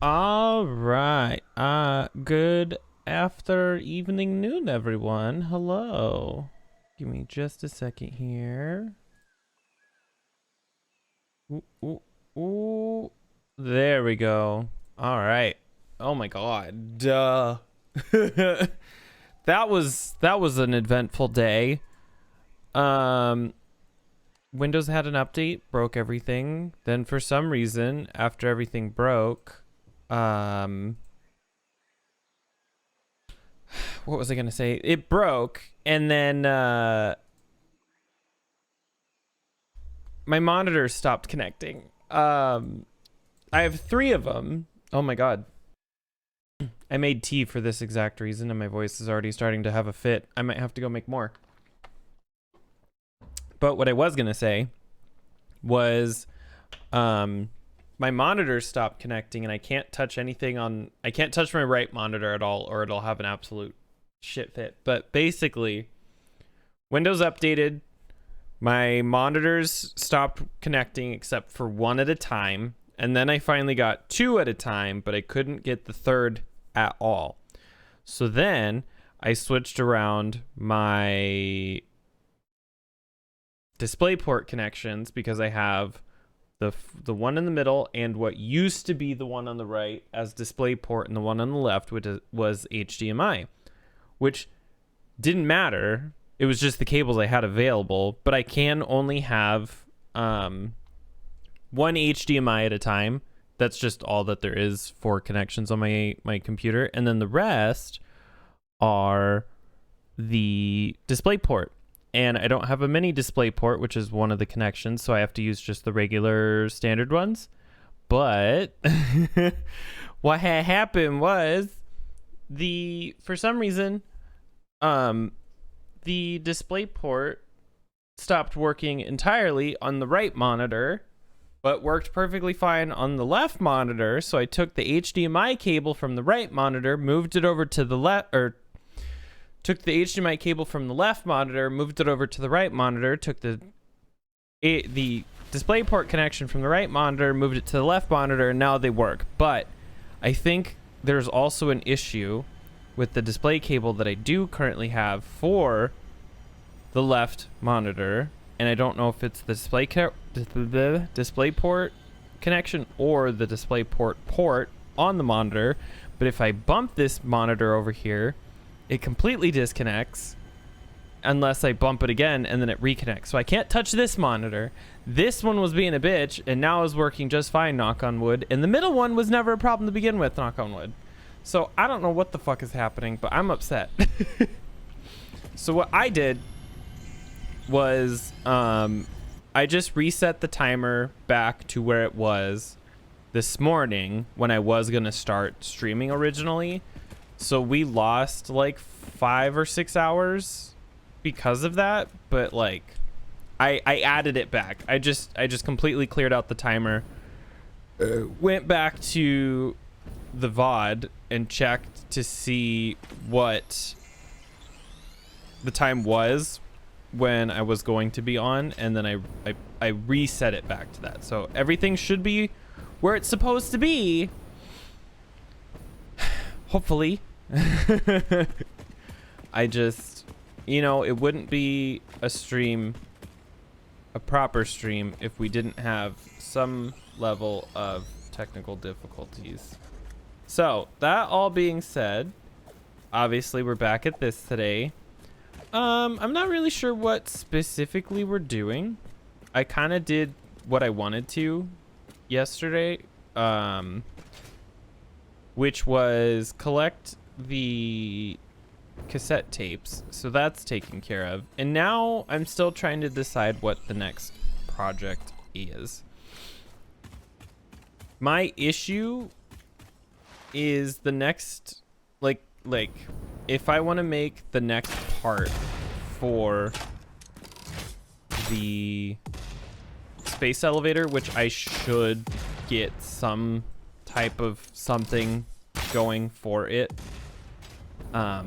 All right. Good evening, noon, everyone. Hello. Give me just a second here. Ooh, ooh, ooh. There we go. All right. Oh my god. Duh. that was an eventful day. Windows had an update, broke everything. Then for some reason, after everything broke, what was I gonna say? It broke, and then my monitor stopped connecting. I have 3 of them. Oh my god. I made tea for this exact reason, and my voice is already starting to have a fit. I might have to go make more. But what I was gonna say was, my monitor stopped connecting, and I can't touch anything on. I can't touch my right monitor at all, or it'll have an absolute shit fit. But basically, Windows updated. My monitors stopped connecting except for 1 at a time, and then I finally got 2 at a time, but I couldn't get the 3rd at all. So then I switched around my DisplayPort connections because I have the one in the middle and what used to be the one on the right as DisplayPort, and the one on the left which was HDMI, which didn't matter. It was just the cables I had available, but I can only have one HDMI at a time. That's just all that there is for connections on my computer, and then the rest are the DisplayPort. And I don't have a mini DisplayPort, which is one of the connections, so I have to use just the regular standard ones. But what had happened was for some reason, the DisplayPort stopped working entirely on the right monitor, but worked perfectly fine on the left monitor. So I took the HDMI cable from the right monitor, moved it over to the left, or took the HDMI cable from the left monitor, moved it over to the right monitor, took the DisplayPort connection from the right monitor, moved it to the left monitor, and now they work. But I think there's also an issue with the display cable that I do currently have for the left monitor, and I don't know if it's the DisplayPort connection or the DisplayPort port on the monitor. But if I bump this monitor over here, it completely disconnects unless I bump it again, and then it reconnects. So I can't touch this monitor. This one was being a bitch, and now is working just fine, knock on wood. And the middle one was never a problem to begin with, knock on wood. So I don't know what the fuck is happening, but I'm upset. So what I did was I just reset the timer back to where it was this morning when I was going to start streaming originally. So we lost like 5 or 6 hours because of that, but like I added it back. I just completely cleared out the timer, went back to the VOD and checked to see what the time was when I was going to be on, and then I reset it back to that. So everything should be where it's supposed to be. Hopefully. I just, it wouldn't be a proper stream if we didn't have some level of technical difficulties. So that all being said, obviously we're back at this today. I'm not really sure what specifically we're doing. I kind of did what I wanted to yesterday, which was collect the cassette tapes. So that's taken care of. And now I'm still trying to decide what the next project is. My issue is the next, like if I want to make the next part for the space elevator, which I should get some type of something going for it, I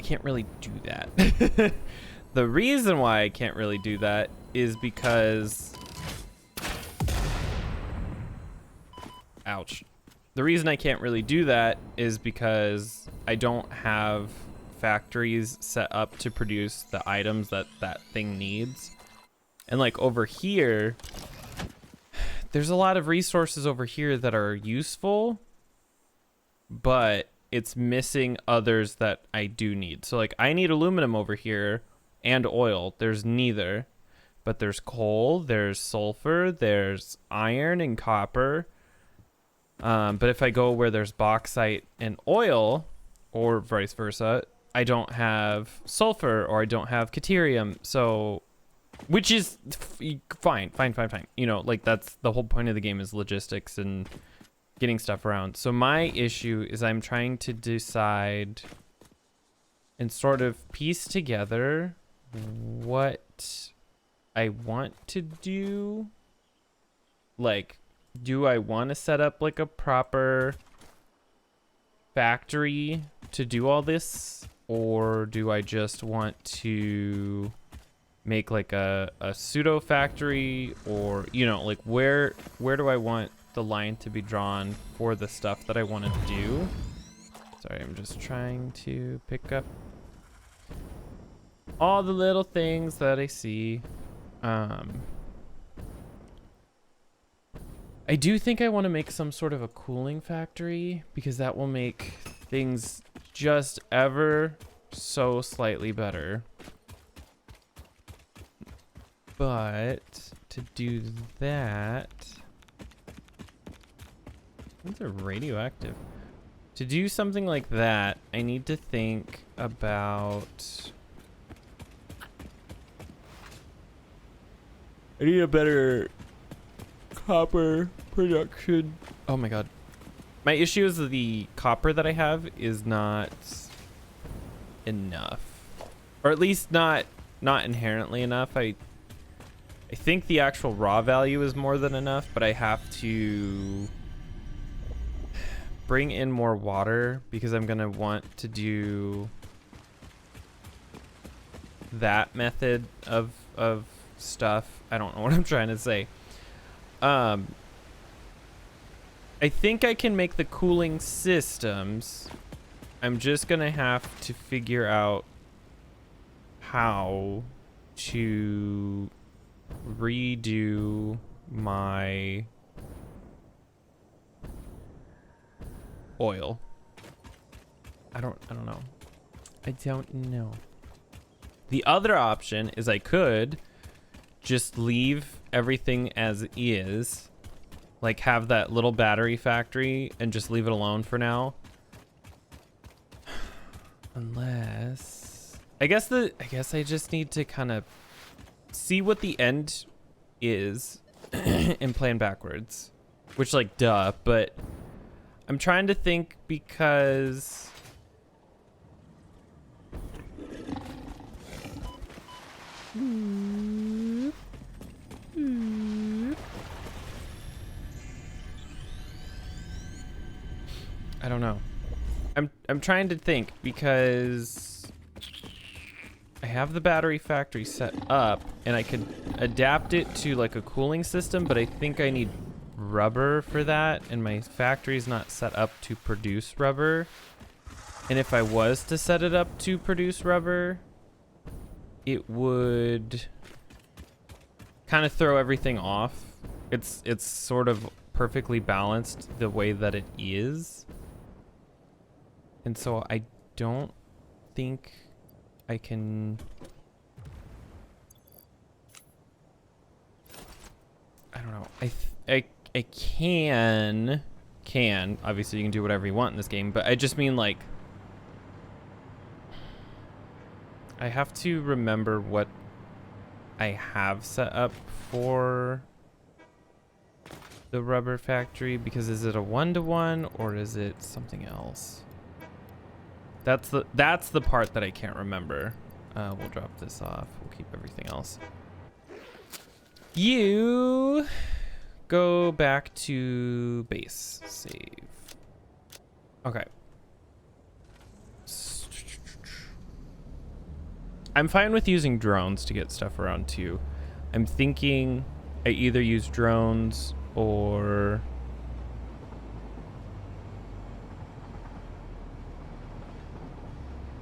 can't really do that. The reason why I can't really do that is because ouch. The reason I can't really do that is because I don't have factories set up to produce the items that that thing needs. And like over here, there's a lot of resources over here that are useful, but it's missing others that I do need. So like I need aluminum over here and oil. There's neither, but there's coal, there's sulfur, there's iron and copper. But if I go where there's bauxite and oil, or vice versa, I don't have sulfur or I don't have caterium. So, which is fine. You know, like that's the whole point of the game is logistics and getting stuff around. So my issue is I'm trying to decide and sort of piece together what I want to do. Like, do I want to set up like a proper factory to do all this, or do I just want to make like a pseudo factory, or you know, like where do I want the line to be drawn for the stuff that I want to do? Sorry, I'm just trying to pick up all the little things that I see. I do think I want to make some sort of a cooling factory, because that will make things just ever so slightly better. But to do that, these are radioactive. To do something like that, I need to think about, I need a better copper production. Oh my god. My issue is that the copper that I have is not enough. Or at least not inherently enough. I think the actual raw value is more than enough, but I have to bring in more water because I'm gonna want to do that method of stuff. I don't know what I'm trying to say. I think I can make the cooling systems. I'm just gonna have to figure out how to redo my oil. I don't know. I don't know. The other option is I could just leave everything as is, like have that little battery factory and just leave it alone for now. Unless I guess I just need to kind of see what the end is and plan backwards, which like duh, but I'm trying to think because I don't know. I'm trying to think because I have the battery factory set up and I could adapt it to like a cooling system, but I think I need rubber for that, and my factory's not set up to produce rubber. And if I was to set it up to produce rubber, it would kind of throw everything off. It's sort of perfectly balanced the way that it is. And so I don't think I can. I don't know. I can obviously you can do whatever you want in this game, but I just mean like I have to remember what I have set up for the rubber factory, because is it a 1-to-1 or is it something else? That's the part that I can't remember. We'll drop this off. We'll keep everything else. You go back to base. Save. Okay. I'm fine with using drones to get stuff around too. I'm thinking I either use drones or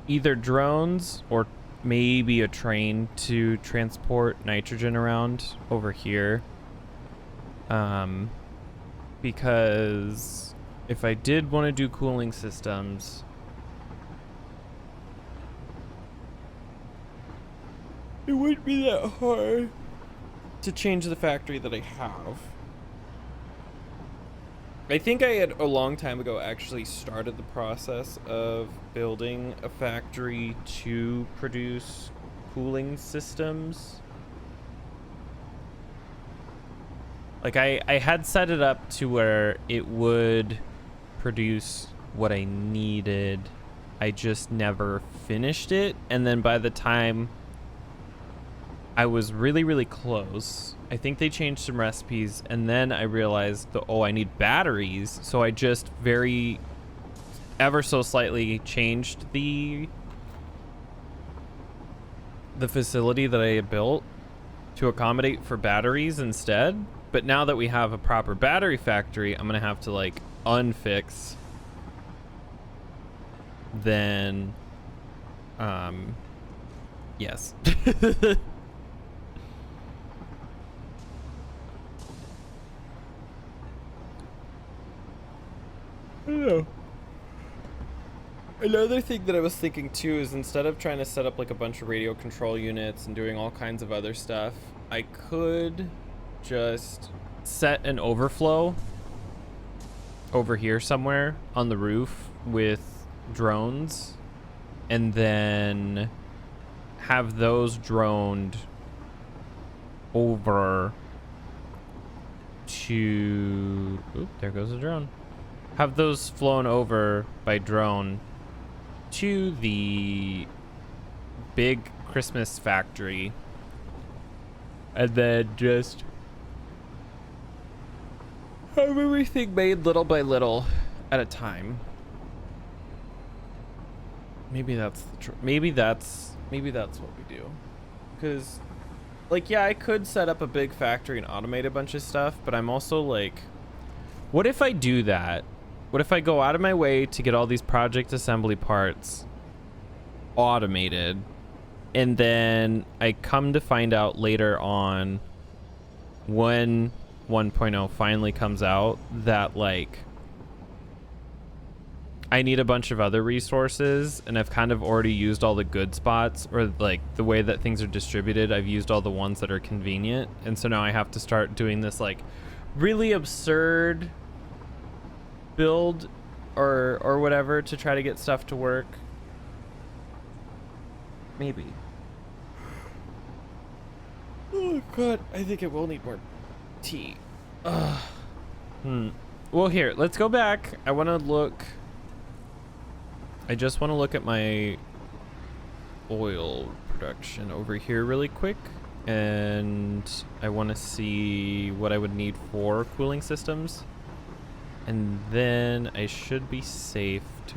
either drones or maybe a train to transport nitrogen around over here. Because if I did want to do cooling systems, it wouldn't be that hard to change the factory that I have. I think I had a long time ago actually started the process of building a factory to produce cooling systems. Like I had set it up to where it would produce what I needed. I just never finished it. And then by the time I was really, really close, I think they changed some recipes, and then I realized I need batteries. So I just ever so slightly changed the facility that I had built to accommodate for batteries instead. But now that we have a proper battery factory, I'm gonna have to like unfix. Then, yes. I don't know. Another thing that I was thinking too is instead of trying to set up like a bunch of radio control units and doing all kinds of other stuff, I could just set an overflow over here somewhere on the roof with drones and then have those droned over to... Oop, there goes a drone. Have those flown over by drone to the big Christmas factory and then just have everything made little by little at a time. Maybe that's maybe that's what we do. Because like, yeah, I could set up a big factory and automate a bunch of stuff, but I'm also like, what if I do that? What if I go out of my way to get all these project assembly parts automated, and then I come to find out later on when 1.0 finally comes out that like I need a bunch of other resources, and I've kind of already used all the good spots, or like the way that things are distributed, I've used all the ones that are convenient, and so now I have to start doing this like really absurd build or whatever to try to get stuff to work. Maybe. Oh god, I think it will need more tea. Well, here, let's go back. I just want to look at my oil production over here really quick, and I want to see what I would need for cooling systems. And then I should be safe to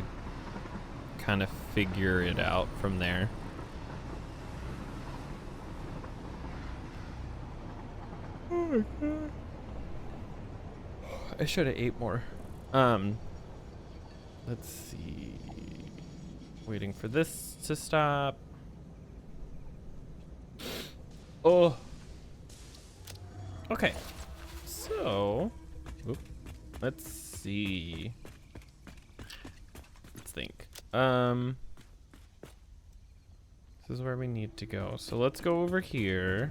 kind of figure it out from there. Oh my god. I should have ate more. Let's see. Waiting for this to stop. Oh. Okay. So, let's see. Let's think. This is where we need to go. So let's go over here.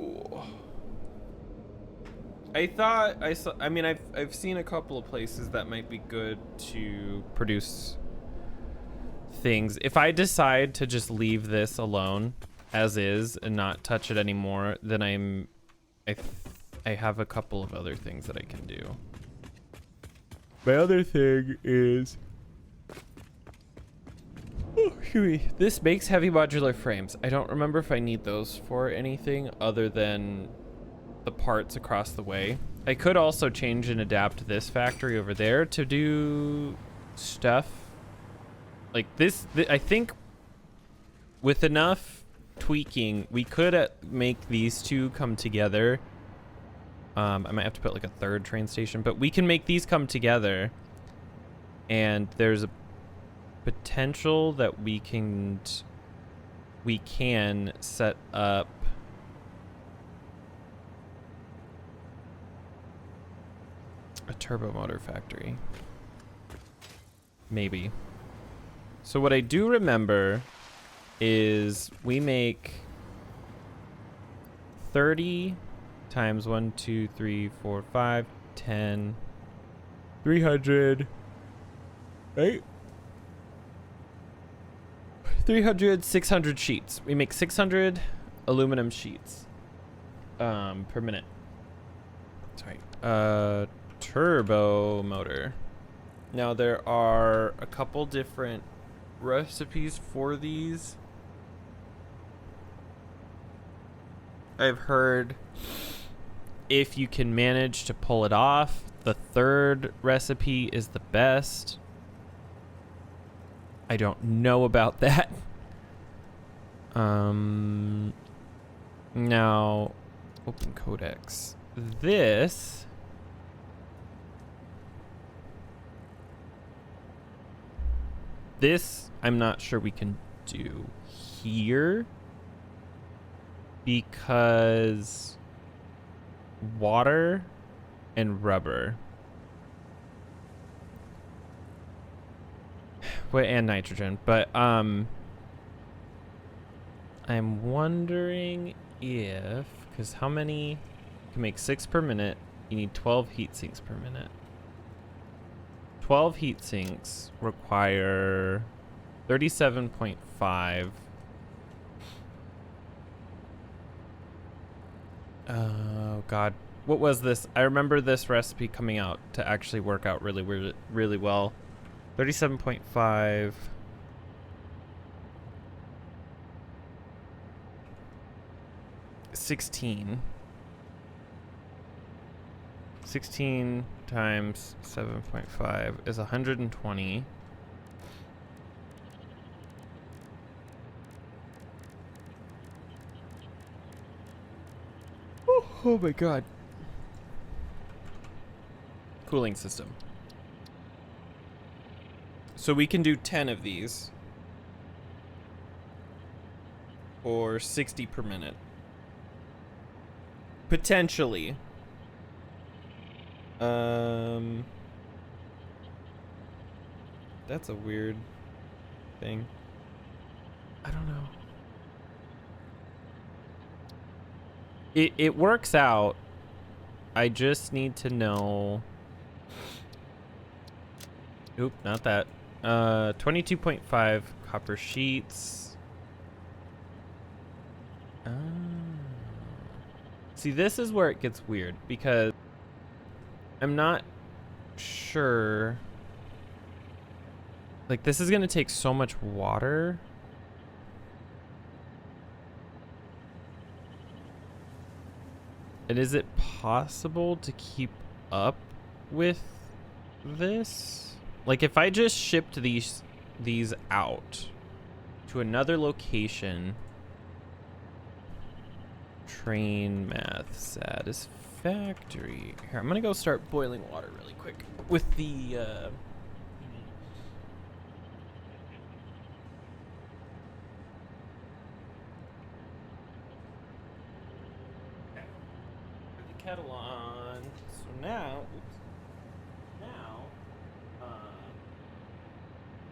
Ooh. I mean, I've seen a couple of places that might be good to produce things. If I decide to just leave this alone as is and not touch it anymore, then I have a couple of other things that I can do. My other thing is, this makes heavy modular frames. I don't remember if I need those for anything other than the parts across the way. I could also change and adapt this factory over there to do stuff like this. I think with enough tweaking, we could make these two come together. I might have to put like a third train station, but we can make these come together And there's a potential that we can set up a turbo motor factory. Maybe. So what I do remember is we make 30 times 1, 2, 3, 4, 5, 10, 300, right? 300, 600 sheets. We make 600 aluminum sheets per minute. Sorry. Turbo motor. Now there are a couple different recipes for these. I've heard if you can manage to pull it off, the third recipe is the best. I don't know about that. Now, open codex. This I'm not sure we can do here because water and rubber. Wait, and nitrogen. But I'm wondering if, because how many, you can make 6 per minute, you need 12 heat sinks per minute. 12 heat sinks require 37.5. Oh God, what was this? I remember this recipe coming out to actually work out really well. 37.5. 16 times 7.5 is 120. Oh my God. Cooling system. So we can do 10 of these or 60 per minute. Potentially. That's a weird thing. I don't know. It works out. I just need to know. Oop, not that. 22.5 copper sheets. See, this is where it gets weird because I'm not sure. Like, this is gonna take so much water. And is it possible to keep up with this? Like, if I just shipped these out to another location. Train math satisfactory. Here, I'm gonna go start boiling water really quick with the kettle on. So now,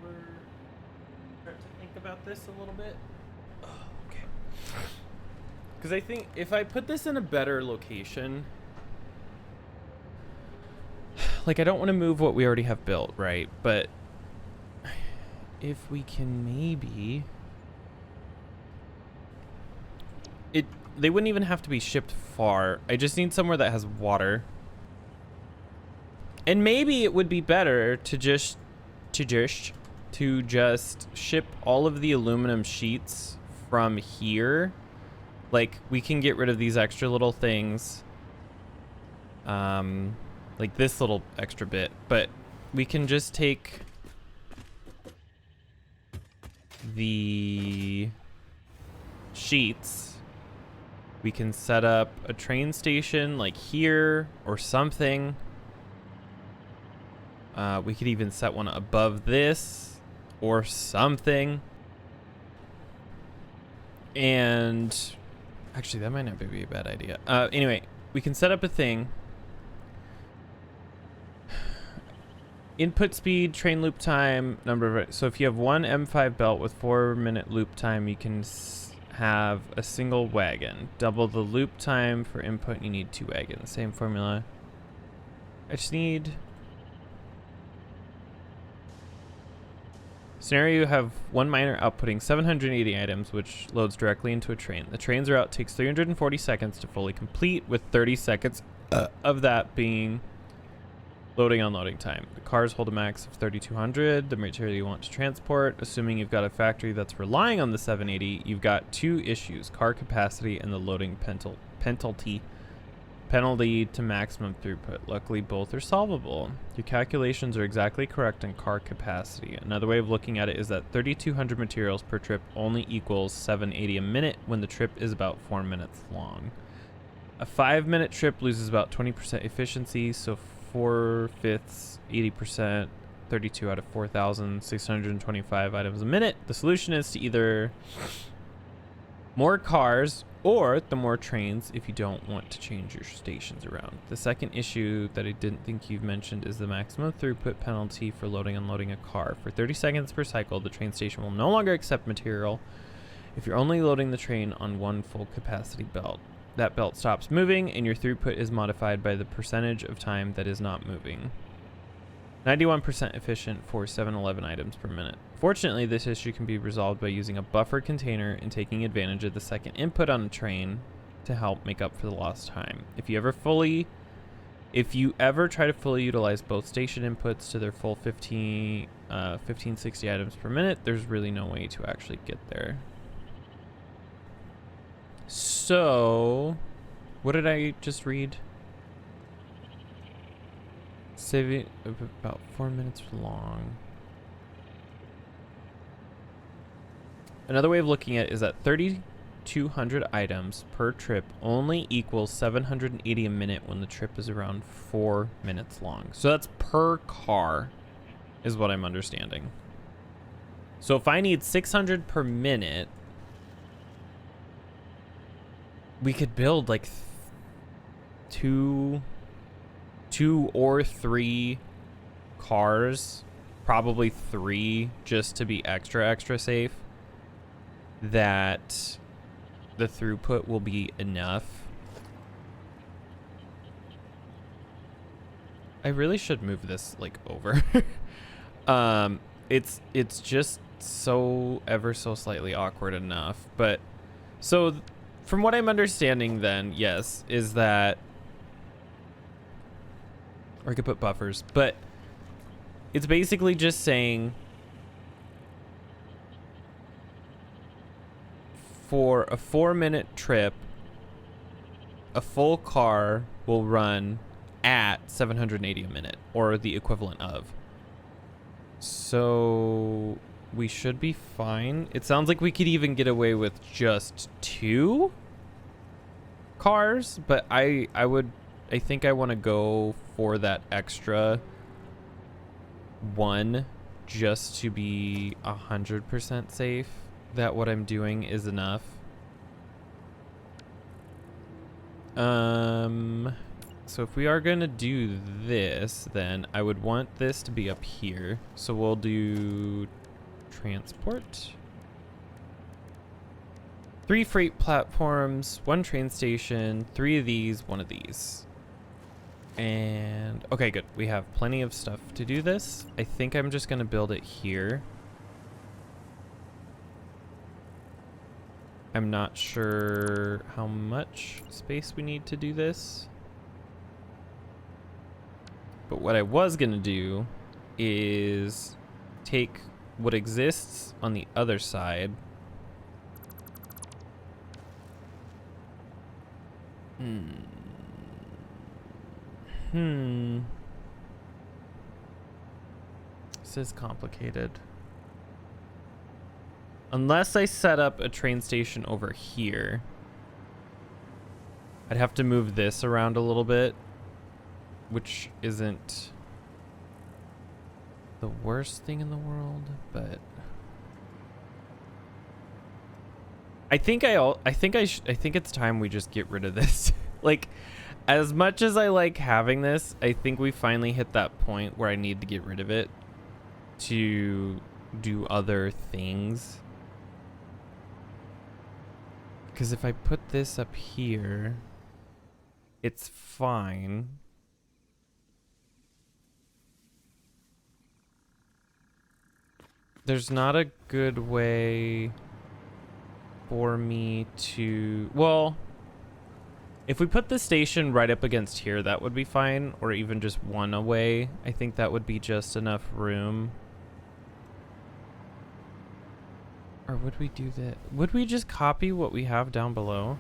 we're start to think about this a little bit. Oh, okay. Because I think if I put this in a better location, like, I don't want to move what we already have built, right? But if we can maybe, they wouldn't even have to be shipped far. I just need somewhere that has water. And maybe it would be better to just ship all of the aluminum sheets from here. Like, we can get rid of these extra little things. Like this little extra bit, but we can just take the sheets. We can set up a train station like here or something. We could even set one above this or something. And actually, that might not be a bad idea. Anyway, we can set up a thing. Input speed, train loop time, number of... So if you have one M5 belt with 4-minute loop time, you can have a single wagon. Double the loop time for input, you need 2 wagons. Same formula. I just need... Scenario, you have one miner outputting 780 items, which loads directly into a train. The train's route takes 340 seconds to fully complete, with 30 seconds of that being loading unloading time. The cars hold a max of 3,200. The material you want to transport, assuming you've got a factory that's relying on the 780, you've got 2 issues: car capacity and the loading penalty to maximum throughput. Luckily, both are solvable. Your calculations are exactly correct on car capacity. Another way of looking at it is that 3,200 materials per trip only equals 780 a minute when the trip is about 4 minutes long. A 5-minute trip loses about 20% efficiency, so 4/5, 80%, 32 out of 4,625 items a minute. The solution is to either more cars or the more trains if you don't want to change your stations around. The second issue that I didn't think you've mentioned is the maximum throughput penalty for loading and unloading a car. For 30 seconds per cycle, the train station will no longer accept material if you're only loading the train on one full capacity belt. That belt stops moving and your throughput is modified by the percentage of time that is not moving. 91% efficient for 711 items per minute. Fortunately, this issue can be resolved by using a buffer container and taking advantage of the second input on a train to help make up for the lost time. If you ever try to fully utilize both station inputs to their full 1560 items per minute, there's really no way to actually get there. So, what did I just read? Saving about 4 minutes long. Another way of looking at it is that 3,200 items per trip only equals 780 a minute when the trip is around 4 minutes long. So that's per car, is what I'm understanding. So if I need 600 per minute, we could build like two or 3 cars, probably 3 just to be extra safe, that the throughput will be enough. I really should move this like over. It's just so ever so slightly awkward enough, but so from what I'm understanding then, yes, is that, or I could put buffers, but it's basically just saying for a 4-minute trip, a full car will run at 780 a minute, or the equivalent of. So we should be fine. It sounds like we could even get away with just 2 cars, but I think I want to go for that extra 1 just to be 100% safe that what I'm doing is enough. So if we are gonna do this, then I would want this to be up here. So we'll do transport. 3 freight platforms, 1 train station, 3 of these, 1 of these. And okay, good. We have plenty of stuff to do this. I think I'm just gonna build it here. I'm not sure how much space we need to do this. But what I was gonna do is take what exists on the other side. This is complicated. Unless I set up a train station over here, I'd have to move this around a little bit, which isn't the worst thing in the world, but I think it's time we just get rid of this. Like, as much as I like having this, I think we finally hit that point where I need to get rid of it to do other things. Because if I put this up here, it's fine. There's not a good way for me to... Well, if we put the station right up against here, that would be fine. Or even just one away. I think that would be just enough room. Or would we do that? Would we just copy what we have down below?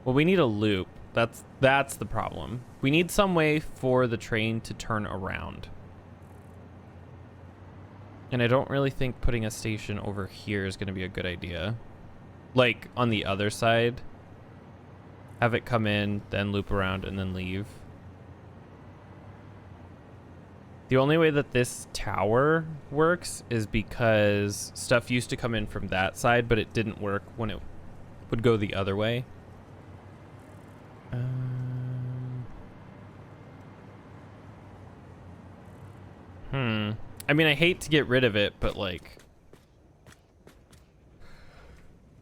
Well, we need a loop. That's the problem. We need some way for the train to turn around. And I don't really think putting a station over here is going to be a good idea. Like, on the other side. Have it come in, then loop around, and then leave. The only way that this tower works is because stuff used to come in from that side, but it didn't work when it would go the other way. I mean, I hate to get rid of it, but like,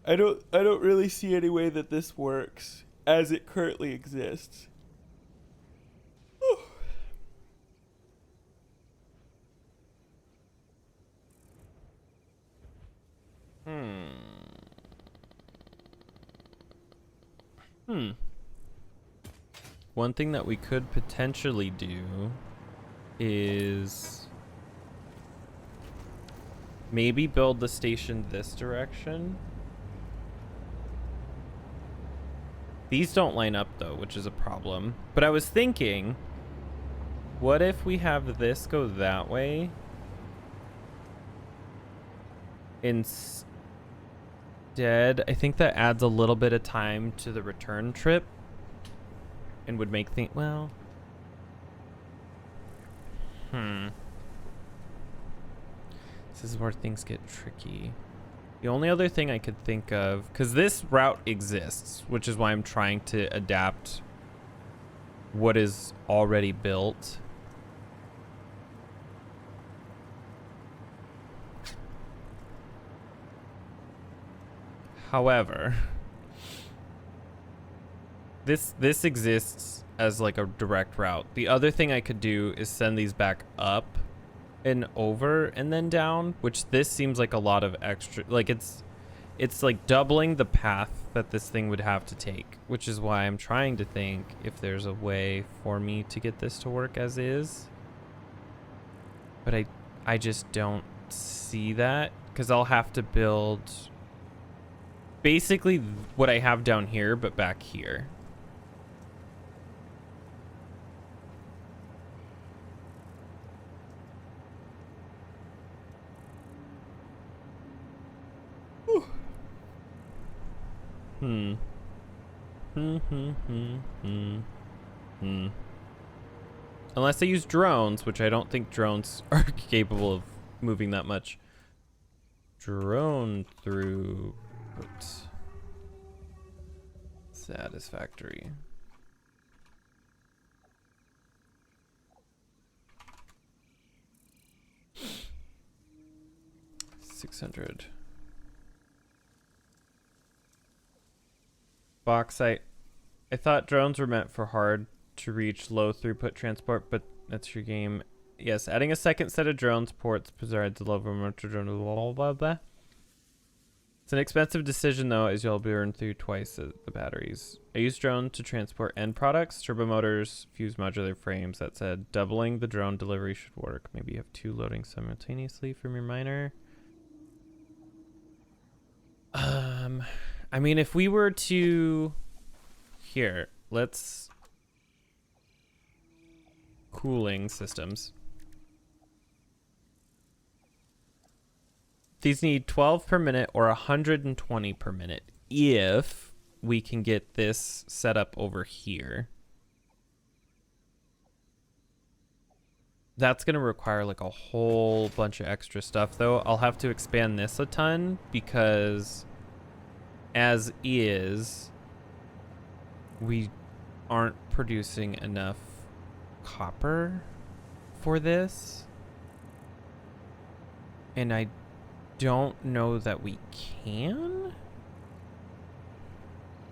I don't really see any way that this works as it currently exists. One thing that we could potentially do is maybe build the station this direction. These don't line up though, which is a problem. But I was thinking, what if we have this go that way? Instead, I think that adds a little bit of time to the return trip and would make things, well, this is where things get tricky. The only other thing I could think of, because this route exists, which is why I'm trying to adapt what is already built. However, this exists as like a direct route. The other thing I could do is send these back up and over and then down, which this seems like a lot of extra, like it's like doubling the path that this thing would have to take, which is why I'm trying to think if there's a way for me to get this to work as is. But I just don't see that, because I'll have to build basically what I have down here, but back here. Unless I use drones, which I don't think drones are capable of moving that much. Drone throughput. Satisfactory. $600. Bauxite. I thought drones were meant for hard to reach low throughput transport, but that's your game. Yes, adding a second set of drones ports provides a lower motor drone, blah, blah, blah. It's an expensive decision though, as you'll burn through twice the batteries. I use drone to transport end products, turbo motors, fuse modular frames. That said, doubling the drone delivery should work. Maybe you have 2 loading simultaneously from your miner. I mean, if we were to... Here, let's... Cooling systems. These need 12 per minute or 120 per minute if we can get this set up over here. That's going to require like a whole bunch of extra stuff though. I'll have to expand this a ton because as is, we aren't producing enough copper for this. And I don't know that we can.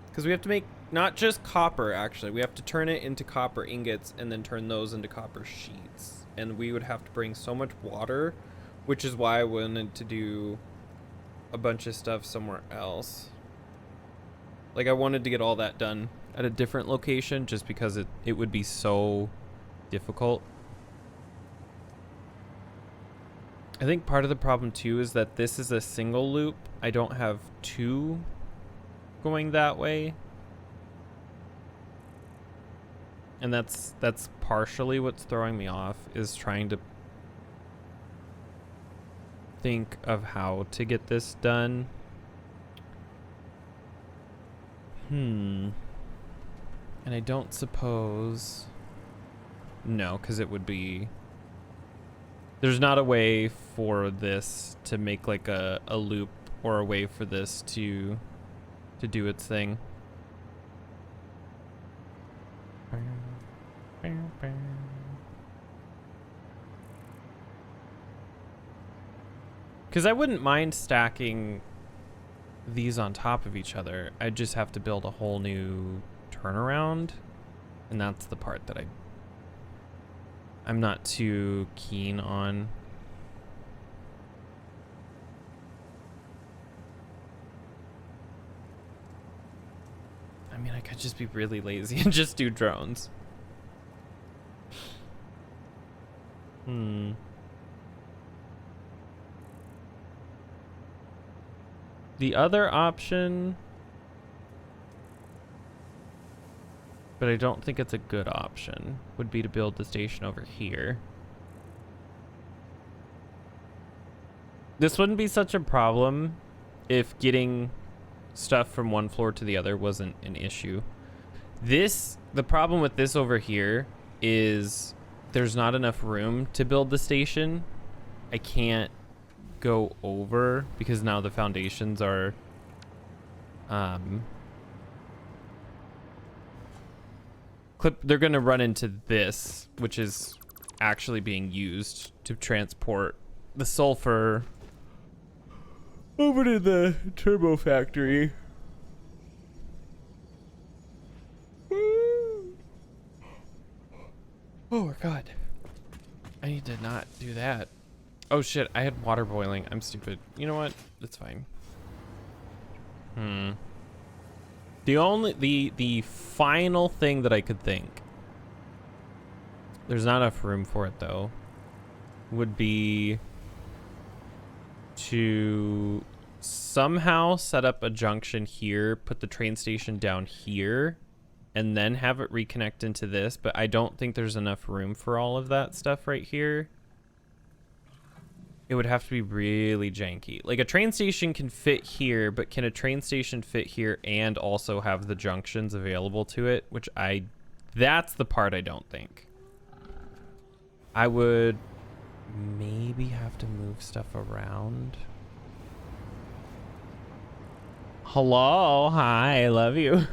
Because we have to make not just copper, actually. We have to turn it into copper ingots and then turn those into copper sheets. And we would have to bring so much water, which is why I wanted to do a bunch of stuff somewhere else. Like, I wanted to get all that done at a different location just because it would be so difficult. I think part of the problem, too, is that this is a single loop. I don't have two going that way. And that's partially what's throwing me off, is trying to think of how to get this done. And I don't suppose... No, because it would be... There's not a way for this to make like a loop or a way for this to do its thing. Because I wouldn't mind stacking these on top of each other. I just have to build a whole new turnaround, and that's the part that I'm not too keen on. I mean, I could just be really lazy and just do drones. The other option, but I don't think it's a good option, would be to build the station over here. This wouldn't be such a problem if getting stuff from one floor to the other wasn't an issue. The problem with this over here is there's not enough room to build the station. I can't go over because now the foundations are they're gonna run into this, which is actually being used to transport the sulfur over to the turbo factory. Oh my god, I need to not do that. Oh shit, I had water boiling. I'm stupid. You know what? It's fine. The final thing that I could think, there's not enough room for it though, would be to somehow set up a junction here, put the train station down here, and then have it reconnect into this, but I don't think there's enough room for all of that stuff right here. It would have to be really janky. Like a train station can fit here, but can a train station fit here and also have the junctions available to it? That's the part I don't think. I would maybe have to move stuff around. Hello, hi, I love you.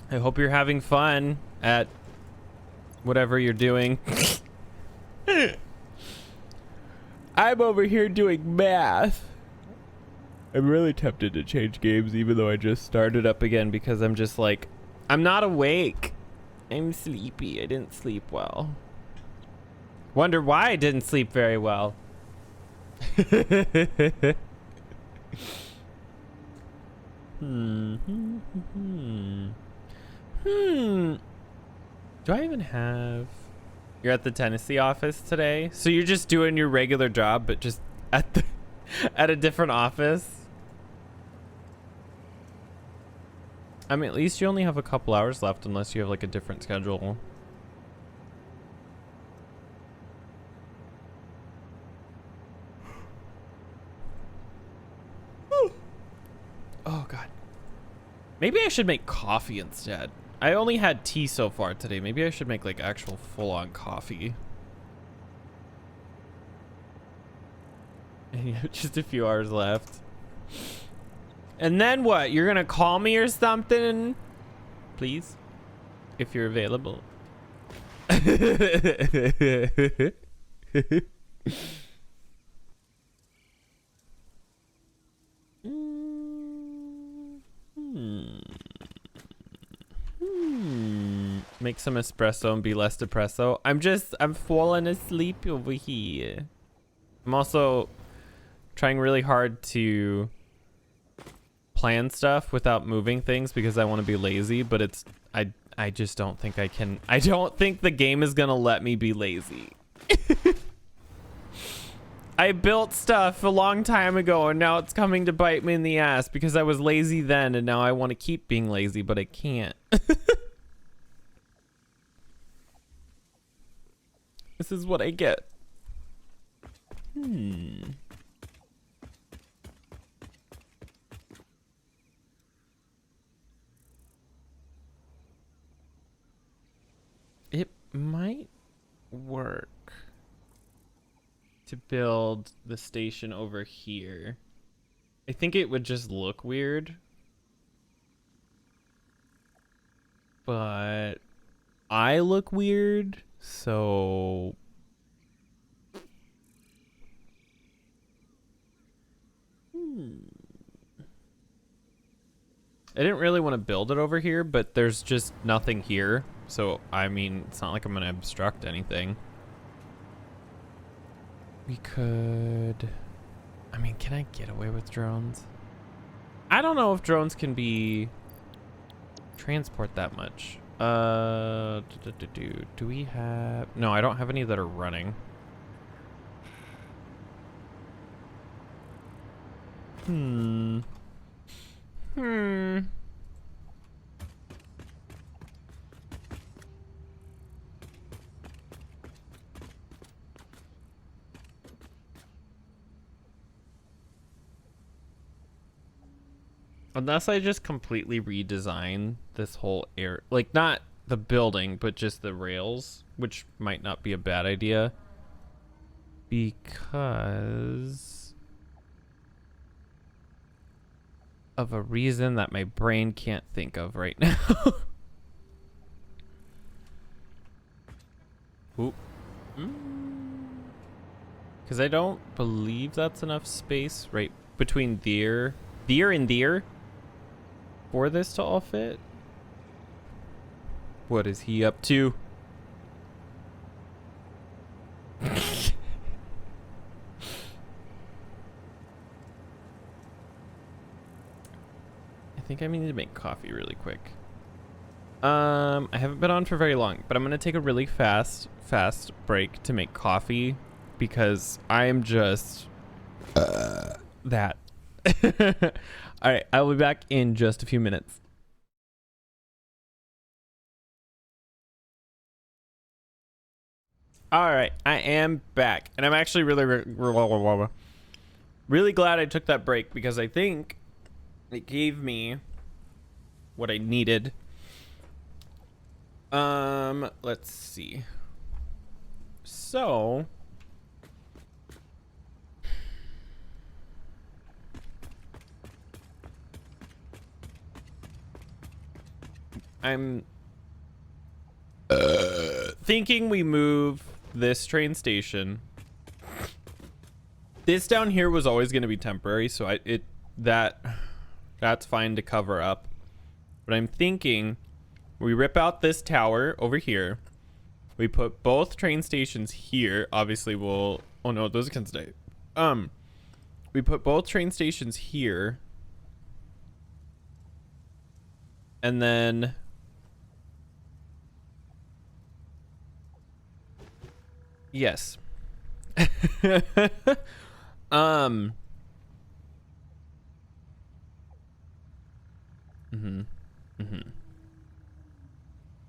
I hope you're having fun at whatever you're doing. I'm over here doing math. I'm really tempted to change games even though I just started up again because I'm just like, I'm not awake. I'm sleepy. I didn't sleep well. Wonder why I didn't sleep very well. Do I even have... You're at the Tennessee office today? So you're just doing your regular job, but just at a different office? I mean, at least you only have a couple hours left unless you have like a different schedule. Oh God. Maybe I should make coffee instead. I only had tea so far today. Maybe I should make like actual full-on coffee. And you have just a few hours left. And then what? You're gonna call me or something? Please? If you're available. Make some espresso and be less depresso. I'm falling asleep over here. I'm also trying really hard to plan stuff without moving things because I want to be lazy, but I just don't think I can. I don't think the game is gonna let me be lazy. I built stuff a long time ago and now it's coming to bite me in the ass because I was lazy then and now I want to keep being lazy, but I can't. This is what I get. It might work to build the station over here. I think it would just look weird. But I look weird, so I didn't really want to build it over here, but there's just nothing here. So, I mean, it's not like I'm going to obstruct anything. We could... I mean, can I get away with drones? I don't know if drones can be... transport that much. Do we have... No, I don't have any that are running. Unless I just completely redesign this whole area, like not the building, but just the rails, which might not be a bad idea. Because of a reason that my brain can't think of right now. Oop. Because I don't believe that's enough space right between there and there for this to all fit. What is he up to? I think I need to make coffee really quick. I haven't been on for very long, but I'm gonna take a really fast break to make coffee because I'm just that. All right, I will be back in just a few minutes. All right, I am back, and I'm actually really glad I took that break because I think it gave me what I needed. Let's see. So I'm thinking we move this train station. This down here was always going to be temporary, so that's fine to cover up. But I'm thinking we rip out this tower over here. We put both train stations here. Obviously, we'll... Oh no, those can stay. We put both train stations here. And then... Yes.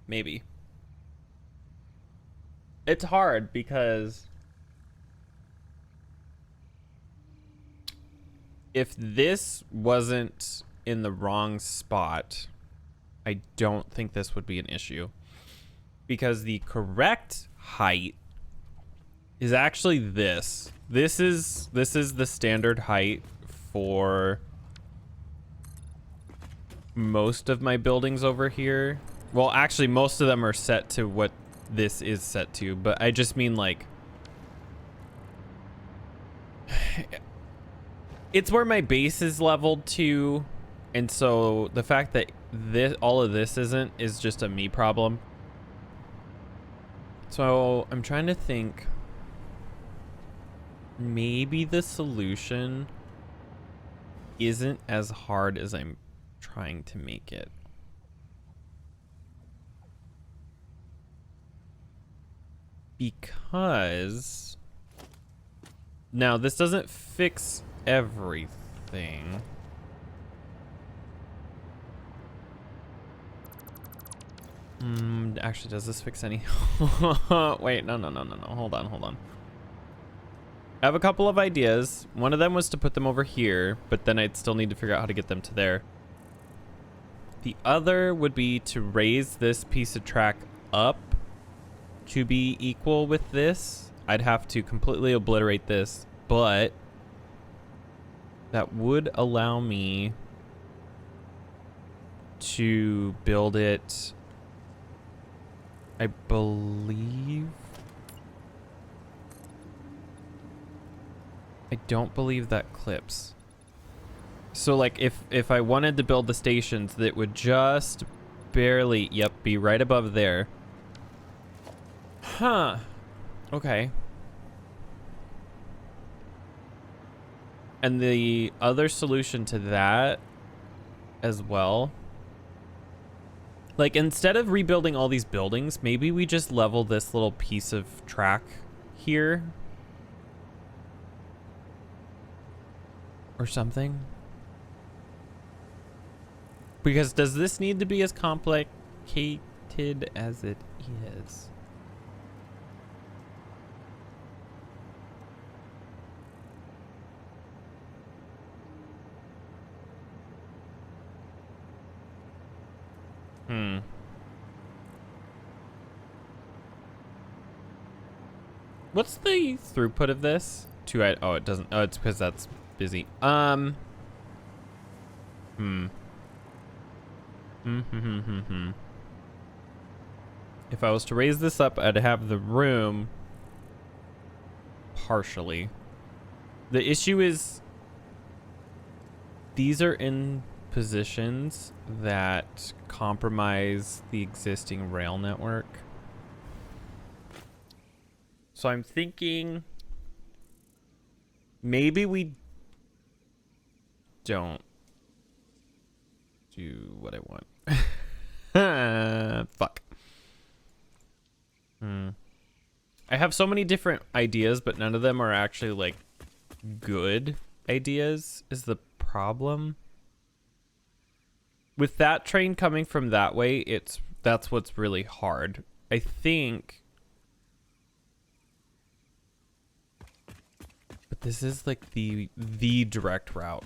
Maybe. It's hard because if this wasn't in the wrong spot, I don't think this would be an issue. Because the correct height is actually this. This is the standard height for most of my buildings over here. Well, actually, most of them are set to what this is set to, but I just mean like it's where my base is leveled to, and so the fact that all of this isn't is just a me problem. So I'm trying to think, maybe the solution isn't as hard as I'm trying to make it. Because now this doesn't fix everything. Actually, does this fix any? Wait, no. Hold on. I have a couple of ideas. One of them was to put them over here, but then I'd still need to figure out how to get them to there. The other would be to raise this piece of track up to be equal with this. I'd have to completely obliterate this, but that would allow me to build it, I believe. I don't believe that clips. So like if I wanted to build the stations, that would just barely, yep, be right above there. Huh. Okay. And the other solution to that as well, like instead of rebuilding all these buildings, maybe we just level this little piece of track here or something. Because does this need to be as complicated as it is? What's the throughput of this? Oh, it doesn't. Oh, it's because that's busy. If I was to raise this up, I'd have the room partially. The issue is these are in positions that compromise the existing rail network. So I'm thinking maybe we don't do what I want. Fuck. I have so many different ideas, but none of them are actually like good ideas is the problem. With that train coming from that way, that's what's really hard. I think. But this is like the direct route.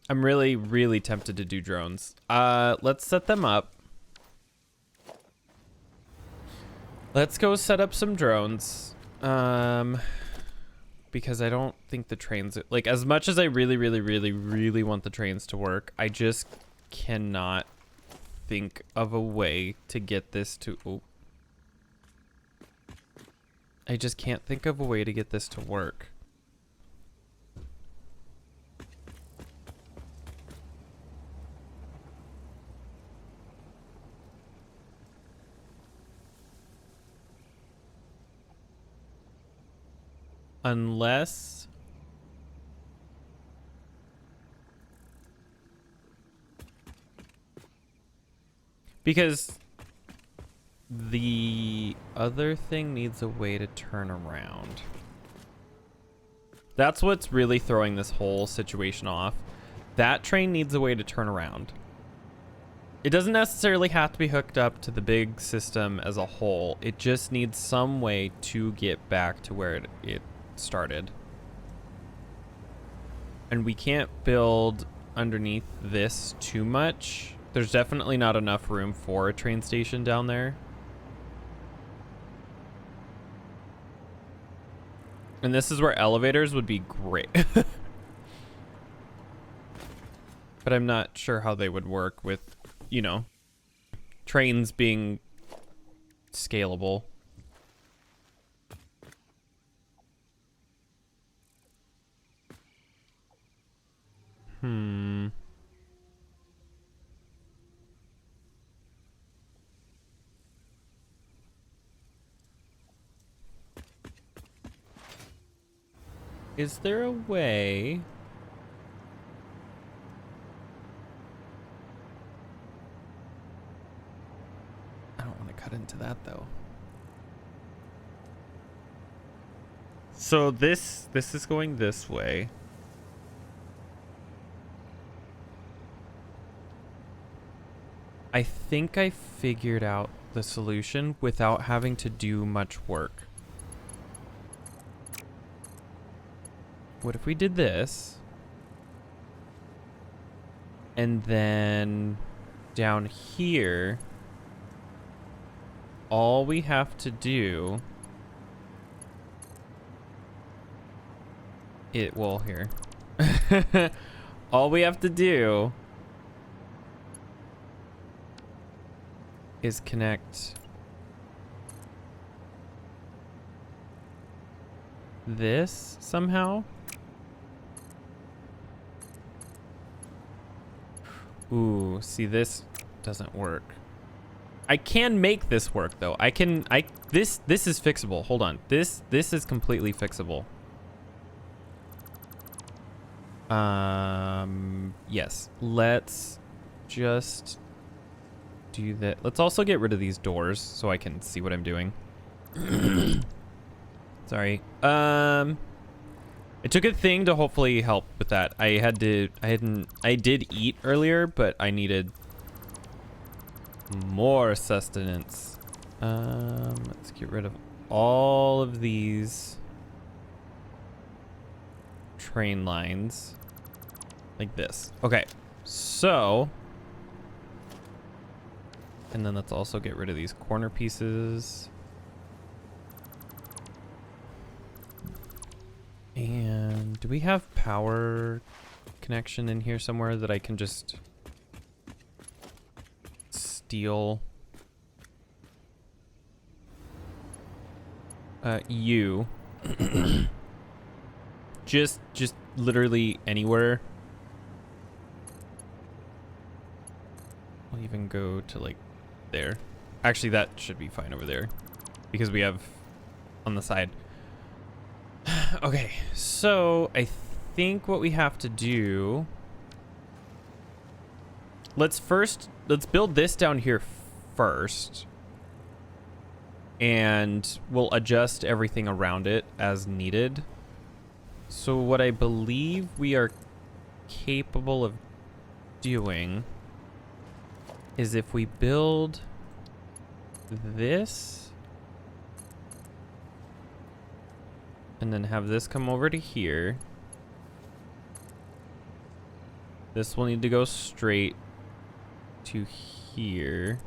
I'm really, really tempted to do drones. Let's set them up. Let's go set up some drones. Because I don't think the trains, like as much as I really, really, really, really want the trains to work, I just cannot think of a way to get this to, I just can't think of a way to get this to work. Unless because the other thing needs a way to turn around. That's what's really throwing this whole situation off. That train needs a way to turn around. It doesn't necessarily have to be hooked up to the big system as a whole. It just needs some way to get back to where it started. And we can't build underneath this too much. There's definitely not enough room for a train station down there. And this is where elevators would be great. But I'm not sure how they would work with, you know, trains being scalable. Is there a way? I don't want to cut into that though. So this is going this way. I think I figured out the solution without having to do much work. What if we did this? And then down here, all we have to do here. All we have to do is connect this somehow. Ooh, see, this doesn't work. I can make this work though. This is fixable. Hold on. This is completely fixable. Yes. Let's just do that. Let's also get rid of these doors so I can see what I'm doing. Sorry. It took a thing to hopefully help with that. I did eat earlier, but I needed more sustenance. Let's get rid of all of these train lines like this. Okay, so, and then let's also get rid of these corner pieces. And do we have power connection in here somewhere that I can just steal? You. just literally anywhere. I'll even go to like there. Actually, that should be fine over there because we have on the side. Okay, so I think what we have to do, let's build this down here first, and we'll adjust everything around it as needed. So what I believe we are capable of doing is if we build this and then have this come over to here. This will need to go straight to here.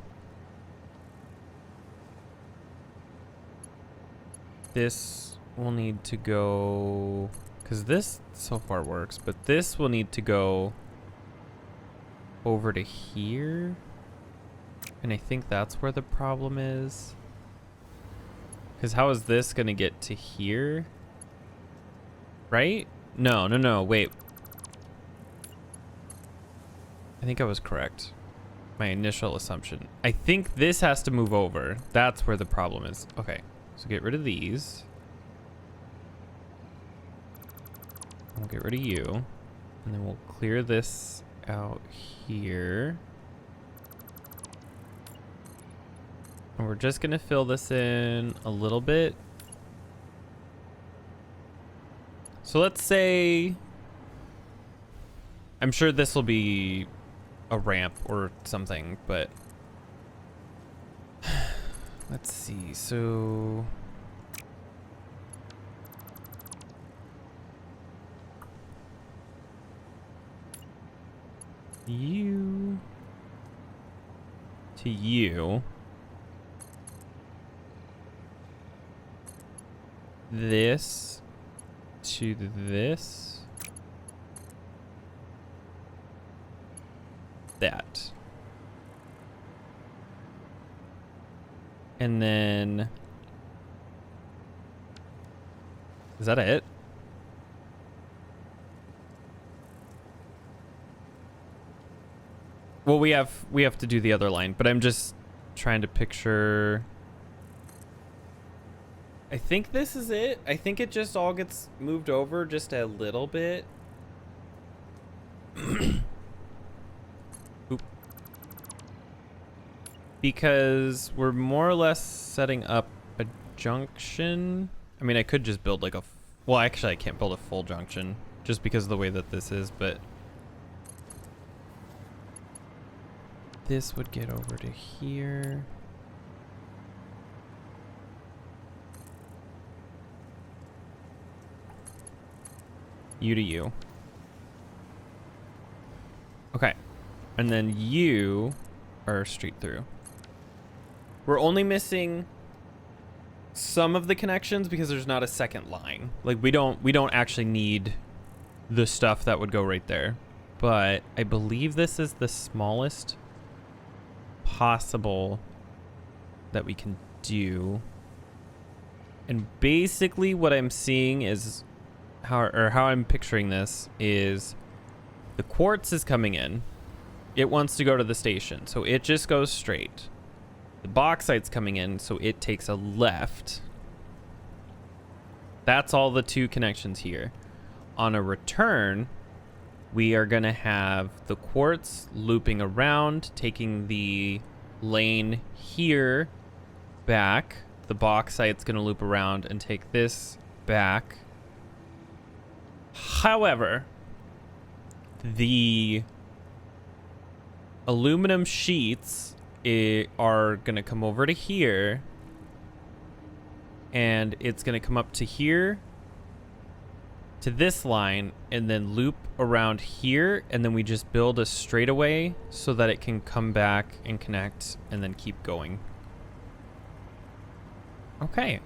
This will need to go, because this so far works, but this will need to go over to here. And I think that's where the problem is. Because how is this going to get to here? Right? No, wait. I think I was correct. My initial assumption. I think this has to move over. That's where the problem is. Okay, so get rid of these. We'll get rid of you. And then we'll clear this out here. And we're just gonna fill this in a little bit. So let's say, I'm sure this will be a ramp or something, but let's see. So to you. This to this. That. And then... Is that it? Well, we have to do the other line, but I'm just trying to picture... I think this is it. I think it just all gets moved over just a little bit. Oop. Because we're more or less setting up a junction. I mean, I could just build like a... Well, actually, I can't build a full junction just because of the way that this is, but... This would get over to here. You to you. Okay. And then you are straight through. We're only missing some of the connections because there's not a second line. Like we don't actually need the stuff that would go right there. But I believe this is the smallest possible that we can do. And basically what I'm seeing is how I'm picturing this is the quartz is coming in. It wants to go to the station, so it just goes straight. The bauxite's coming in, so it takes a left. That's all the two connections here. On a return, we are going to have the quartz looping around, taking the lane here back. The bauxite's going to loop around and take this back. However, the aluminum sheets are going to come over to here, and it's going to come up to here, to this line, and then loop around here, and then we just build a straightaway so that it can come back and connect and then keep going. Okay.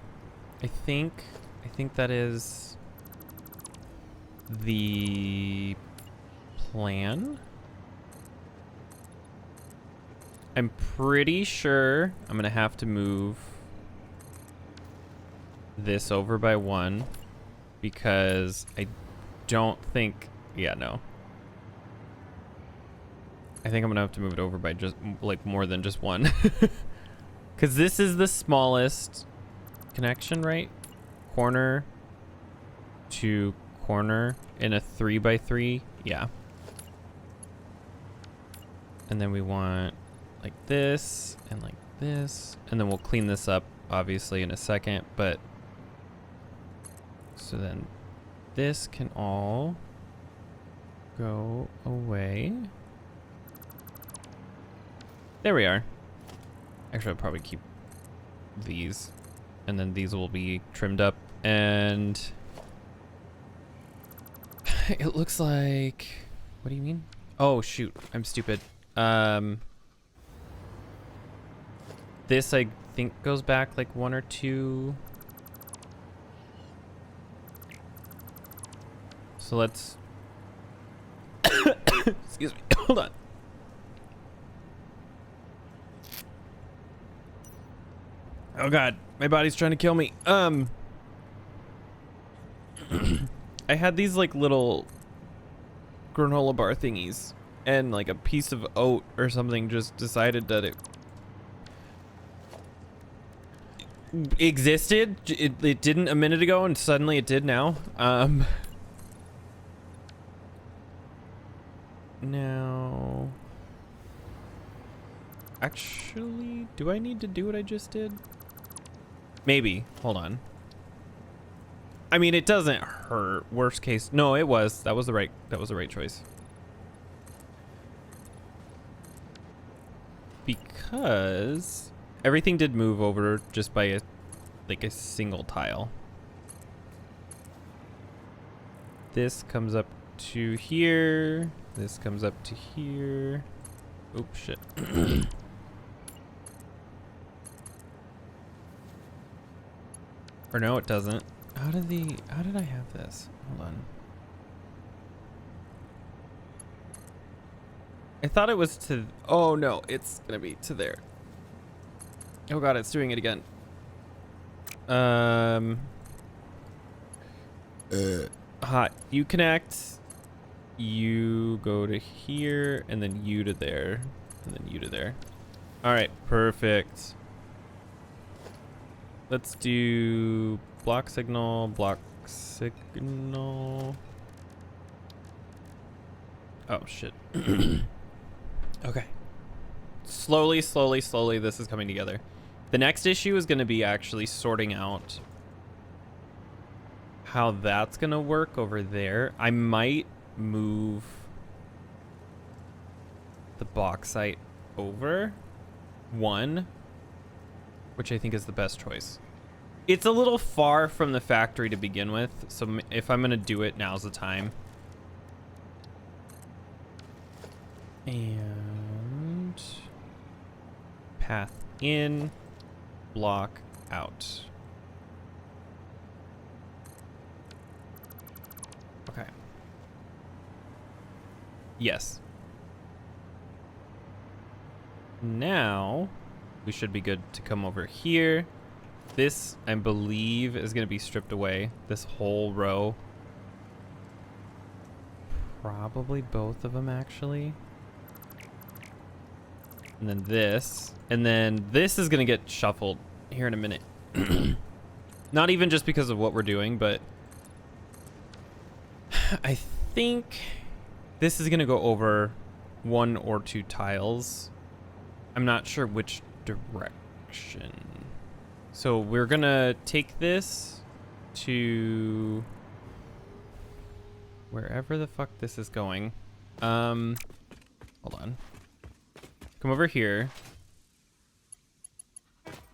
I think that is the plan. I'm pretty sure I'm gonna have to move this over by 1 because I don't think, yeah, no. I think I'm gonna have to move it over by just like more than just 1 because this is the smallest connection, right? Corner to corner in a 3x3, yeah. And then we want like this and like this, and then we'll clean this up obviously in a second, but so then this can all go away. There we are. Actually, I'll probably keep these, and then these will be trimmed up, and it looks like, what do you mean? Oh shoot, I'm stupid. This I think goes back like 1 or 2. So let's excuse me, hold on. Oh god, my body's trying to kill me. I had these like little granola bar thingies, and like a piece of oat or something just decided that it existed. It didn't a minute ago, and suddenly it did now. Now, actually, do I need to do what I just did? Maybe. Hold on. I mean, it doesn't hurt. Worst case. No, it was. That was the right choice. Because everything did move over just by a single tile. This comes up to here. This comes up to here. Oops, shit. Or no, it doesn't. How did I have this? Hold on. I thought it was to, oh no, it's gonna be to there. Oh god, it's doing it again. Hot. You connect, you go to here, and then you to there, and then you to there. All right, perfect. Let's do block signal, block signal. Oh shit. Okay. Slowly, slowly, slowly, this is coming together. The next issue is going to be actually sorting out how that's going to work over there. I might move the bauxite over one, which I think is the best choice. It's a little far from the factory to begin with, so if I'm going to do it, now's the time. And path in, block out. Okay. Yes. Now we should be good to come over here. This, I believe, is going to be stripped away. This whole row. Probably both of them, actually. And then this. And then this is going to get shuffled here in a minute. Not even just because of what we're doing, but I think this is going to go over one or two tiles. I'm not sure which direction. So we're going to take this to wherever the fuck this is going. Hold on. Come over here.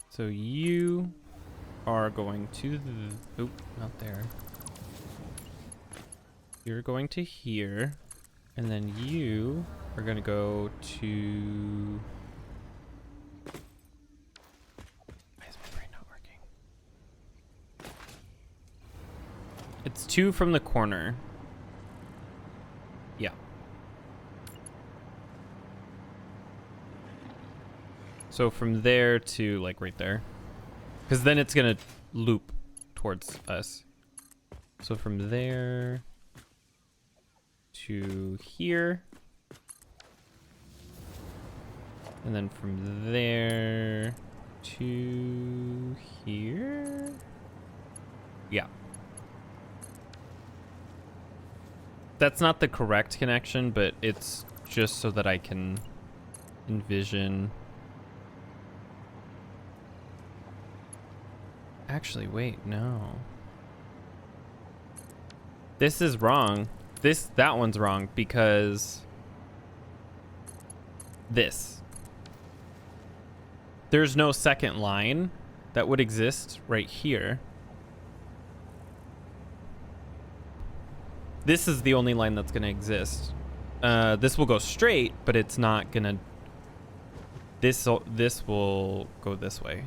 So you are going to the, oop, not there. You're going to here, and then you are going to go to, why is my brain not working? It's 2 from the corner. Yeah. So from there to like right there, because then it's gonna loop towards us. So from there to here, and then from there to here. Yeah. That's not the correct connection, but it's just so that I can envision. Actually, wait, no. This is wrong. That one's wrong because this. There's no second line that would exist right here. This is the only line that's going to exist. This will go straight, but it's not going to... This will go this way.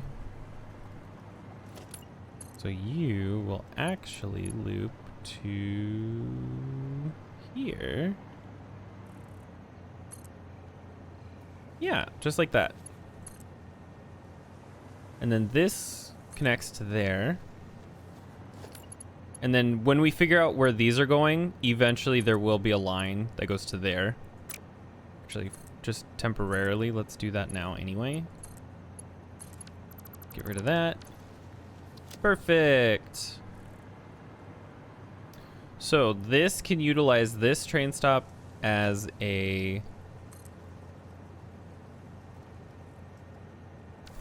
So you will actually loop to here. Yeah, just like that. And then this connects to there. And then when we figure out where these are going, eventually there will be a line that goes to there. Actually, just temporarily, let's do that now anyway. Get rid of that. Perfect. So this can utilize this train stop as a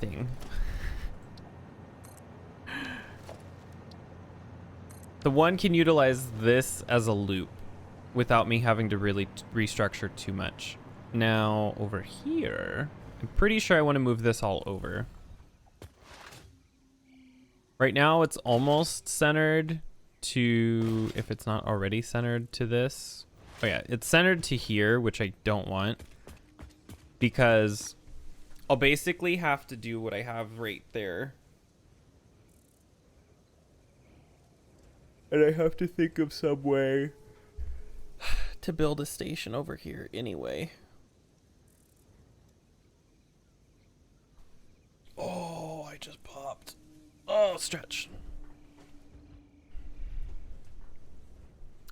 thing. The one can utilize this as a loop without me having to really restructure too much. Now over here, I'm pretty sure I want to move this all over. Right now it's almost centered to, if it's not already centered to this. Oh yeah, it's centered to here, which I don't want, because I'll basically have to do what I have right there. And I have to think of some way to build a station over here anyway. Oh, I just popped. Oh, stretch.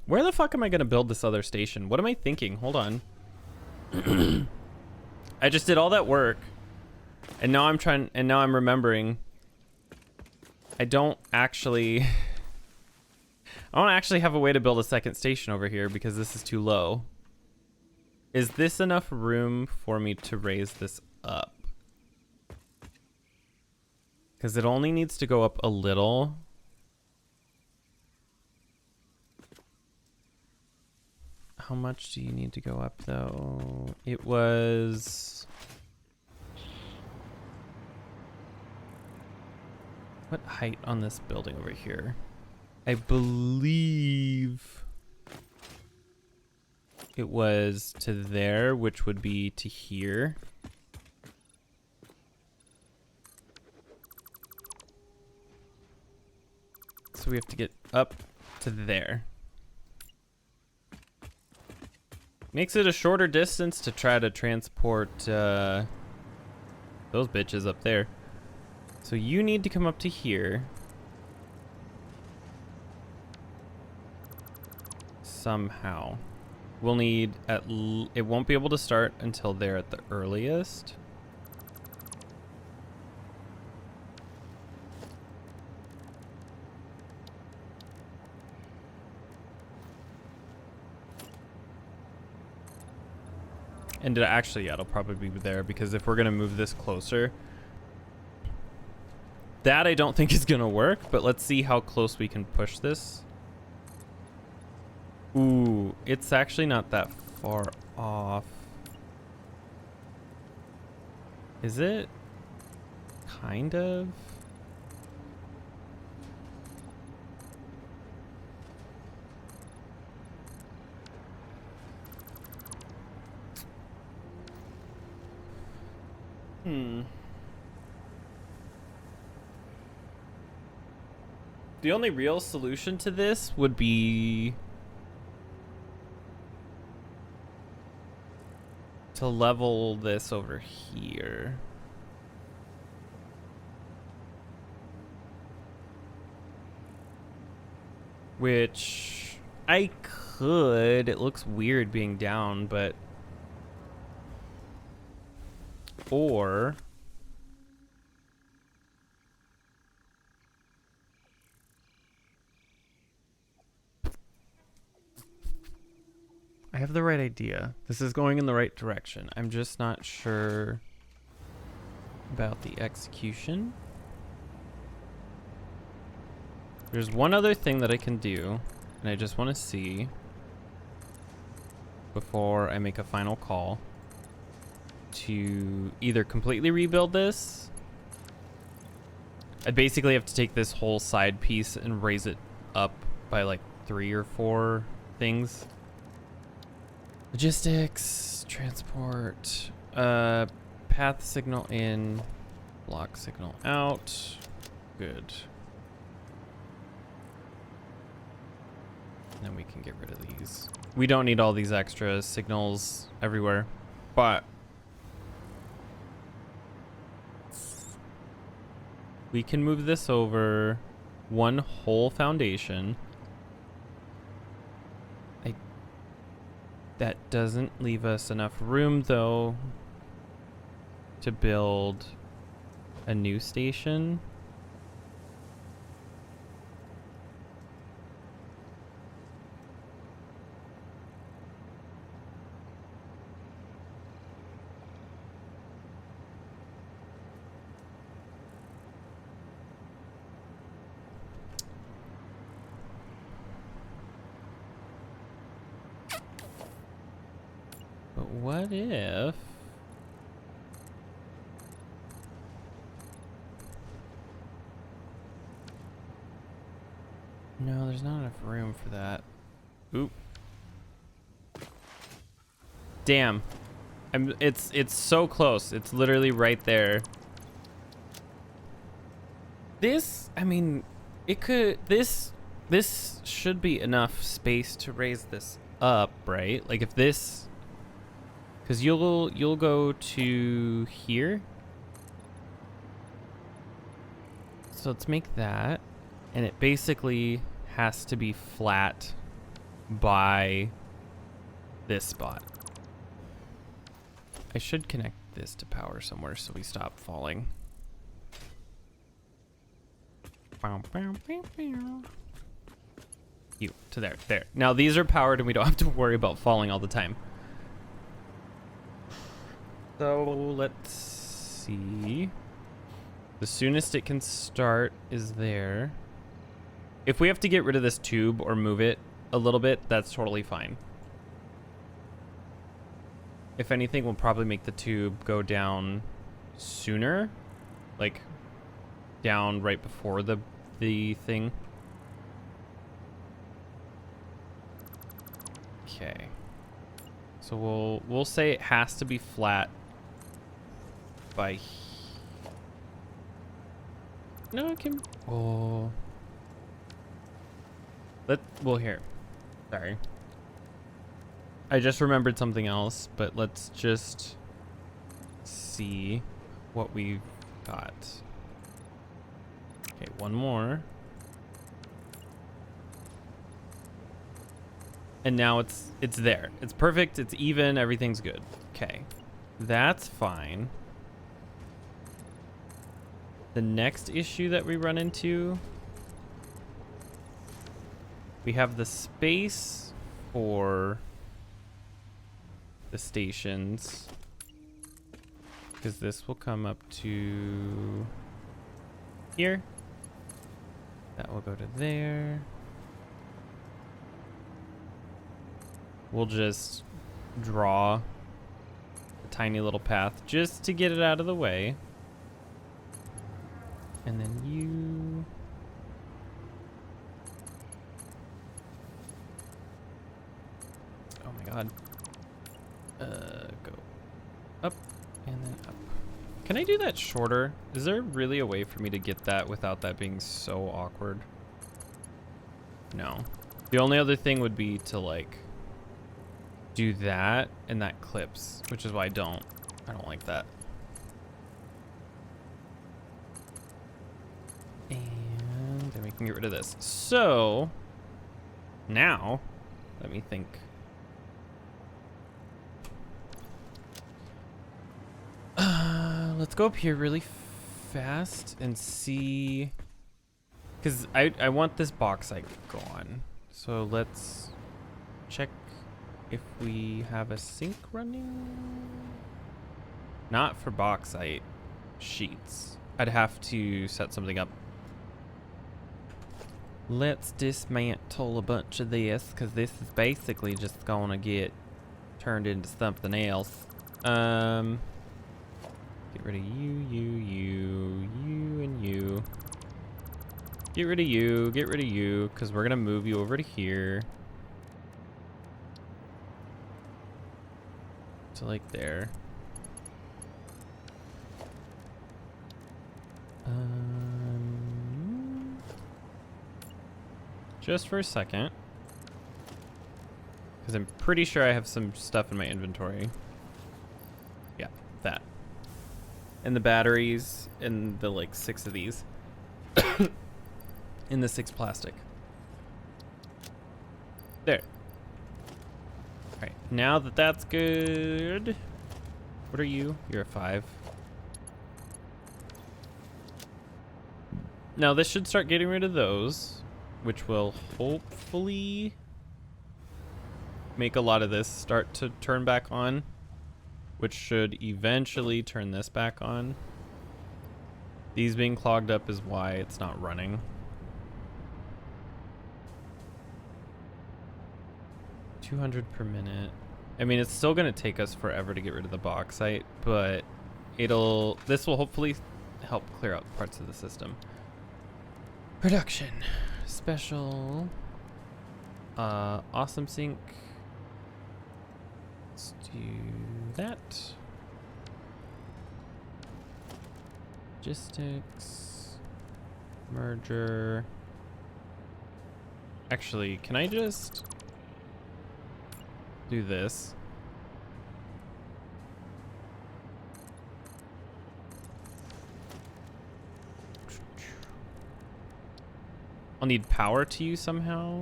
Where the fuck am I going to build this other station? What am I thinking? Hold on. I just did all that work. And now I'm remembering. I don't actually have a way to build a second station over here because this is too low. Is this enough room for me to raise this up? Because it only needs to go up a little. How much do you need to go up though? It was... What height on this building over here? I believe it was to there, which would be to here. So we have to get up to there. Makes it a shorter distance to try to transport those bitches up there. So you need to come up to here. Somehow. We'll need it won't be able to start until there at the earliest. And actually, yeah, it'll probably be there because if we're gonna move this closer, that I don't think is gonna work, but let's see how close we can push this. Ooh, it's actually not that far off. Is it? Kind of. The only real solution to this would be to level this over here. Which I could. It looks weird being down, but... Or... I have the right idea. This is going in the right direction. I'm just not sure about the execution. There's one other thing that I can do, and I just want to see before I make a final call to either completely rebuild this. I'd basically have to take this whole side piece and raise it up by like 3 or 4 things. Logistics, transport, path signal in, block signal out. Good. And then we can get rid of these. We don't need all these extra signals everywhere, but we can move this over one whole foundation. That doesn't leave us enough room, though, to build a new station. But what if... No, there's not enough room for that. Oop. Damn. It's so close. It's literally right there. This, I mean, it could... This This should be enough space to raise this up, right? Like if this, because you'll go to here. So let's make that, and it basically has to be flat by this spot. I should connect this to power somewhere so we stop falling. You to there. Now these are powered and we don't have to worry about falling all the time. So let's see. The soonest it can start is there. If we have to get rid of this tube or move it a little bit, that's totally fine. If anything, we'll probably make the tube go down sooner, like down right before the thing. Okay. So we'll say it has to be flat by. No, it can. Oh. Well, here. Sorry. I just remembered something else, but let's just see what we've got. Okay, one more. And now it's there. It's perfect, it's even, everything's good. Okay. That's fine. The next issue that we run into, we have the space for the stations, because this will come up to here. That will go to there. We'll just draw a tiny little path just to get it out of the way. And then you... Oh my god. Go up and then up. Can I do that shorter? Is there really a way for me to get that without that being so awkward? No. The only other thing would be to like do that and that clips, which is why I don't like that. And then we can get rid of this. So now let me think. Let's go up here really fast and see, because I want this bauxite gone. So let's check if we have a sink running. Not for bauxite sheets. I'd have to set something up. Let's dismantle a bunch of this, because this is basically just gonna get turned into something else. Get rid of you, and you. Get rid of you, because we're gonna move you over to here. To like there. Just for a second. Because I'm pretty sure I have some stuff in my inventory. Yeah, that. And the batteries, and the like 6 of these. In the 6 plastic. There. Alright, now that that's good. What are you? You're a 5. Now this should start getting rid of those, which will hopefully make a lot of this start to turn back on, which should eventually turn this back on. These being clogged up is why it's not running. $200 per minute. I mean, it's still gonna take us forever to get rid of the bauxite, but this will hopefully help clear out parts of the system. Production. Special. Awesome sink. Let's do that. Logistics. Merger. Actually, can I just do this? I'll need power to you somehow.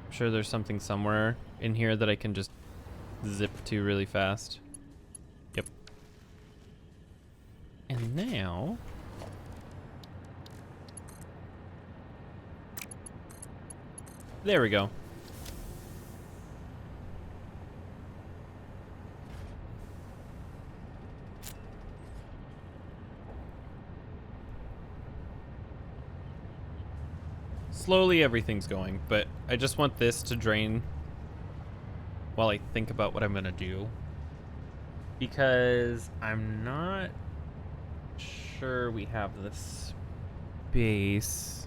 I'm sure there's something somewhere in here that I can just zip to really fast. Yep. And now... there we go. Slowly everything's going, but I just want this to drain while I think about what I'm gonna do. Because I'm not sure we have the space.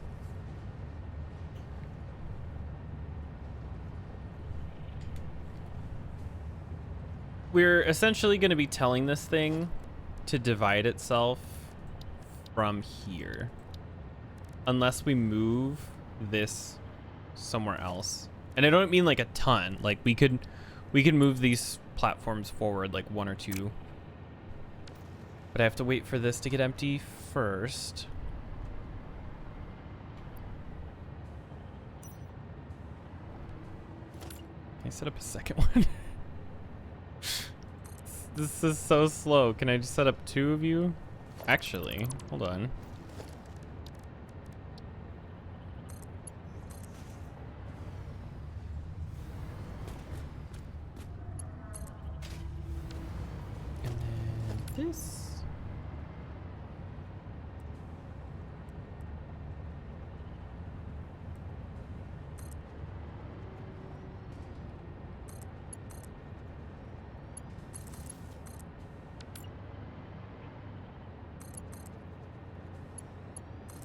We're essentially gonna be telling this thing to divide itself from here. Unless we move this somewhere else. And I don't mean like a ton. Like we could move these platforms forward like 1 or 2. But I have to wait for this to get empty first. Can I set up a second one? This is so slow. Can I just set up 2 of you? Actually, hold on. This.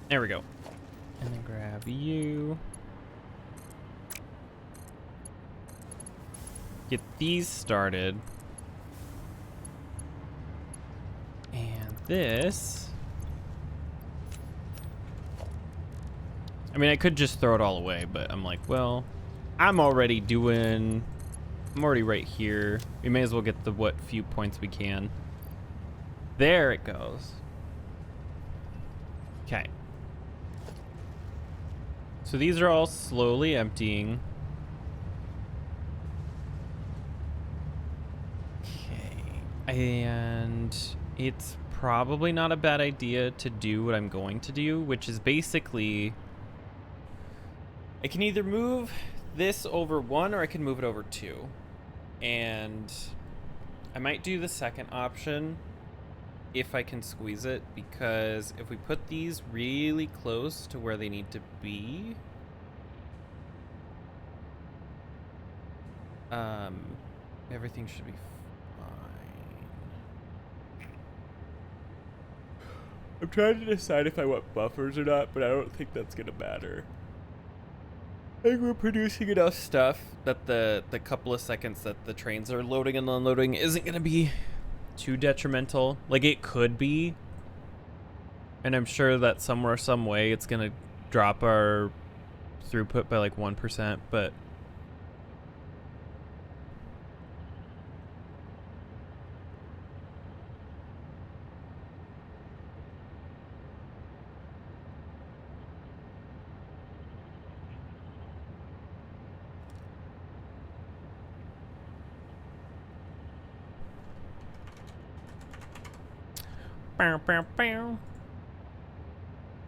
There we go. And then grab you. Get these started. This, I mean, I could just throw it all away, but I'm like, well, I'm already right here. We may as well get the what few points we can. There it goes. Okay. So these are all slowly emptying. Okay. And it's probably not a bad idea to do what I'm going to do, which is basically I can either move this over 1 or I can move it over 2. And I might do the second option if I can squeeze it, because if we put these really close to where they need to be, everything should be I'm trying to decide if I want buffers or not, but I don't think that's gonna matter. I think we're producing enough stuff that the couple of seconds that the trains are loading and unloading isn't gonna be too detrimental. Like, it could be, and I'm sure that somewhere, some way, it's gonna drop our throughput by like 1%, but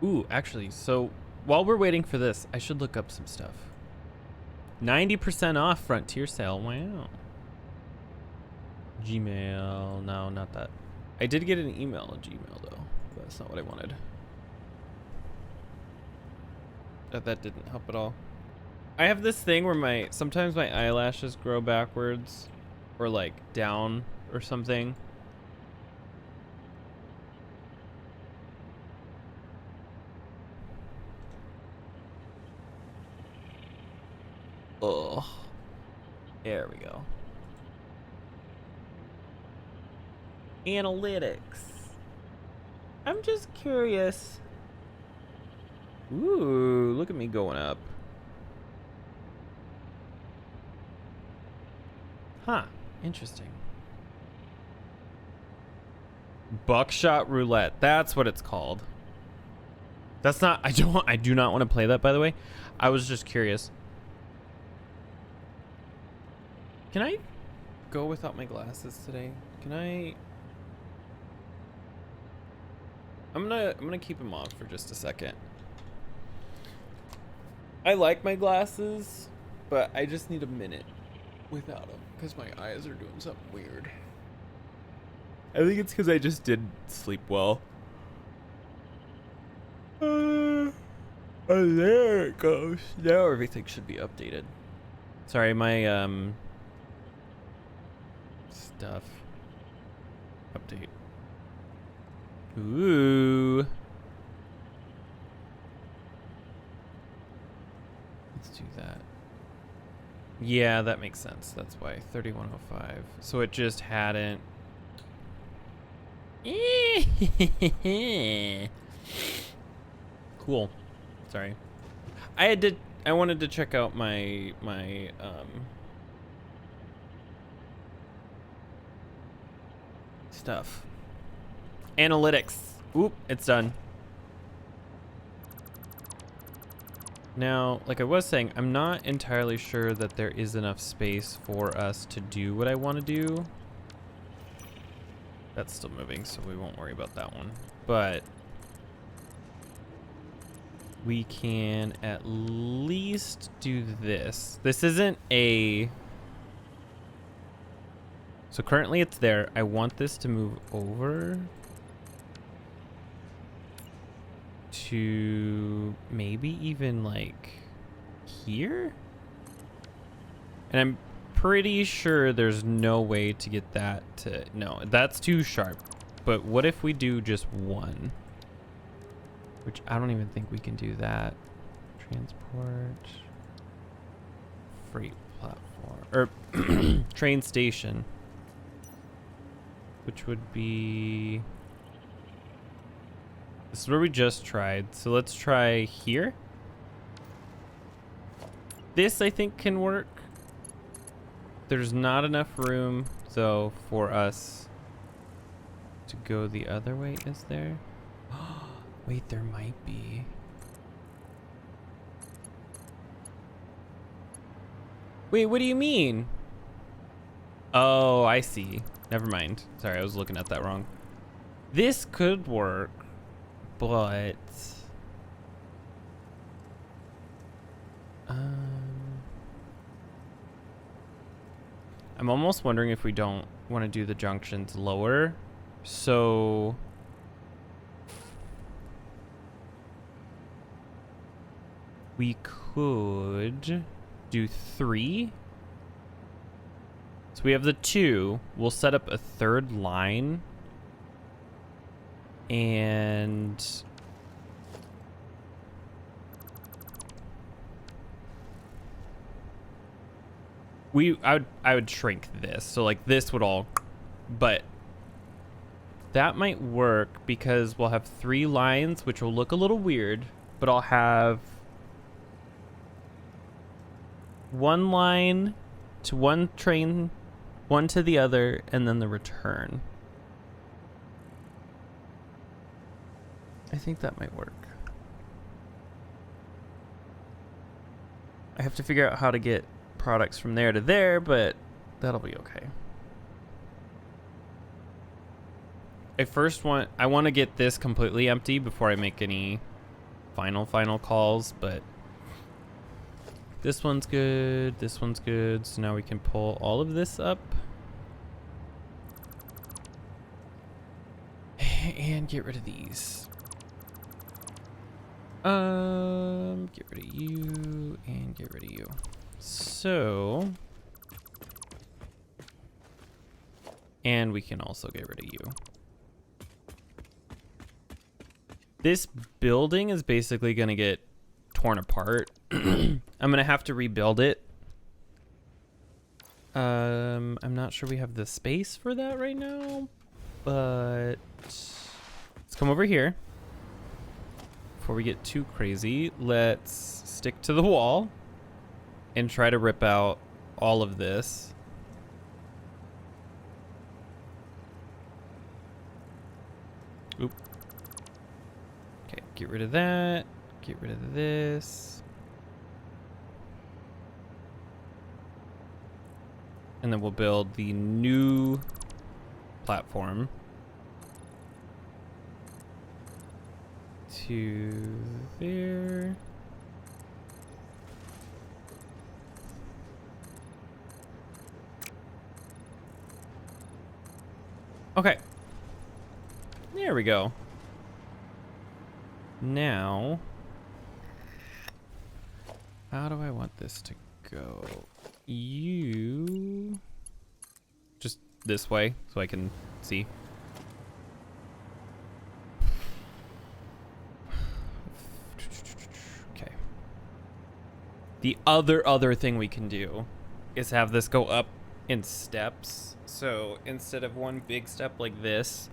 ooh, actually, so while we're waiting for this, I should look up some stuff. 90% off Frontier sale. Wow. Gmail. No, not that. I did get an email on Gmail though. But that's not what I wanted. That didn't help at all. I have this thing where sometimes my eyelashes grow backwards or like down or something. Oh, there we go. Analytics. I'm just curious Ooh, look at me going up. Huh, interesting. Buckshot roulette. That's what it's called. That's not, I do not want to play that, by the way. I was just curious. Can I go without my glasses today? Can I? I'm gonna keep them off for just a second. I like my glasses, but I just need a minute without them because my eyes are doing something weird. I think it's because I just didn't sleep well. Oh, there it goes. Now everything should be updated. Sorry, my stuff update. Ooh. Let's do that. Yeah, that makes sense. That's why 3105. So it just hadn't. Cool. Sorry. I wanted to check out my stuff. Analytics. Oop, it's done. Now, like I was saying, I'm not entirely sure that there is enough space for us to do what I want to do. That's still moving, so we won't worry about that one. But we can at least do this. This isn't a... So currently it's there. I want this to move over to maybe even like here. And I'm pretty sure there's no way to get that to... No, that's too sharp. But what if we do just one? Which I don't even think we can do that. Transport. Freight platform. Or train station. Which would be... This is where we just tried. So let's try here. This I think can work. There's not enough room, though, for us to go the other way, is there? Wait, there might be. Wait, what do you mean? Oh, I see. Never mind. Sorry, I was looking at that wrong. This could work, but... I'm almost wondering if we don't want to do the junctions lower. So... we could do 3. So we have the 2. We'll set up a 3rd line. And... I would shrink this. So like this would all... But that might work because we'll have 3 lines, which will look a little weird. But I'll have... 1 line to one train, 1 to the other, and then the return. I think that might work. I have to figure out how to get products from there to there, but that'll be okay. I want to get this completely empty before I make any final calls, but this one's good, this one's good. So now we can pull all of this up. And get rid of these. Get rid of you and get rid of you. So, and we can also get rid of you. This building is basically gonna get torn apart. I'm gonna have to rebuild it. I'm not sure we have the space for that right now, but let's come over here. before we get too crazy, let's stick to the wall and try to rip out all of this. Oop. Okay, get rid of that. Get rid of this. And then we'll build the new platform. To there. Okay. There we go. Now, how do I want this to go? You just this way so I can see. Okay. The other thing we can do is have this go up in steps. So instead of one big step like this,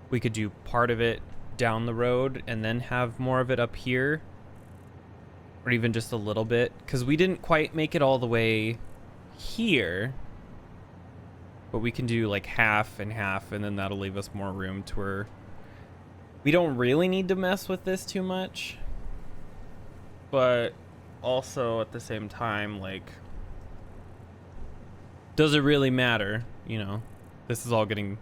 we could do part of it down the road and then have more of it up here, or even just a little bit, because we didn't quite make it all the way here, but we can do like half and half, and then that'll leave us more room to where we don't really need to mess with this too much, but also at the same time, like, does it really matter? You know, this is all getting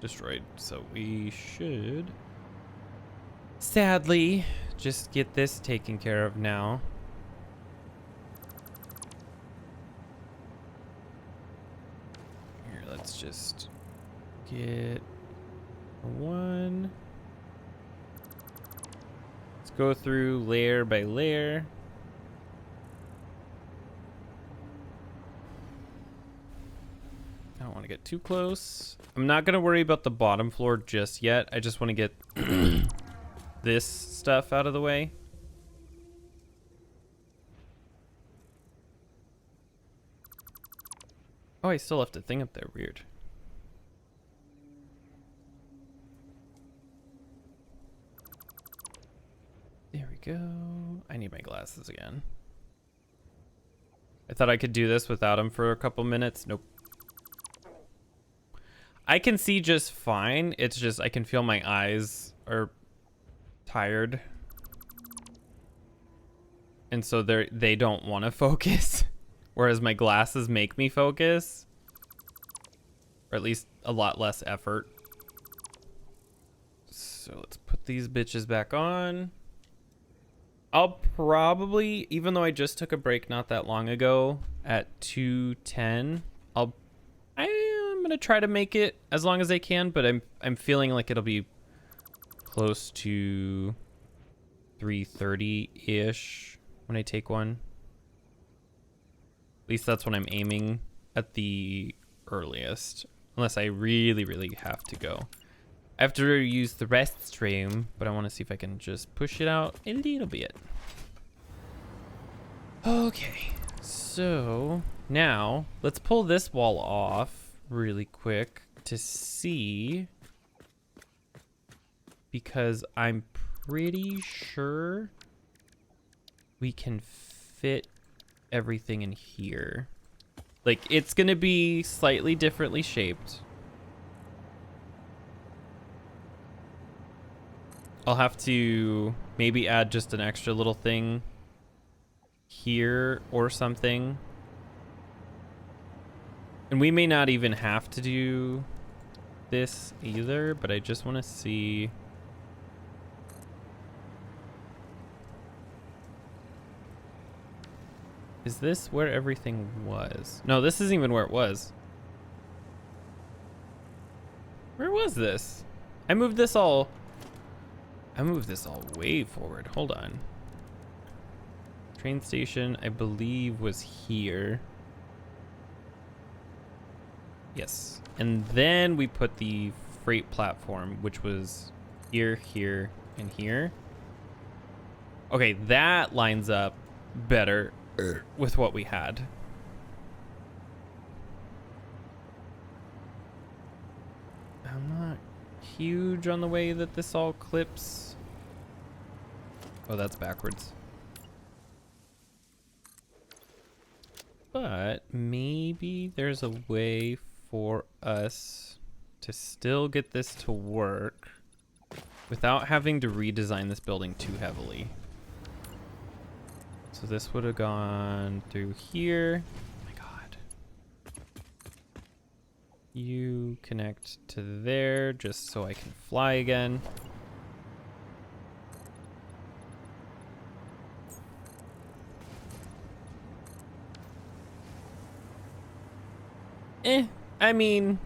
destroyed, so we should sadly just get this taken care of now. Here, let's just get one. Let's go through layer by layer. I don't want to get too close. I'm not going to worry about the bottom floor just yet. I just want to get this stuff out of the way. Oh, I still left a thing up there. Weird. There we go. I need my glasses again. I thought I could do this without them for a couple minutes. Nope. I can see just fine. It's just I can feel my eyes are tired. And so they don't want to focus. Whereas my glasses make me focus. Or at least a lot less effort. So let's put these bitches back on. I'll probably, even though I just took a break not that long ago at 2:10, I'm gonna try to make it as long as I can, but I'm feeling like it'll be close to 3:30-ish when I take one. At least that's what I'm aiming at the earliest, unless I really have to go. I have to use the restroom, but I want to see if I can just push it out a little bit. Okay, so now let's pull this wall off really quick to see, because I'm pretty sure we can fit everything in here. Like, it's gonna be slightly differently shaped. I'll have to maybe add just an extra little thing here or something. And we may not even have to do this either, but I just want to see. Is this where everything was? No, this isn't even where it was. Where was this? I moved this all way forward. Hold on. Train station, I believe, was here. Yes. And then we put the freight platform, which was here, here, and here. Okay, that lines up better with what we had. I'm not huge on the way that this all clips. Oh, that's backwards. But maybe there's a way for us to still get this to work without having to redesign this building too heavily. So this would have gone through here. Oh my God. You connect to there just so I can fly again. I mean,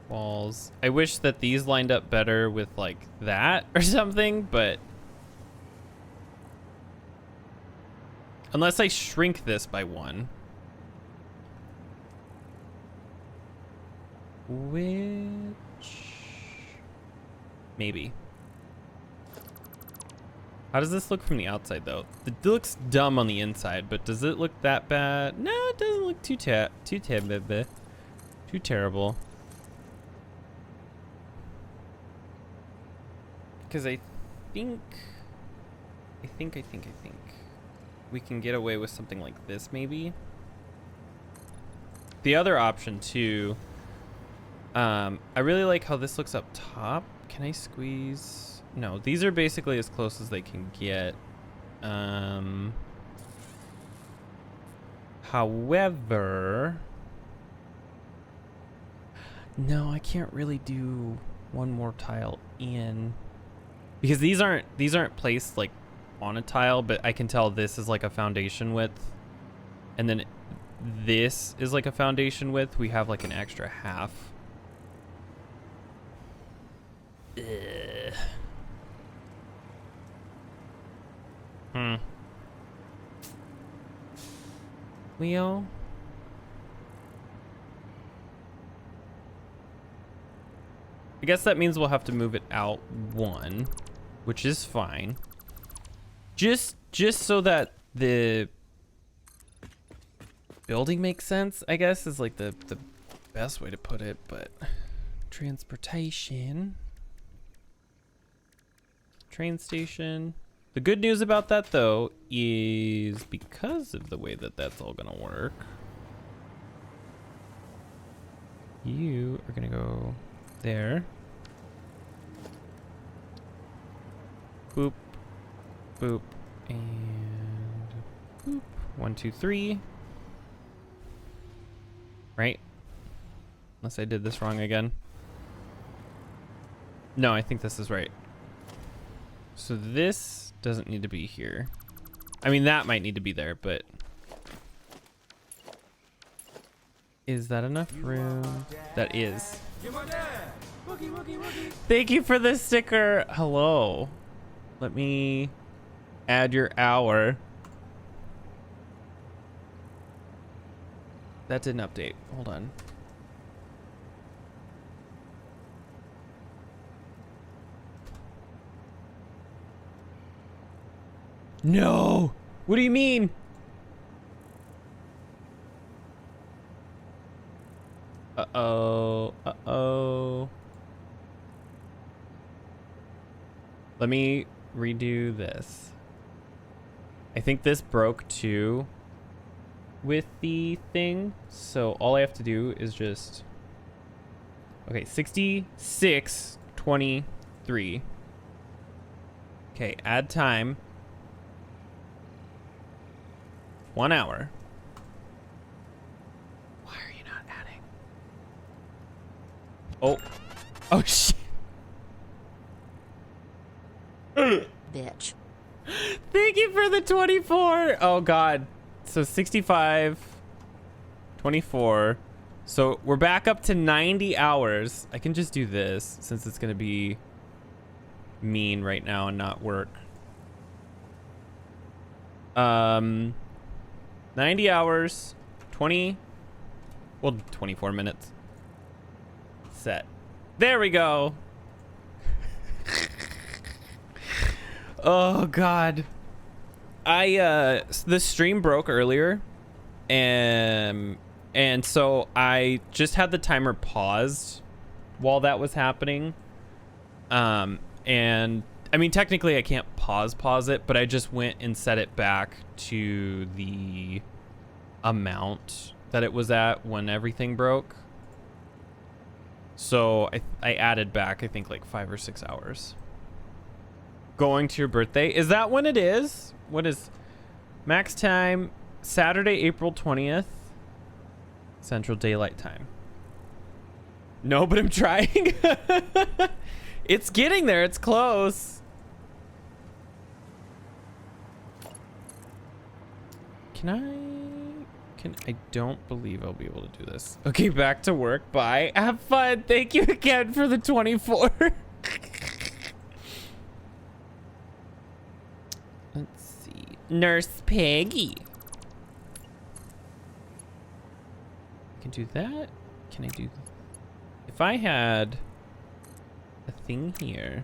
walls. I wish that these lined up better with like that or something, but unless I shrink this by 1. Which maybe. How does this look from the outside though? It looks dumb on the inside, but does it look that bad? No, it doesn't look too terrible. Because I think we can get away with something like this maybe. The other option too, I really like how this looks up top. Can I squeeze? No, these are basically as close as they can get. However, no, I can't really do one more tile in because these aren't placed like on a tile, but I can tell this is like a foundation width, and then this is like a foundation width. We have like an extra half. Ugh. Leo? I guess that means we'll have to move it out 1, which is fine. Just so that the building makes sense, I guess, is like the best way to put it, but transportation. Train station. The good news about that, though, is because of the way that that's all gonna work, you are gonna go there. Boop, boop, and boop. 1, 2, 3. Right? Unless I did this wrong again. No, I think this is right. So this doesn't need to be here. I mean, that might need to be there, but is that enough room? That is. Thank you for the sticker. Hello. Let me add your hour. That didn't update. Hold on. No! What do you mean? Uh-oh. Uh-oh. Let me redo this. I think this broke too with the thing. So all I have to do is just... Okay, 66:23. Okay, add time. 1 hour. Why are you not adding? Oh. Oh, shit. Bitch. Thank you for the 24. Oh, God. So 65, 24. So we're back up to 90 hours. I can just do this since it's going to be mean right now and not work. 90 hours, 24 minutes. Set. There we go. Oh God. The stream broke earlier, and so I just had the timer paused while that was happening. And I mean, technically I can't pause it, but I just went and set it back to the amount that it was at when everything broke. So I added back, I think, like 5 or 6 hours. Going to your birthday. Is that when it is? What is max time? Saturday, April 20th. Central Daylight Time. No, but I'm trying. It's getting there. It's close. I don't believe I'll be able to do this. Okay, back to work. Bye. Have fun. Thank you again for the 24. Let's see. Nurse Peggy. I can do that. Can I do... If I had a thing here.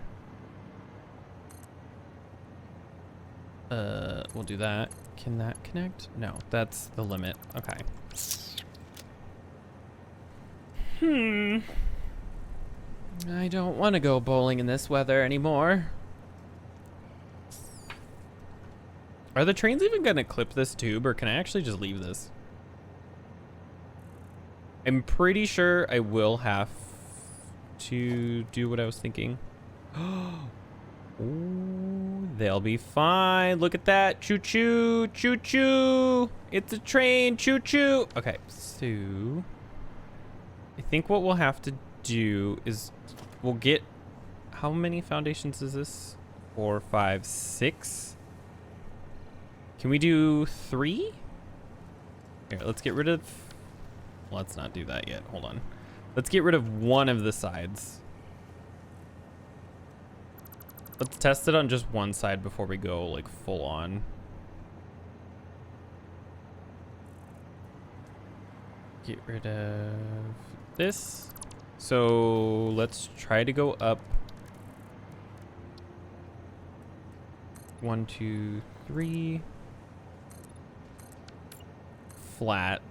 We'll do that. Can that connect? No, that's the limit. Okay. I don't want to go bowling in this weather anymore. Are the trains even gonna clip this tube, or can I actually just leave this? I'm pretty sure I will have to do what I was thinking. Ooh, they'll be fine. Look at that. Choo choo, choo choo. It's a train. Choo choo. Okay, so I think what we'll have to do is we'll get, how many foundations is this? 4, 5, 6. Can we do 3? Here, let's get rid of, let's not do that yet. Hold on. Let's get rid of one of the sides. Let's test it on just one side before we go like full on. Get rid of this. So let's try to go up. 1, 2, 3. Flat.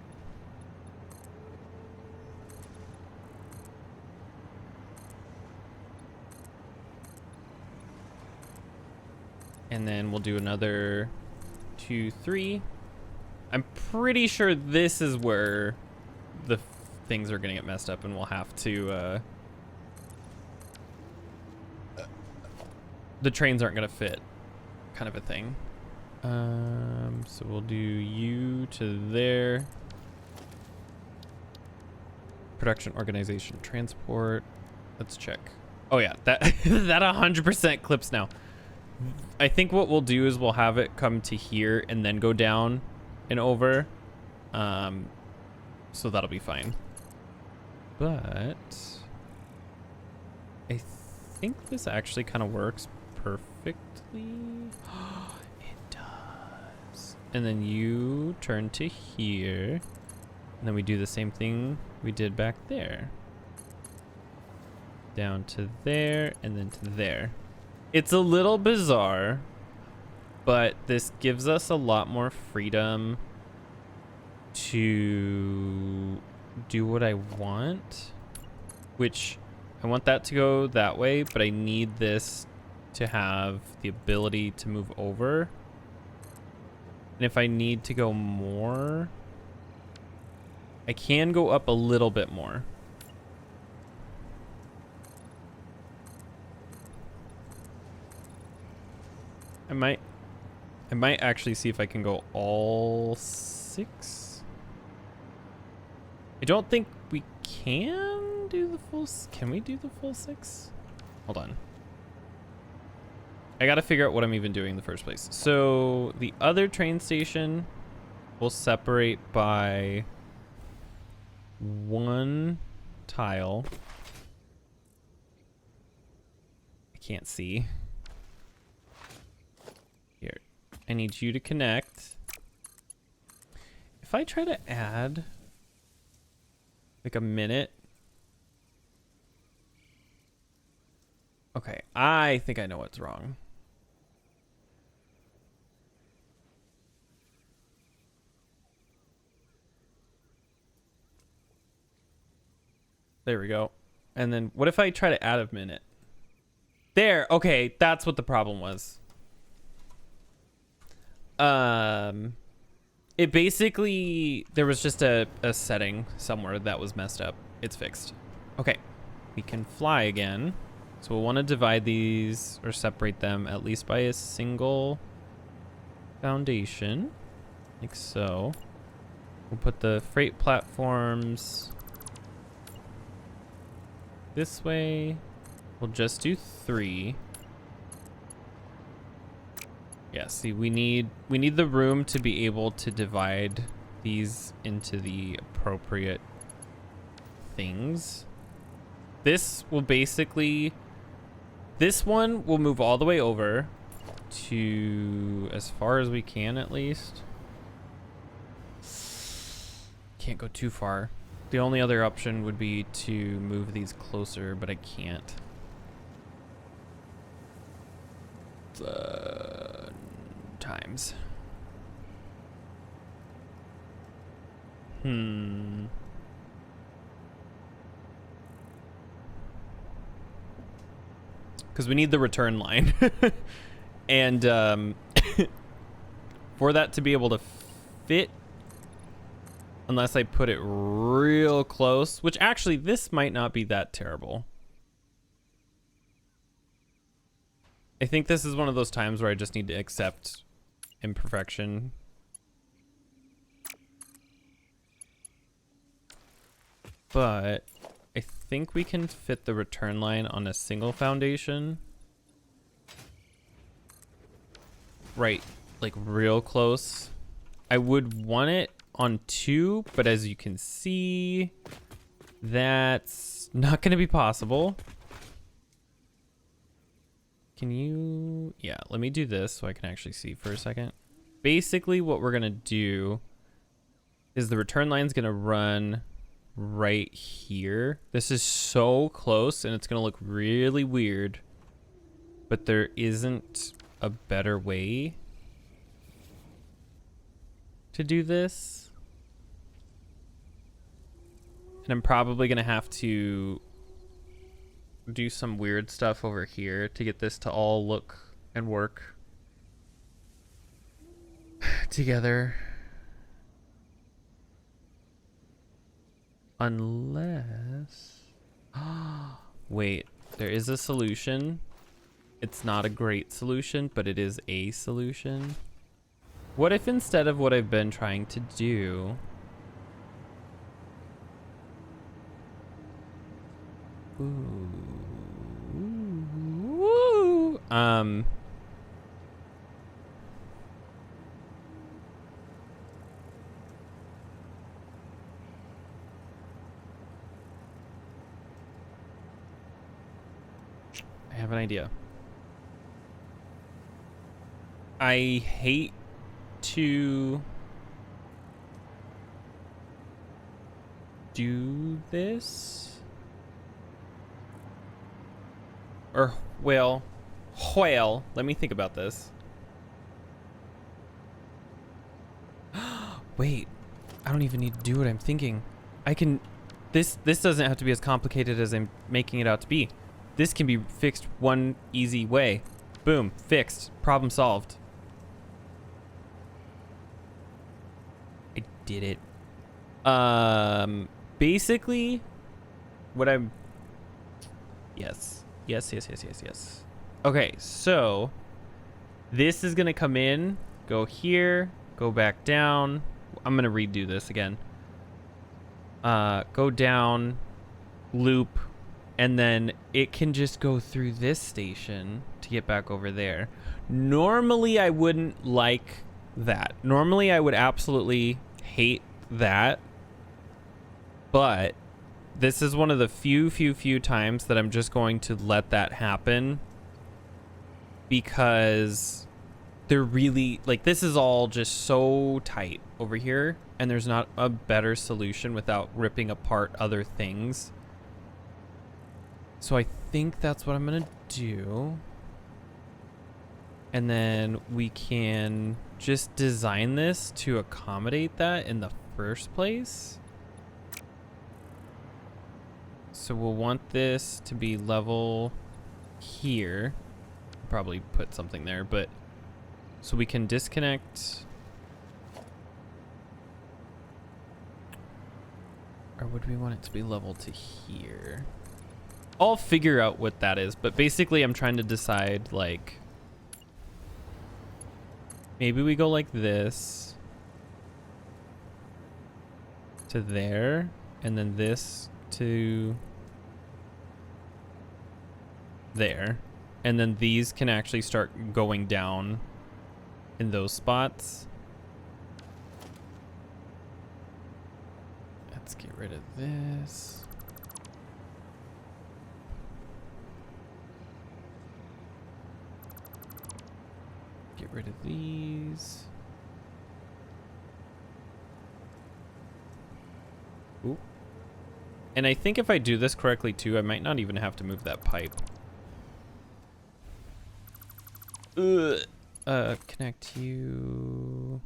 And then we'll do another 2, 3. I'm pretty sure this is where the things are gonna get messed up, and we'll have to the trains aren't gonna fit, kind of a thing. So we'll do you to there. Production, organization, transport. Let's check. Oh yeah, that that 100% clips now. I think what we'll do is we'll have it come to here and then go down and over. So that'll be fine. But I think this actually kind of works perfectly. It does. And then you turn to here. And then we do the same thing we did back there. Down to there and then to there. It's a little bizarre, but this gives us a lot more freedom to do what I want, which I want that to go that way, but I need this to have the ability to move over. And if I need to go more, I can go up a little bit more. I might actually see if I can go all 6. I don't think we can do the full. Can we do the full 6? Hold on. I gotta figure out what I'm even doing in the first place. So the other train station will separate by 1 tile. I can't see. Here, I need you to connect. If I try to add like a minute. Okay, I think I know what's wrong. There we go. And then what if I try to add a minute? There. Okay, that's what the problem was. It basically, there was just a setting somewhere that was messed up. It's fixed. Okay, we can fly again. So we'll want to divide these or separate them at least by a single foundation, like so. We'll put the freight platforms this way. We'll just do 3. Yeah, see, we need the room to be able to divide these into the appropriate things. This will basically, this one will move all the way over to as far as we can, at least. Can't go too far. The only other option would be to move these closer, but I can't. Times. Because we need the return line. And for that to be able to fit, unless I put it real close, which actually this might not be that terrible. I think this is one of those times where I just need to accept imperfection. But I think we can fit the return line on a single foundation. Right, like real close. I would want it on 2, but as you can see, that's not going to be possible. Can you... Yeah, let me do this so I can actually see for a second. Basically, what we're going to do is the return line's going to run right here. This is so close, and it's going to look really weird. But there isn't a better way to do this. And I'm probably going to have to do some weird stuff over here to get this to all look and work together. Unless... Wait, there is a solution. It's not a great solution, but it is a solution. What if instead of what I've been trying to do... I have an idea. I hate to do this. Or, well, let me think about this. Wait, I don't even need to do what I'm thinking. I can, this doesn't have to be as complicated as I'm making it out to be. This can be fixed one easy way. Boom, fixed, problem solved. I did it. Basically, what I'm, yes. Okay, so this is gonna come in, go here, go back down. I'm gonna redo this again. Go down, loop, and then it can just go through this station to get back over there. Normally, I wouldn't like that. Normally, I would absolutely hate that. But this is one of the few times that I'm just going to let that happen, because they're really, like, this is all just so tight over here, and there's not a better solution without ripping apart other things. So I think that's what I'm gonna do. And then we can just design this to accommodate that in the first place. So we'll want this to be level here. Probably put something there, but so we can disconnect. Or would we want it to be level to here? I'll figure out what that is, but basically I'm trying to decide, like, maybe we go like this to there, and then this to there, and then these can actually start going down in those spots. Let's get rid of this. Get rid of these. Ooh. And I think if I do this correctly too, I might not even have to move that pipe. Ugh. Connect you.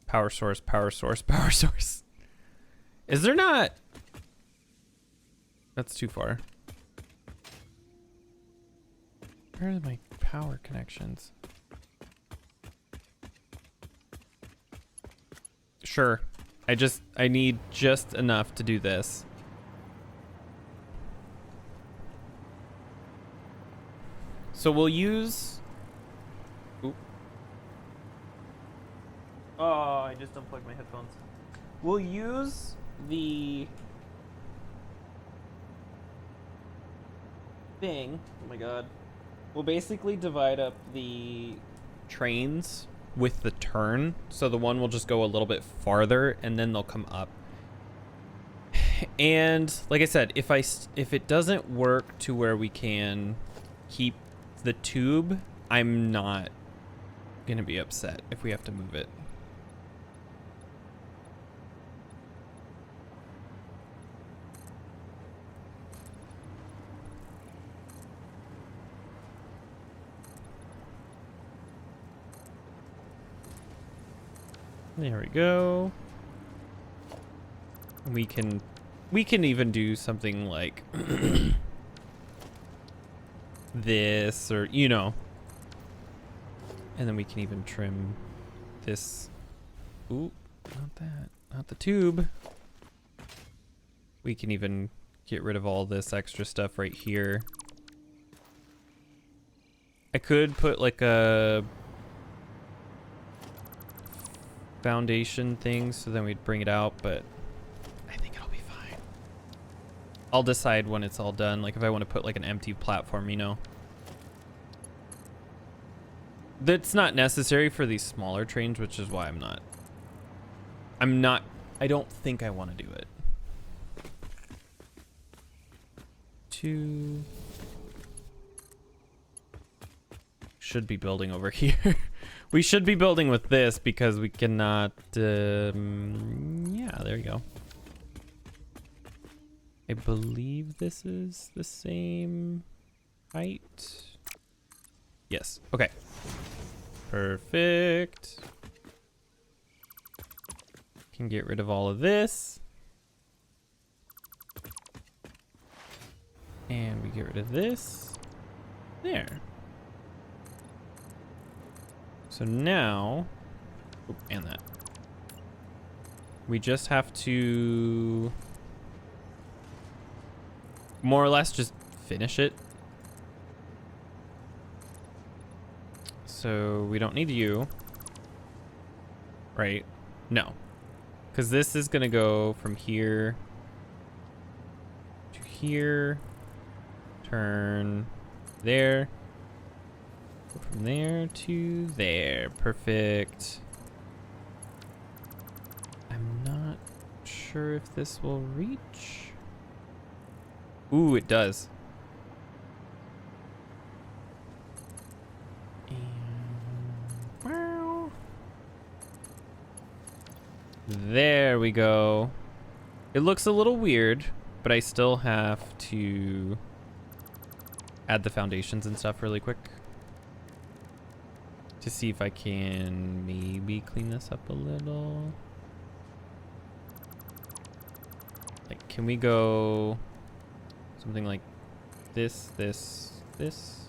Power source, power source, power source. Is there not? That's too far. Where are my power connections? Sure. I need just enough to do this. So we'll use... Oop. Oh, I just unplugged my headphones. We'll use the thing. Oh my god. We'll basically divide up the trains with the turn. So the one will just go a little bit farther and then they'll come up. And like I said, if it doesn't work to where we can keep the tube, I'm not gonna be upset if we have to move it. There we go. We can even do something like this, or you know. And then we can even trim this. Ooh, not that. Not the tube. We can even get rid of all this extra stuff right here. I could put like a foundation thing so then we'd bring it out, but I think it'll be fine. I'll decide when it's all done, like if I want to put like an empty platform, you know. That's not necessary for these smaller trains, which is why I don't think I want to do it. 2 should be building over here. We should be building with this because we cannot, yeah, there you go. I believe this is the same height. Yes, okay. Perfect. Can get rid of all of this. And we get rid of this. There. So now, and that. We just have to more or less just finish it. So we don't need you, right? No, because this is gonna go from here to here, turn there. From there to there. Perfect. I'm not sure if this will reach. Ooh, it does. And... there we go. It looks a little weird, but I still have to add the foundations and stuff really quick to see if I can maybe clean this up a little. Like, can we go Something like this, this, this.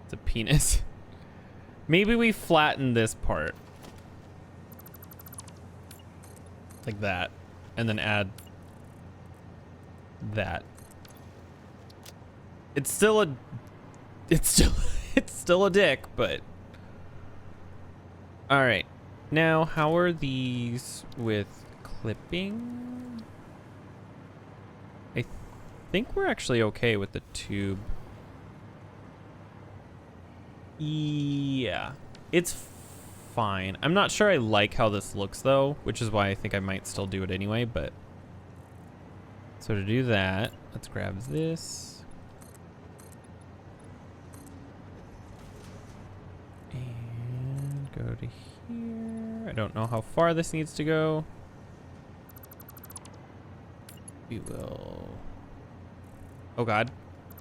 It's a penis. Maybe we flatten this part. Like that. And then add that. It's still a... It's still a dick, but... Alright. Now, how are these with clipping? I think we're actually okay with the tube. Yeah. It's fine. I'm not sure I like how this looks, though, which is why I think I might still do it anyway, but... So to do that, let's grab this. And go to here. I don't know how far this needs to go. We will... Oh God.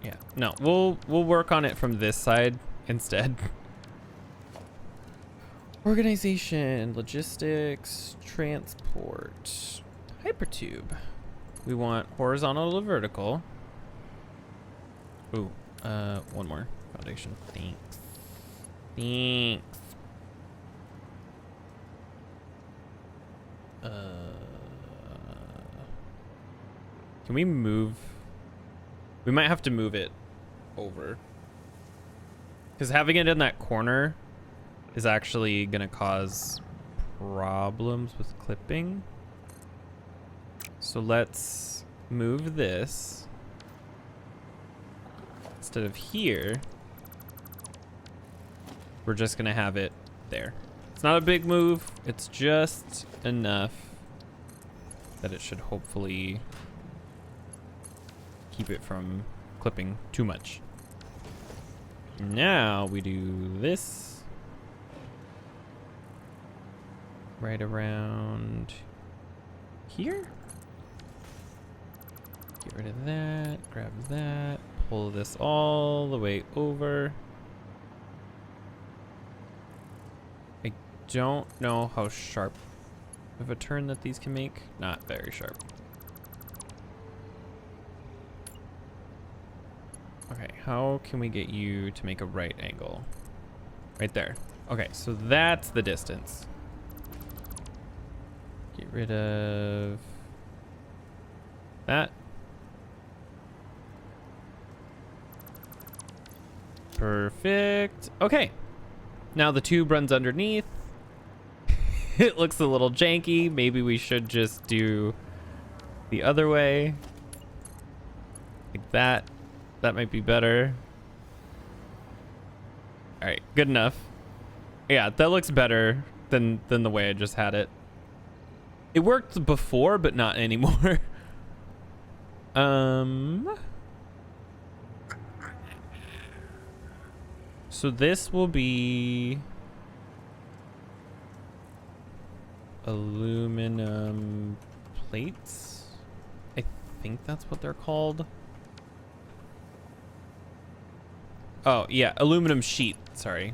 Yeah. No, we'll work on it from this side instead. Organization, logistics, transport, hypertube. We want horizontal to vertical. Ooh, one more foundation. Thanks. Thanks. Can we move? We might have to move it over. Because having it in that corner is actually going to cause problems with clipping. So let's move this. Instead of here, we're just going to have it there. It's not a big move. It's just enough that it should hopefully keep it from clipping too much. Now we do this right around here. Get rid of that, grab that, pull this all the way over. I don't know how sharp of a turn that these can make. Not very sharp. Okay, how can we get you to make a right angle? Right there. Okay, so that's the distance. Get rid of that. Perfect. Okay. Now the tube runs underneath. It looks a little janky. Maybe we should just do the other way. Like that. That might be better. All right, good enough. Yeah, that looks better than the way I just had it. It worked before, but not anymore. So this will be aluminum plates. I think that's what they're called. Oh, yeah, aluminum sheet, sorry.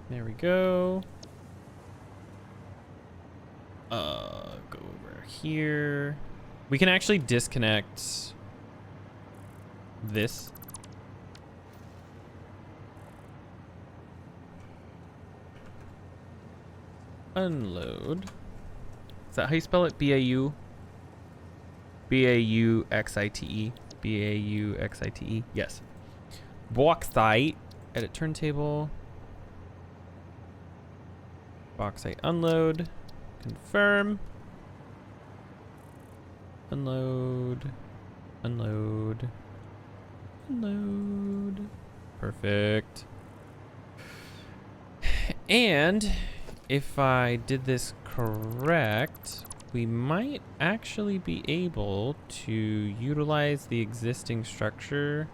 There we go. Go over here. We can actually disconnect this. Unload. Is that how you spell it? B-A-U? B-A-U-X-I-T-E. B-A-U-X-I-T-E. Yes. Bauxite. Edit turntable. Bauxite unload. Confirm. Unload. Unload. Unload. Perfect. And if I did this correct, we might actually be able to utilize the existing structure.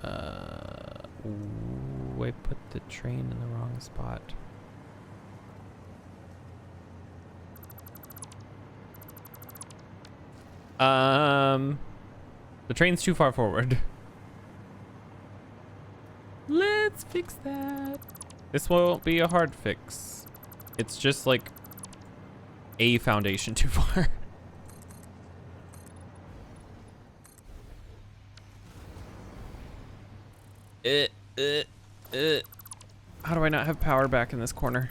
Ooh, I put the train in the wrong spot. The train's too far forward. Let's fix that. This won't be a hard fix. It's just like a foundation too far. How do I not have power back in this corner?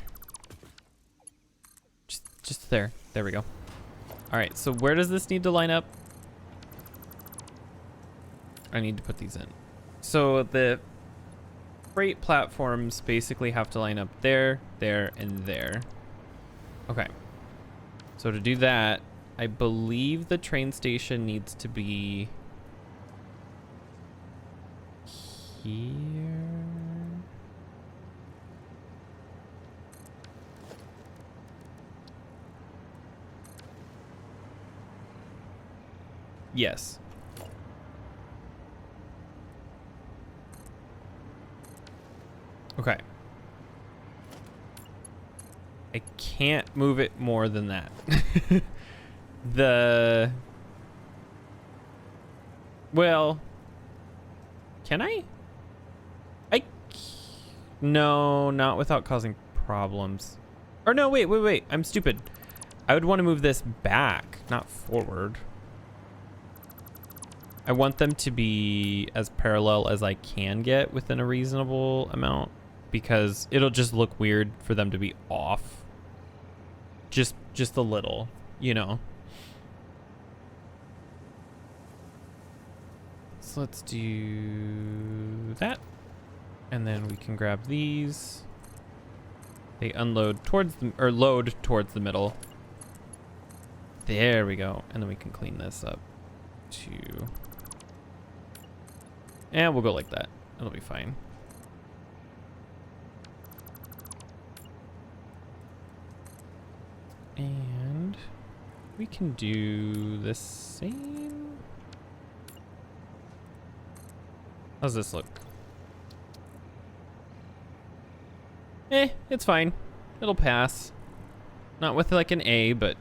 Just there. There we go. All right, so where does this need to line up? I need to put these in. So the freight platforms basically have to line up there, there, and there. Okay. So to do that, I believe the train station needs to be here. Yes. Okay. I can't move it more than that. Well, can I? No, not without causing problems. Or no, wait. I'm stupid. I would want to move this back, not forward. I want them to be as parallel as I can get within a reasonable amount, because it'll just look weird for them to be off. Just a little, you know. So let's do that. And then we can grab these. They unload towards the, or load towards the middle. There we go. And then we can clean this up to, and we'll go like that. It'll be fine. And we can do the same. How's this look? It's fine. It'll pass. Not with like an A, but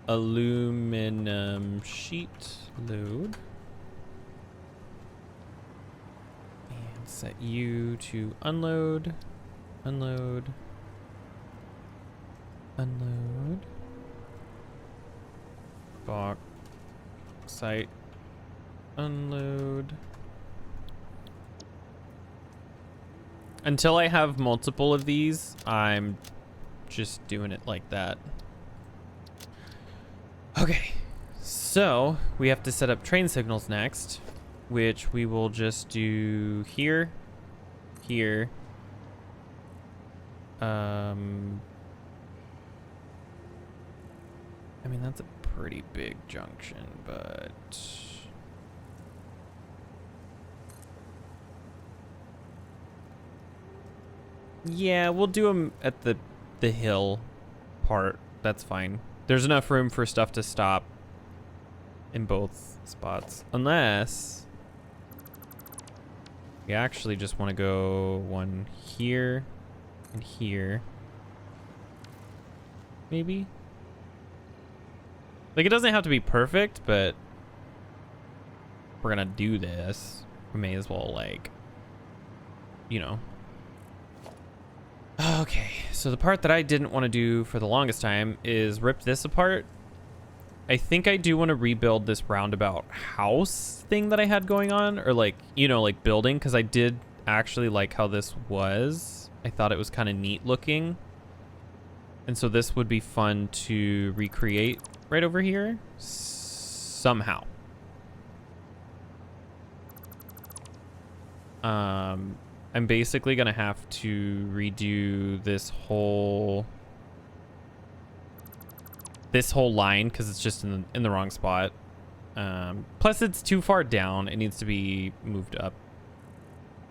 aluminum sheet load. And set you to unload, unload, unload. Bauxite, unload. Until I have multiple of these, I'm just doing it like that. Okay, so we have to set up train signals next, which we will just do here, here. I mean, that's a pretty big junction, but yeah, we'll do them at the hill part. That's fine. There's enough room for stuff to stop in both spots. Unless we actually just want to go one here and here. Maybe? Like, it doesn't have to be perfect, but if we're gonna do this, we may as well, like, you know. Okay, so the part that I didn't want to do for the longest time is rip this apart. I think I do want to rebuild this roundabout house thing that I had going on, or like, you know, like building, because I did actually like how this was. I thought it was kind of neat looking. And so this would be fun to recreate right over here somehow. I'm basically gonna have to redo this whole line because it's just in the wrong spot. Plus it's too far down. It needs to be moved up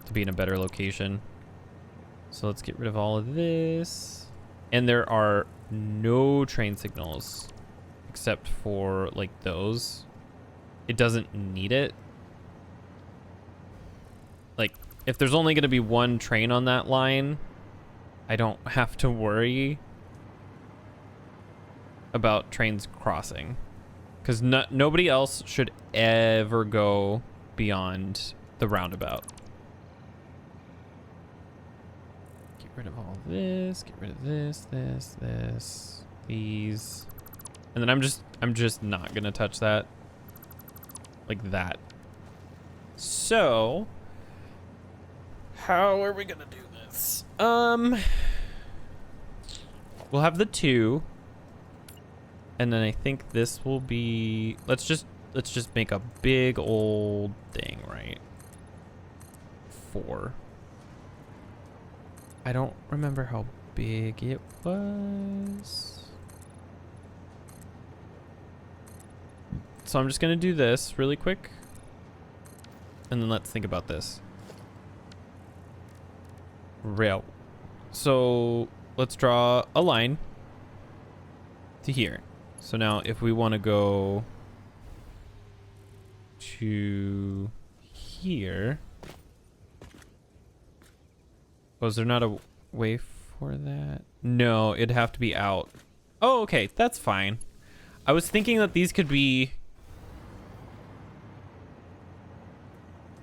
to be in a better location. So let's get rid of all of this. And there are no train signals except for like those. It doesn't need it. Like, if there's only going to be one train on that line, I don't have to worry about trains crossing. Because nobody else should ever go beyond the roundabout. Get rid of all this. Get rid of this, these. And then I'm just not gonna touch that. Like that. So, how are we gonna do this? We'll have the 2. And then I think this will be, let's just make a big old thing, right? 4. I don't remember how big it was. So I'm just gonna do this really quick. And then let's think about this. Rail. So let's draw a line to here. So now if we want to go to here. Was there not a way for that? No, it'd have to be out. Oh, okay, that's fine. I was thinking that these could be...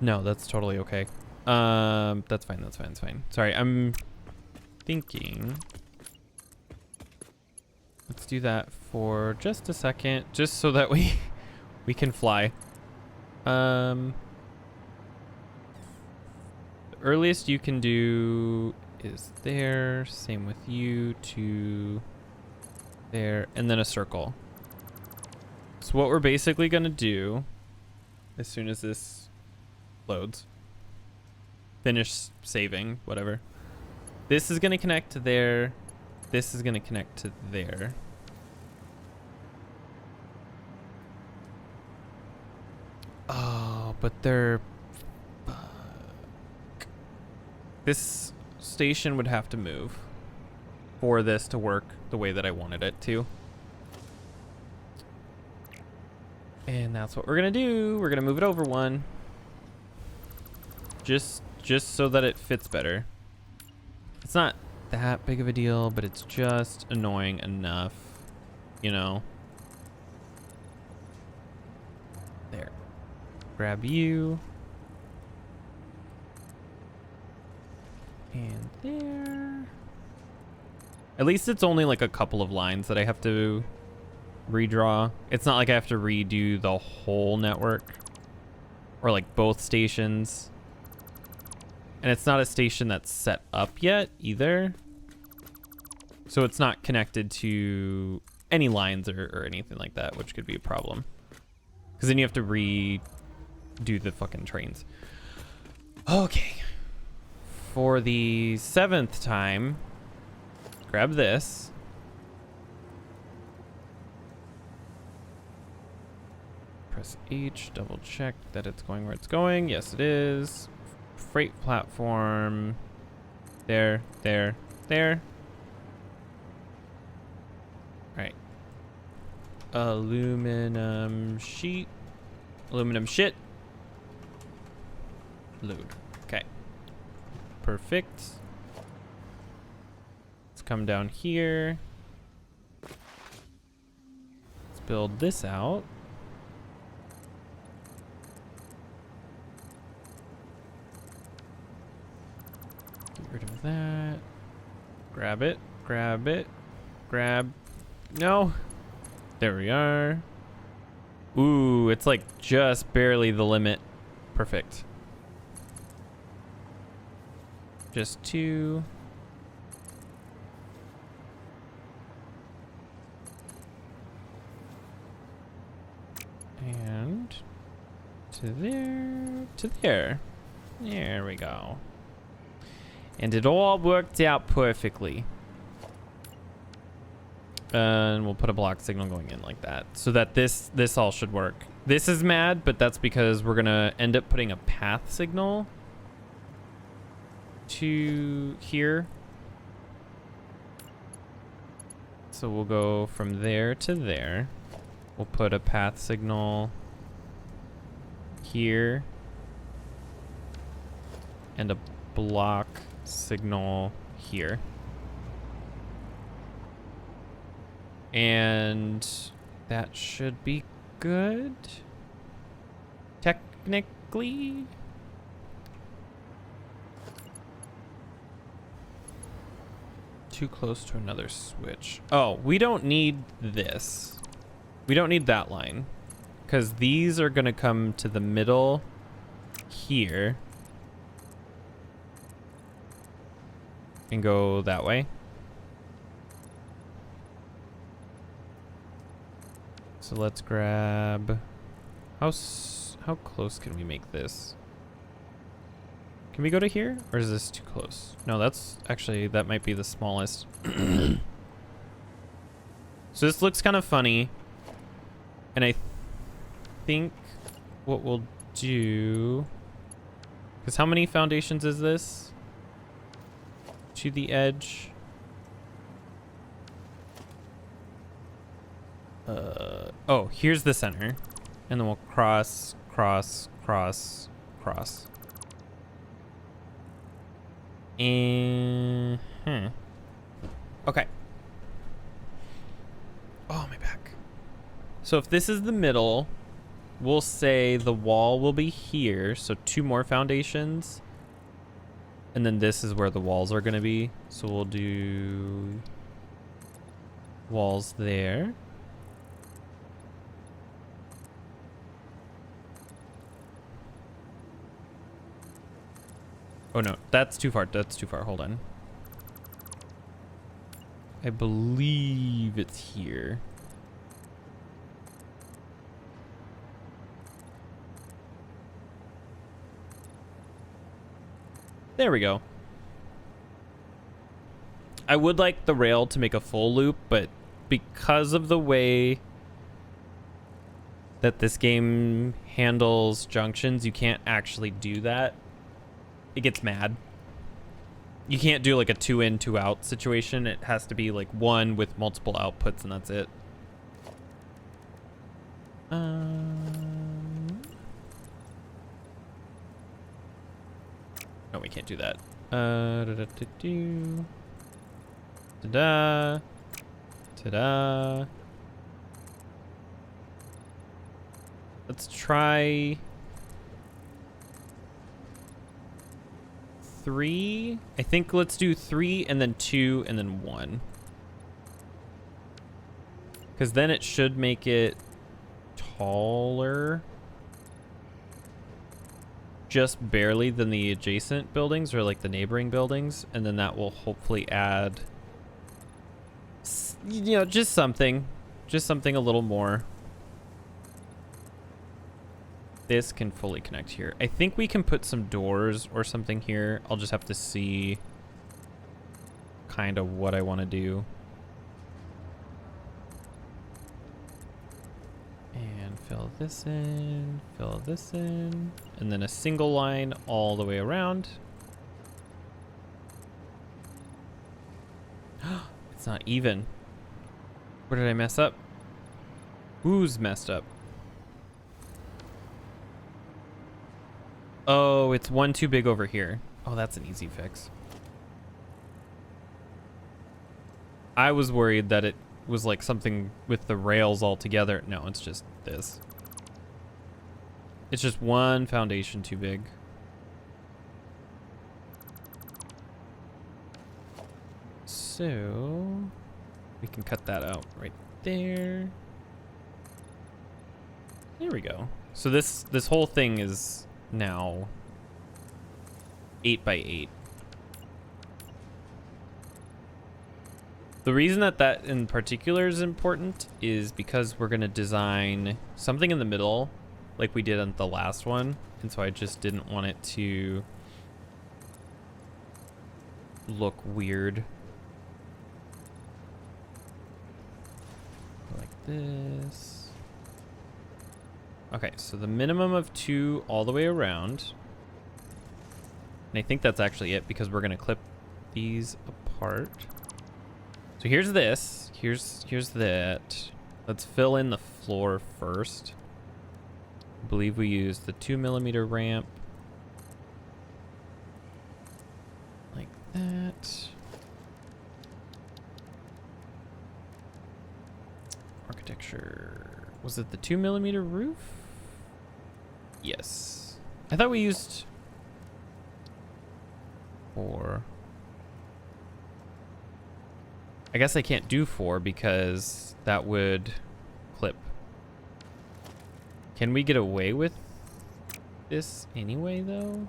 No, that's totally okay. That's fine, that's fine, that's fine. Sorry, I'm thinking... Let's do that for just a second, just so that we can fly. The earliest you can do is there. Same with you to there, and then a circle. So what we're basically gonna do, as soon as this loads, finish saving, whatever. This is gonna connect to there. This is gonna connect to there. Oh, but they're... This station would have to move for this to work the way that I wanted it to. And that's what we're gonna do. We're gonna move it over one. Just so that it fits better. It's not that big of a deal, but it's just annoying enough, you know. There. Grab you. And there. At least it's only like a couple of lines that I have to redraw. It's not like I have to redo the whole network or like both stations. And it's not a station that's set up yet either. So it's not connected to any lines or anything like that, which could be a problem. Because then you have to redo the fucking trains. Okay. For the 7th time, grab this. Press H, double check that it's going where it's going. Yes, it is. Freight platform. There. Alright. Aluminum sheet. Aluminum shit. Load. Okay. Perfect. Let's come down here. Let's build this out. Get rid of that. Grab it. Grab it. Grab. No. There we are. Ooh, it's like just barely the limit. Perfect. Just 2. And to there, to there. There we go. And it all worked out perfectly. And we'll put a block signal going in like that so that this all should work. This is mad, but that's because we're gonna end up putting a path signal to here. So we'll go from there to there. We'll put a path signal here and a block signal here. And that should be good. Technically. Too close to another switch. Oh, we don't need this. We don't need that line. Because these are going to come to the middle here. And go that way. So let's grab... How close can we make this? Can we go to here? Or is this too close? No, that's actually, that might be the smallest. So this looks kind of funny. And I think what we'll do... Because how many foundations is this? To the edge. Oh, here's the center. And then we'll cross, cross, cross, cross. And... Okay. Oh, my back. So if this is the middle, we'll say the wall will be here. So 2 more foundations. And then this is where the walls are going to be. So we'll do walls there. Oh no, that's too far. That's too far. Hold on. I believe it's here. There we go. I would like the rail to make a full loop, but because of the way that this game handles junctions, you can't actually do that. It gets mad. You can't do like a 2 in, 2 out situation. It has to be like one with multiple outputs and that's it. No, we can't do that. Ta-da. Ta-da. Let's try 3. I think let's do 3 and then 2 and then 1. Because then it should make it taller. Just barely than the adjacent buildings or like the neighboring buildings. And then that will hopefully add, you know, just something a little more. This can fully connect here. I think we can put some doors or something here. I'll just have to see kind of what I want to do. And fill this in, and then a single line all the way around. It's not even. Where did I mess up? Who's messed up? Oh, it's 1 too big over here. Oh, that's an easy fix. I was worried that it was like something with the rails all together. No, it's just this. It's just 1 foundation too big. So we can cut that out right there. There we go. So this whole thing is now 8 by 8. The reason that in particular is important is because we're going to design something in the middle like we did on the last one. And so I just didn't want it to look weird. Like this. Okay, so the minimum of 2 all the way around. And I think that's actually it because we're going to clip these apart. So here's this. Here's that. Let's fill in the floor first. I believe we used the 2mm ramp. Like that. Architecture. Was it the 2mm roof? Yes. I thought we used 4. I guess I can't do 4 because that would clip. Can we get away with this anyway, though?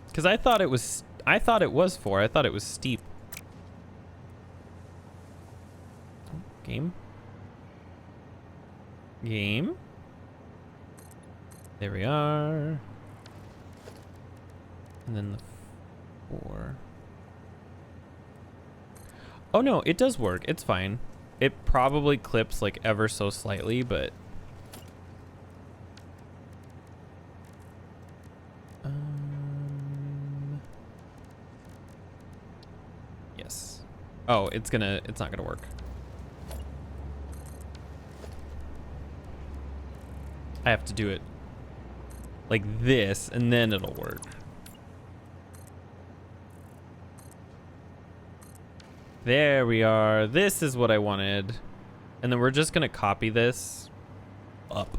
Because I thought it was 4. I thought it was steep. Game. Game. There we are. And then the 4. Oh no, it does work. It's fine. It probably clips like ever so slightly, but yes. Oh, it's not gonna work. I have to do it like this and then it'll work. There we are. This is what I wanted. And then we're just gonna copy this up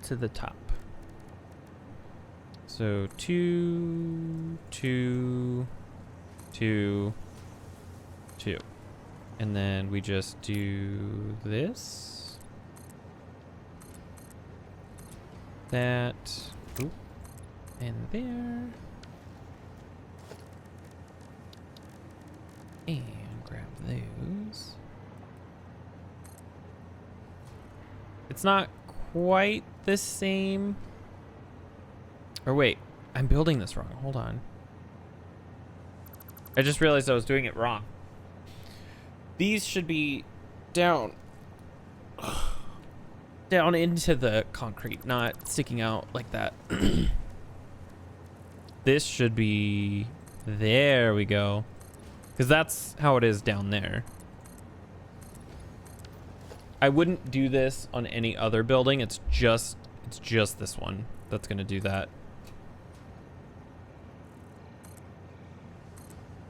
to the top. So 2, 2, 2, 2. And then we just do this. That. Oop, and there. And grab those. It's not quite the same. Or wait, I'm building this wrong. Hold on. I just realized I was doing it wrong. These should be down. Down into the concrete, not sticking out like that. This should be... There we go. Because that's how it is down there. I wouldn't do this on any other building. It's just this one that's going to do that.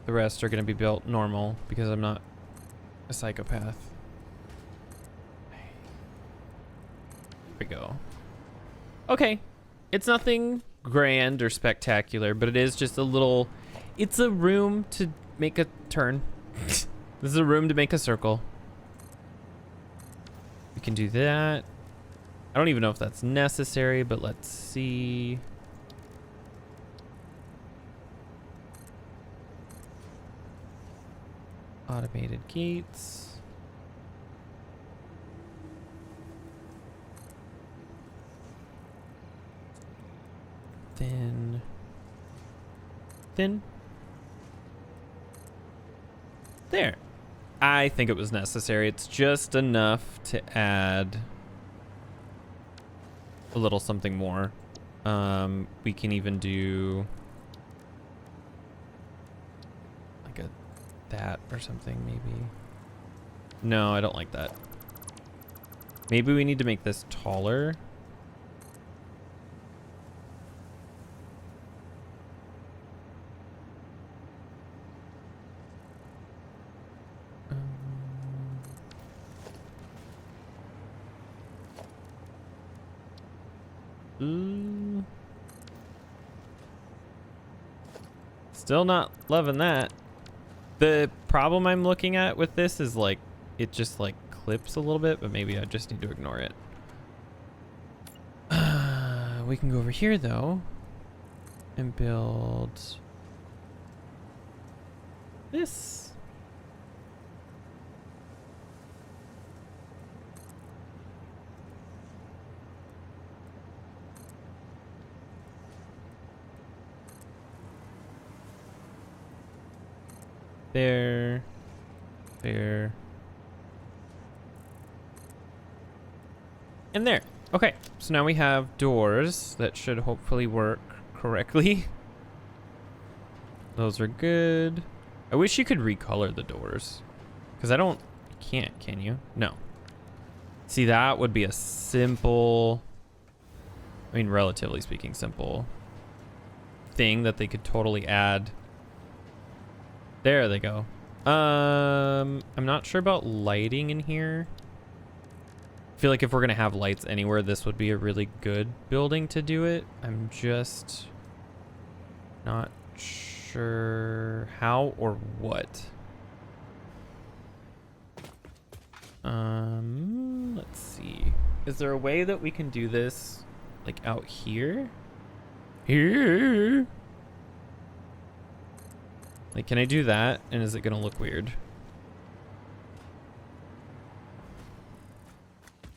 The rest are going to be built normal because I'm not a psychopath. There we go. Okay. It's nothing grand or spectacular, but it is just a little... It's a room to make a turn. This is a room to make a circle. We can do that. I don't even know if that's necessary, but let's see. Automated gates. Thin. There. I think it was necessary. It's just enough to add a little something more. We can even do like that or something maybe. No, I don't like that. Maybe we need to make this taller. Still not loving that. The problem I'm looking at with this is like it just like clips a little bit, but maybe I just need to ignore it. We can go over here though and build this. There. And there. Okay, so now we have doors that should hopefully work correctly. Those are good. I wish you could recolor the doors. Because you can't, can you? No. See, that would be a simple, I mean, relatively speaking, simple thing that they could totally add. There they go. I'm not sure about lighting in here. I feel like if we're gonna have lights anywhere, this would be a really good building to do it. I'm just not sure how or what. Let's see. Is there a way that we can do this like out here? Here. Like, can I do that? And is it gonna look weird?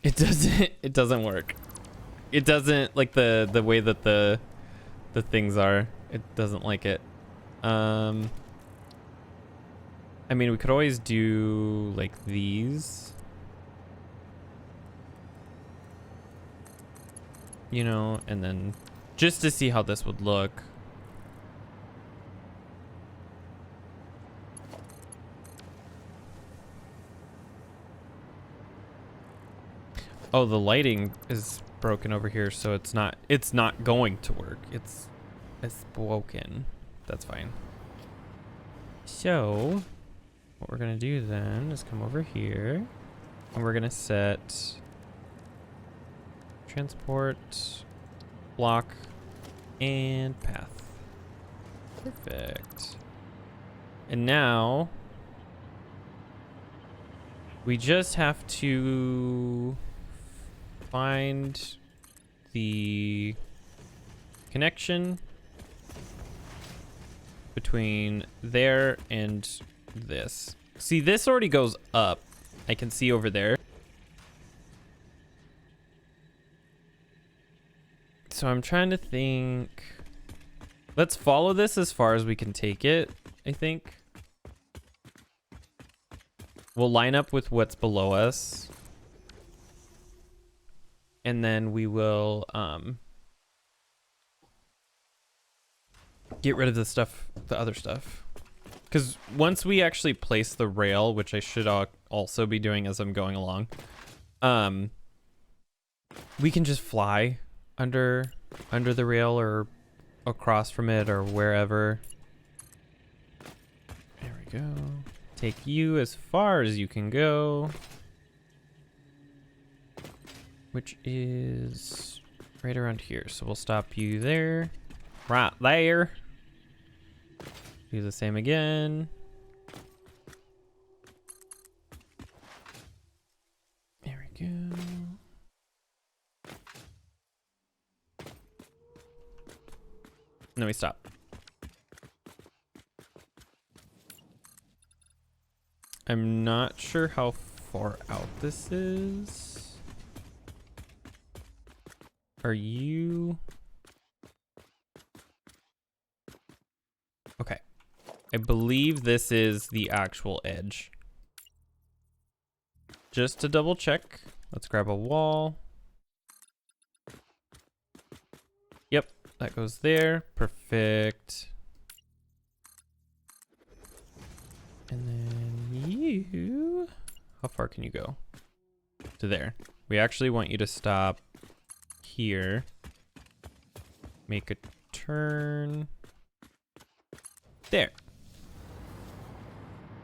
It doesn't work. It doesn't, like the way that the things are. It doesn't like it. I mean, we could always do like these. You know, and then just to see how this would look. Oh, the lighting is broken over here, so it's not going to work. It's broken. That's fine. So what we're gonna do then is come over here and we're gonna set transport, block, and path. Perfect. And now we just have to find the connection between there and this. See, this already goes up. I can see over there. So I'm trying to think. Let's follow this as far as we can take it, I think. We'll line up with what's below us. And then we will get rid of the other stuff. Because once we actually place the rail, which I should also be doing as I'm going along, we can just fly under the rail or across from it or wherever. There we go. Take you as far as you can go. Which is right around here. So we'll stop you there. Right there. Do the same again. There we go. And then we stop. I'm not sure how far out this is. Are you? Okay. I believe this is the actual edge. Just to double check, let's grab a wall. Yep, that goes there. Perfect. And then you, how far can you go? To there. We actually want you to stop here. Make a turn. There.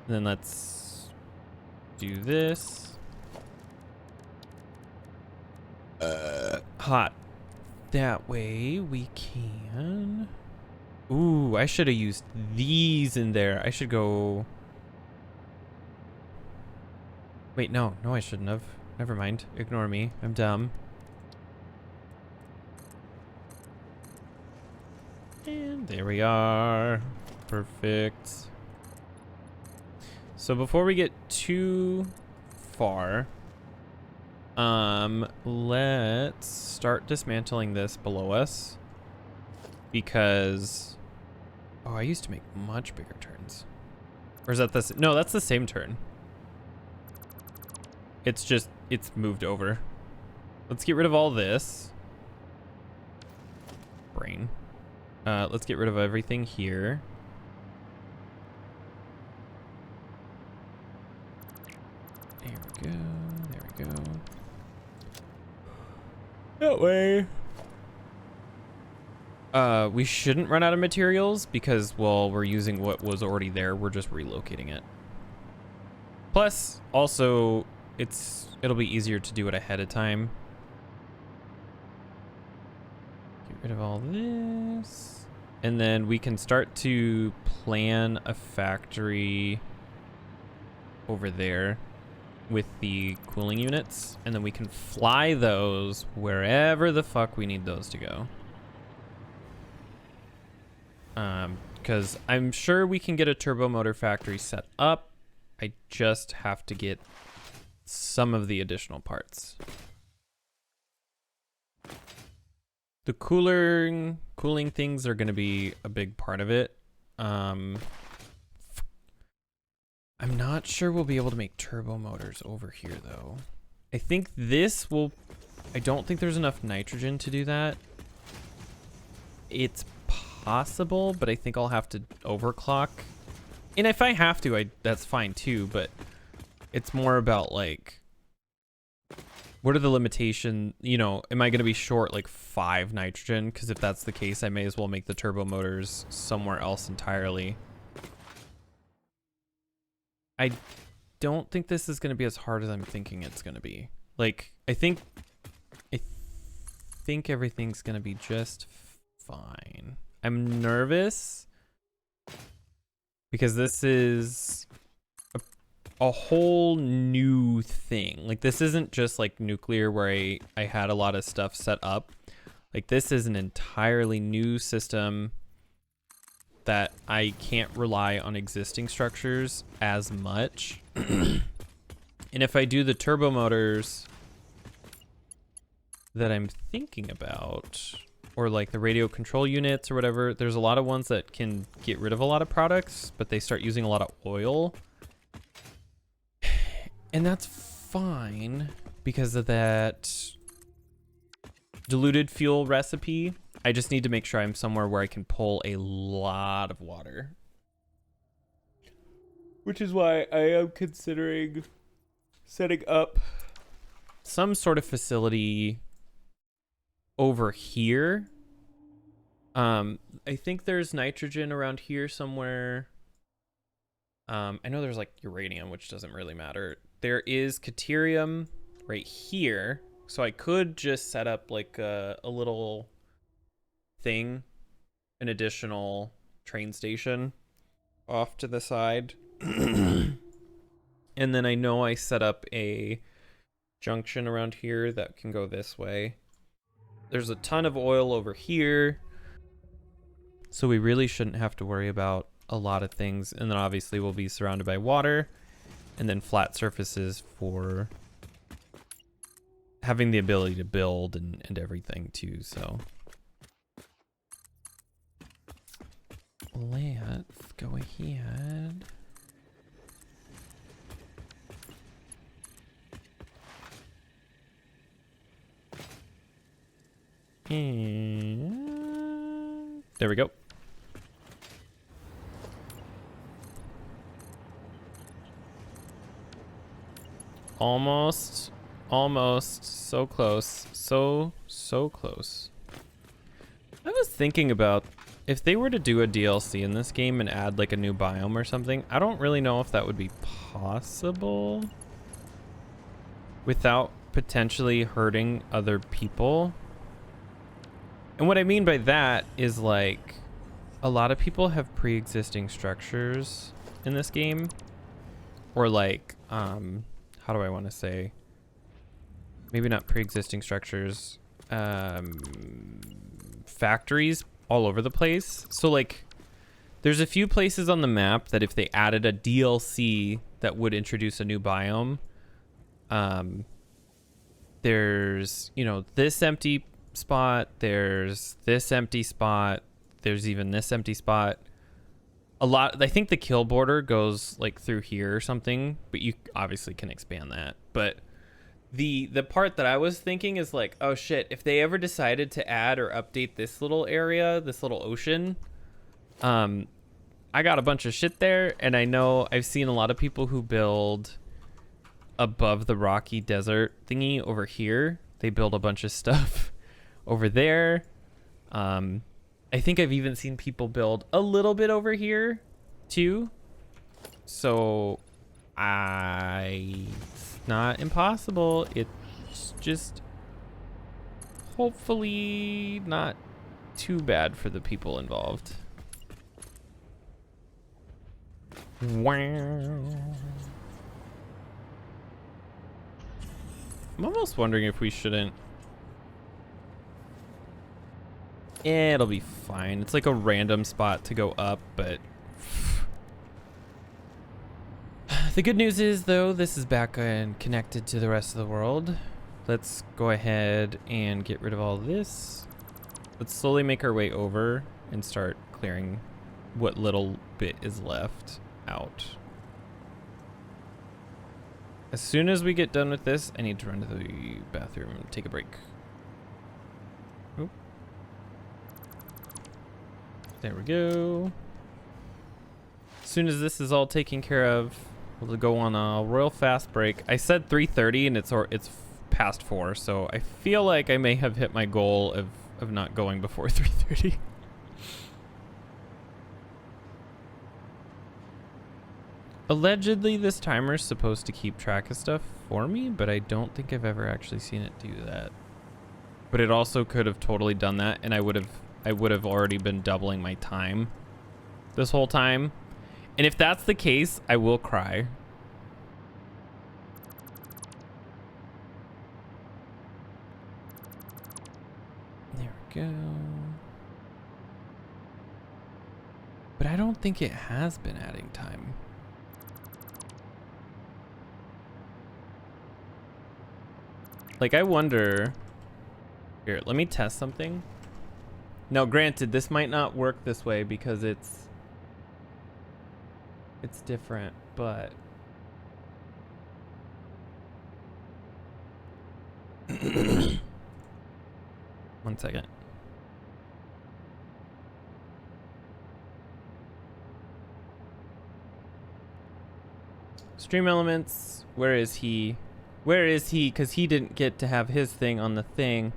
And then let's do this. Hot. That way we can. Ooh, I should have used these in there. I should go. Wait, no, I shouldn't have. Never mind. Ignore me. I'm dumb. And there we are. Perfect. So before we get too far, let's start dismantling this below us because, oh, I used to make much bigger turns. Or is that this? No, that's the same turn. It's just, it's moved over. Let's get rid of all this. Brain. Let's get rid of everything here. There we go. There we go. That way. We shouldn't run out of materials because, well, we're using what was already there. We're just relocating it. Plus, also, it'll be easier to do it ahead of time. Get rid of all this. And then we can start to plan a factory over there with the cooling units. And then we can fly those wherever the fuck we need those to go. Because I'm sure we can get a turbo motor factory set up. I just have to get some of the additional parts. The cooling things are going to be a big part of it. I'm not sure we'll be able to make turbo motors over here though. I think this will, I don't think there's enough nitrogen to do that. It's possible, but I think I'll have to overclock. And if I have to, that's fine too, but it's more about like, what are the limitations? You know, am I going to be short like 5 nitrogen? Because if that's the case, I may as well make the turbo motors somewhere else entirely. I don't think this is going to be as hard as I'm thinking it's going to be. Like, I think everything's going to be just fine. I'm nervous because this is a whole new thing. Like, this isn't just like nuclear where I had a lot of stuff set up. Like, this is an entirely new system that I can't rely on existing structures as much. And if I do the turbo motors that I'm thinking about, or like the radio control units or whatever, there's a lot of ones that can get rid of a lot of products, but they start using a lot of oil. And that's fine because of that diluted fuel recipe. I just need to make sure I'm somewhere where I can pull a lot of water. Which is why I am considering setting up some sort of facility over here. I think there's nitrogen around here somewhere. I know there's like uranium, which doesn't really matter. There is deuterium right here. So I could just set up like a little thing, an additional train station off to the side. And then I know I set up a junction around here that can go this way. There's a ton of oil over here, so we really shouldn't have to worry about a lot of things. And then obviously we'll be surrounded by water and then flat surfaces for having the ability to build and everything too. So let's go ahead. And there we go. Almost so close. So close. I was thinking about if they were to do a DLC in this game and add like a new biome or something. I don't really know if that would be possible without potentially hurting other people. And what I mean by that is like a lot of people have pre-existing structures in this game, or like how do I want to say, maybe not pre-existing structures, factories all over the place. So like there's a few places on the map that if they added a DLC that would introduce a new biome, there's, you know, this empty spot, there's this empty spot, there's even this empty spot. A lot, I think the kill border goes like through here or something, but you obviously can expand that. But the part that I was thinking is like, oh shit, if they ever decided to add or update this little area, this little ocean, I got a bunch of shit there, and I know I've seen a lot of people who build above the rocky desert thingy over here. They build a bunch of stuff over there. I think I've even seen people build a little bit over here too. So It's not impossible. It's just hopefully not too bad for the people involved. Wow. I'm almost wondering if we shouldn't. It'll be fine. It's like a random spot to go up, but the good news is, though, this is back and connected to the rest of the world. Let's go ahead and get rid of all this. Let's slowly make our way over and start clearing what little bit is left out. As soon as we get done with this, I need to run to the bathroom and take a break. Oop. There we go. As soon as this is all taken care of, we'll go on a real fast break. I said 3:30 and it's past 4, so I feel like I may have hit my goal of not going before 3:30. Allegedly, this timer's supposed to keep track of stuff for me, but I don't think I've ever actually seen it do that. But it also could have totally done that, and I would have already been doubling my time this whole time. And if that's the case, I will cry. There we go. But I don't think it has been adding time. Like, I wonder... Here, let me test something. Now, granted, this might not work this way because it's different, but... One second. Stream elements, where is he? Where is he? Because he didn't get to have his thing on the thing.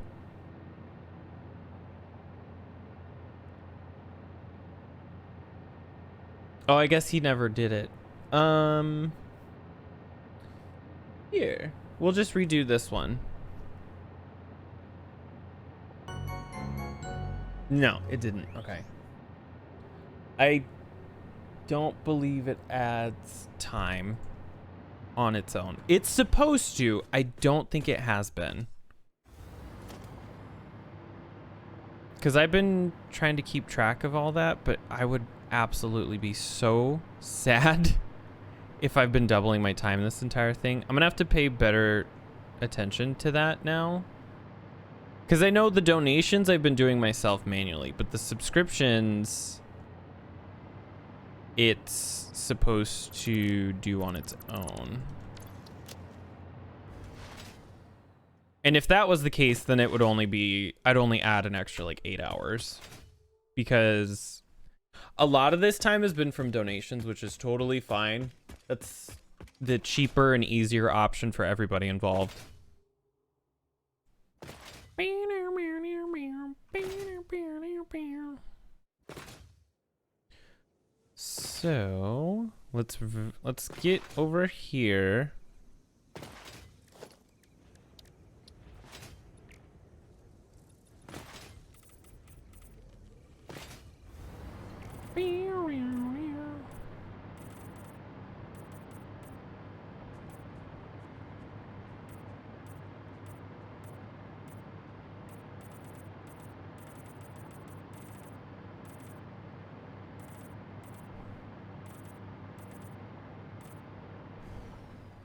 Oh, I guess he never did it. Here. We'll just redo this one. No, it didn't. Okay. I don't believe it adds time on its own. It's supposed to. I don't think it has been. Because I've been trying to keep track of all that, but I would absolutely be so sad if I've been doubling my time this entire thing. I'm gonna have to pay better attention to that now. Because I know the donations I've been doing myself manually, but the subscriptions, it's supposed to do on its own. And if that was the case, then it would only be, I'd only add an extra like 8 hours. Because a lot of this time has been from donations, which is totally fine. That's the cheaper and easier option for everybody involved. So let's get over here.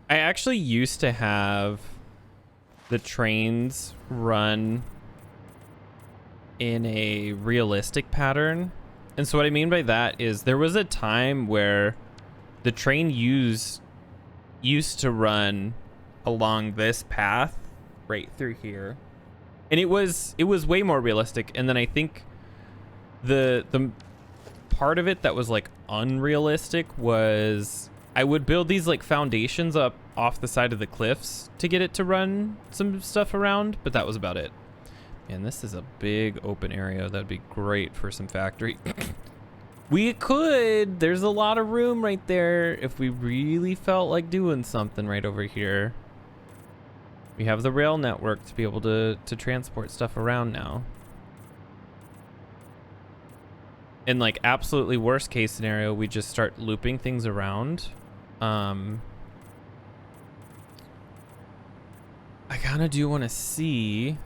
I actually used to have the trains run in a realistic pattern. And so what I mean by that is there was a time where the train used to run along this path right through here. And it was way more realistic. And then I think the part of it that was like unrealistic was I would build these like foundations up off the side of the cliffs to get it to run some stuff around, but that was about it. Man, this is a big open area. That'd be great for some factory. We could. There's a lot of room right there if we really felt like doing something right over here. We have the rail network to be able to transport stuff around now. In like absolutely worst case scenario, we just start looping things around. I kind of do want to see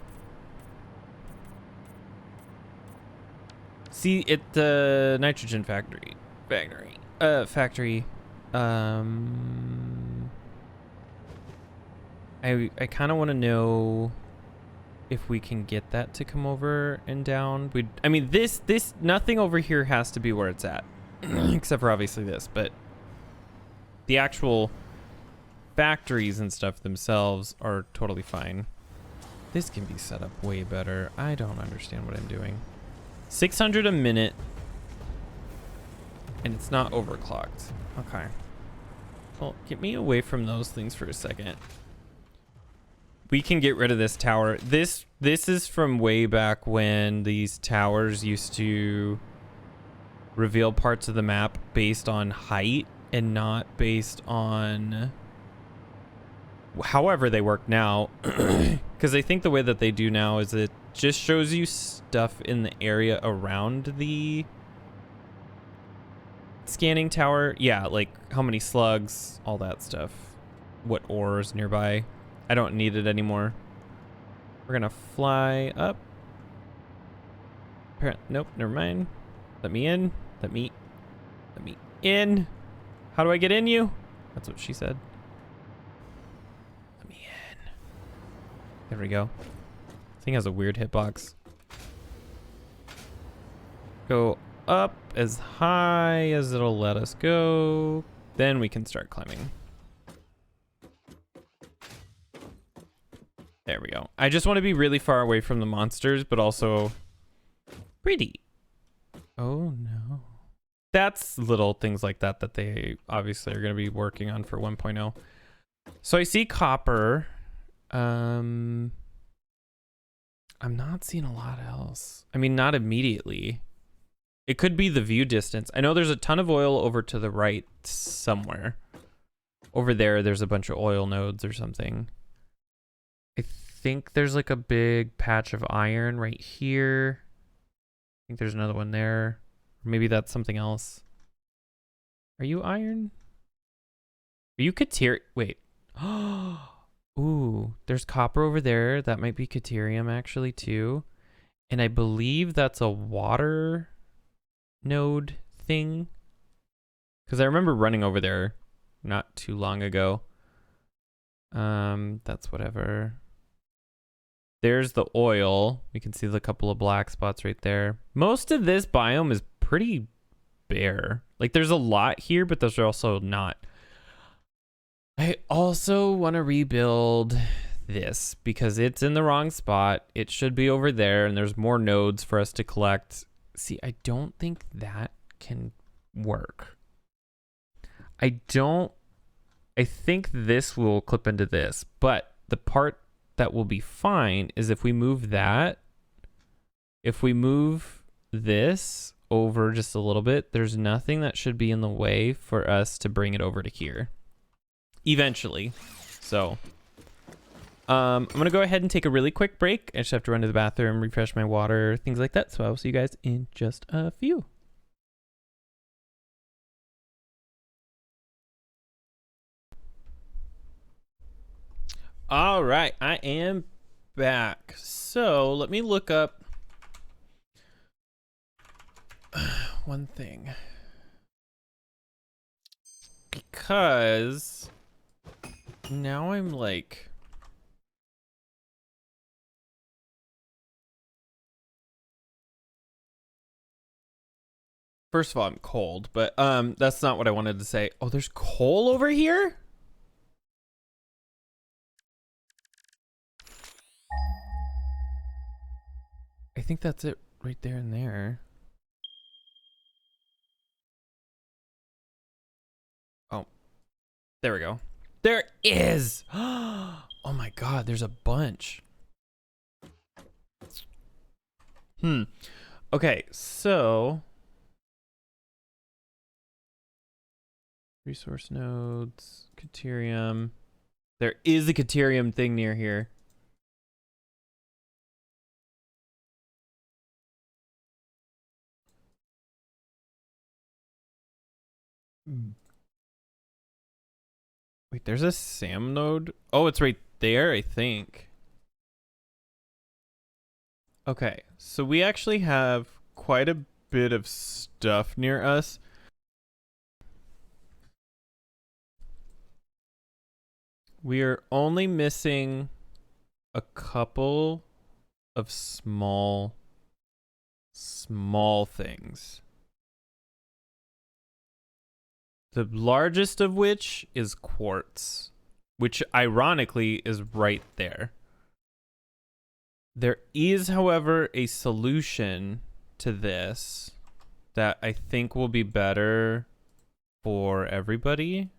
it the nitrogen factory. I kind of want to know if we can get that to come over and down. I mean, this nothing over here has to be where it's at, except for obviously this, but the actual factories and stuff themselves are totally fine. This can be set up way better. I don't understand what I'm doing. 600 a minute, and it's not overclocked. Okay. Well, get me away from those things for a second. We can get rid of this tower. This is from way back when these towers used to reveal parts of the map based on height and not based on however they work now. Because I think the way that they do now is it just shows you stuff in the area around the scanning tower. Yeah, like how many slugs, all that stuff. What ores nearby. I don't need it anymore. We're gonna fly up. Nope, never mind. Let me in. Let me in. How do I get in you? That's what she said. Let me in. There we go. Thing has a weird hitbox. Go up as high as it'll let us go. Then we can start climbing. There we go. I just want to be really far away from the monsters, but also pretty. Oh no. That's little things like that that they obviously are going to be working on for 1.0. So I see copper. I'm not seeing a lot else. I mean, not immediately. It could be the view distance. I know there's a ton of oil over to the right somewhere. Over there's a bunch of oil nodes or something. I think there's like a big patch of iron right here. I think there's another one there. Maybe that's something else. Are you iron? Are you Katir? Wait. Ooh, there's copper over there. That might be Caterium actually too. And I believe that's a water node thing. Because I remember running over there not too long ago. That's whatever. There's the oil. We can see the couple of black spots right there. Most of this biome is pretty bare. Like there's a lot here, but those are also not. I also want to rebuild this because it's in the wrong spot. It should be over there and there's more nodes for us to collect. See, I don't think that can work. I think this will clip into this, but the part that will be fine is if we move that. If we move this over just a little bit, there's nothing that should be in the way for us to bring it over to here eventually. So I'm gonna go ahead and take a really quick break. I just have to run to the bathroom, refresh my water, things like that. So I will see you guys in just a few. All right, I am back. So let me look up one thing. Because now I'm like... First of all, I'm cold, but that's not what I wanted to say. Oh, there's coal over here? I think that's it right there and there. Oh, there we go. There is. Oh my God, there's a bunch. Okay, so Resource nodes, Caterium. There is a Caterium thing near here. Wait, there's a SAM node? Oh, it's right there, I think. Okay, so we actually have quite a bit of stuff near us. We are only missing a couple of small things. The largest of which is quartz, which ironically is right there. There is, however, a solution to this that I think will be better for everybody.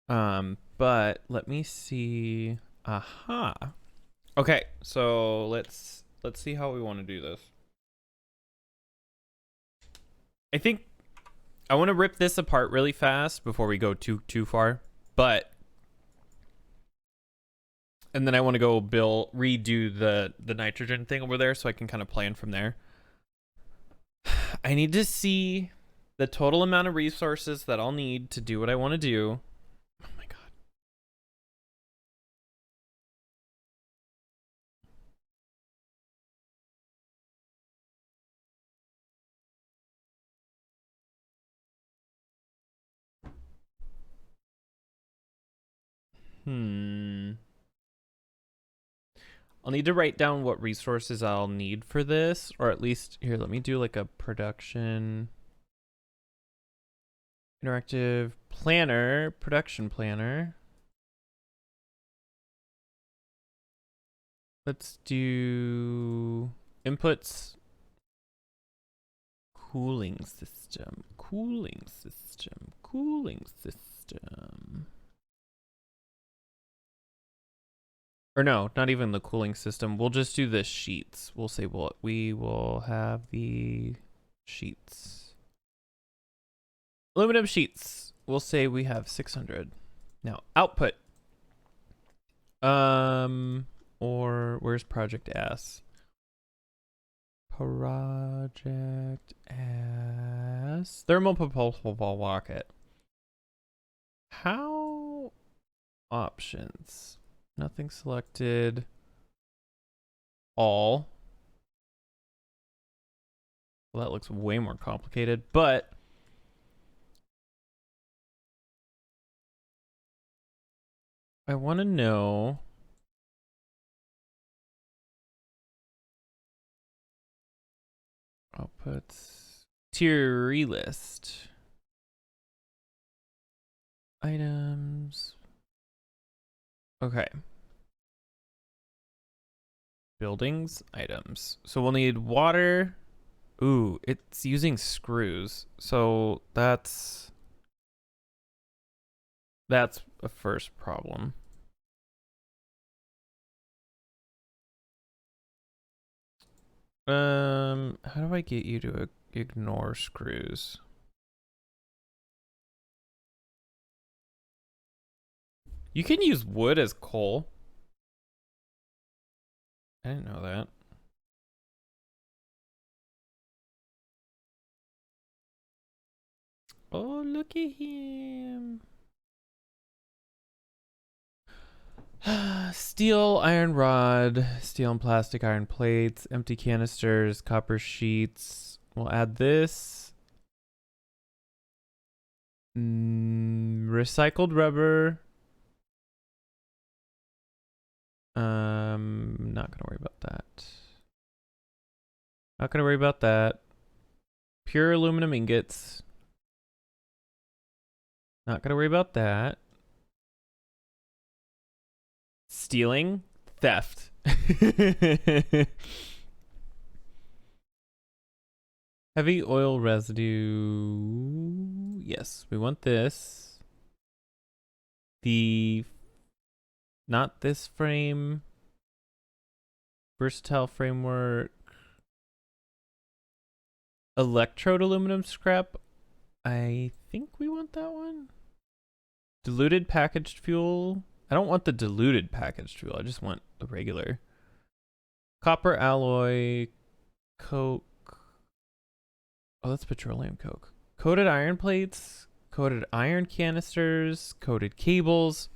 But let me see. Aha. Okay, so let's see how we want to do this. I think I want to rip this apart really fast before we go too far, and then I want to go redo the nitrogen thing over there so I can kind of plan from there. I need to see the total amount of resources that I'll need to do what I want to do. Oh my god. I'll need to write down what resources I'll need for this, or at least here, let me do like a production interactive planner, production planner. Let's do inputs, cooling system. Or no, not even the cooling system. We'll just do the sheets. We'll say we will have the sheets. Aluminum sheets. We'll say we have 600. Now output. Or where's Project S? Project S. Thermal propulsive rocket. How? Options. Nothing selected. All. Well, that looks way more complicated, but I want to know outputs. Tier list. Items. Okay. Buildings, items. So we'll need water. Ooh, it's using screws. So that's a first problem. How do I get you to ignore screws? You can use wood as coal. I didn't know that. Oh, look at him. Steel, iron rod, steel and plastic, iron plates, empty canisters, copper sheets. We'll add this. Recycled rubber. Not gonna worry about that. Not gonna worry about that. Pure aluminum ingots. Not gonna worry about that. Stealing, theft. Heavy oil residue. Yes, we want this. Not this frame. Versatile framework. Electrode aluminum scrap. I think we want that one. Diluted packaged fuel. I don't want the diluted packaged fuel. I just want the regular. Copper alloy. Coke. Oh, that's petroleum coke. Coated iron plates. Coated iron canisters. Coated cables.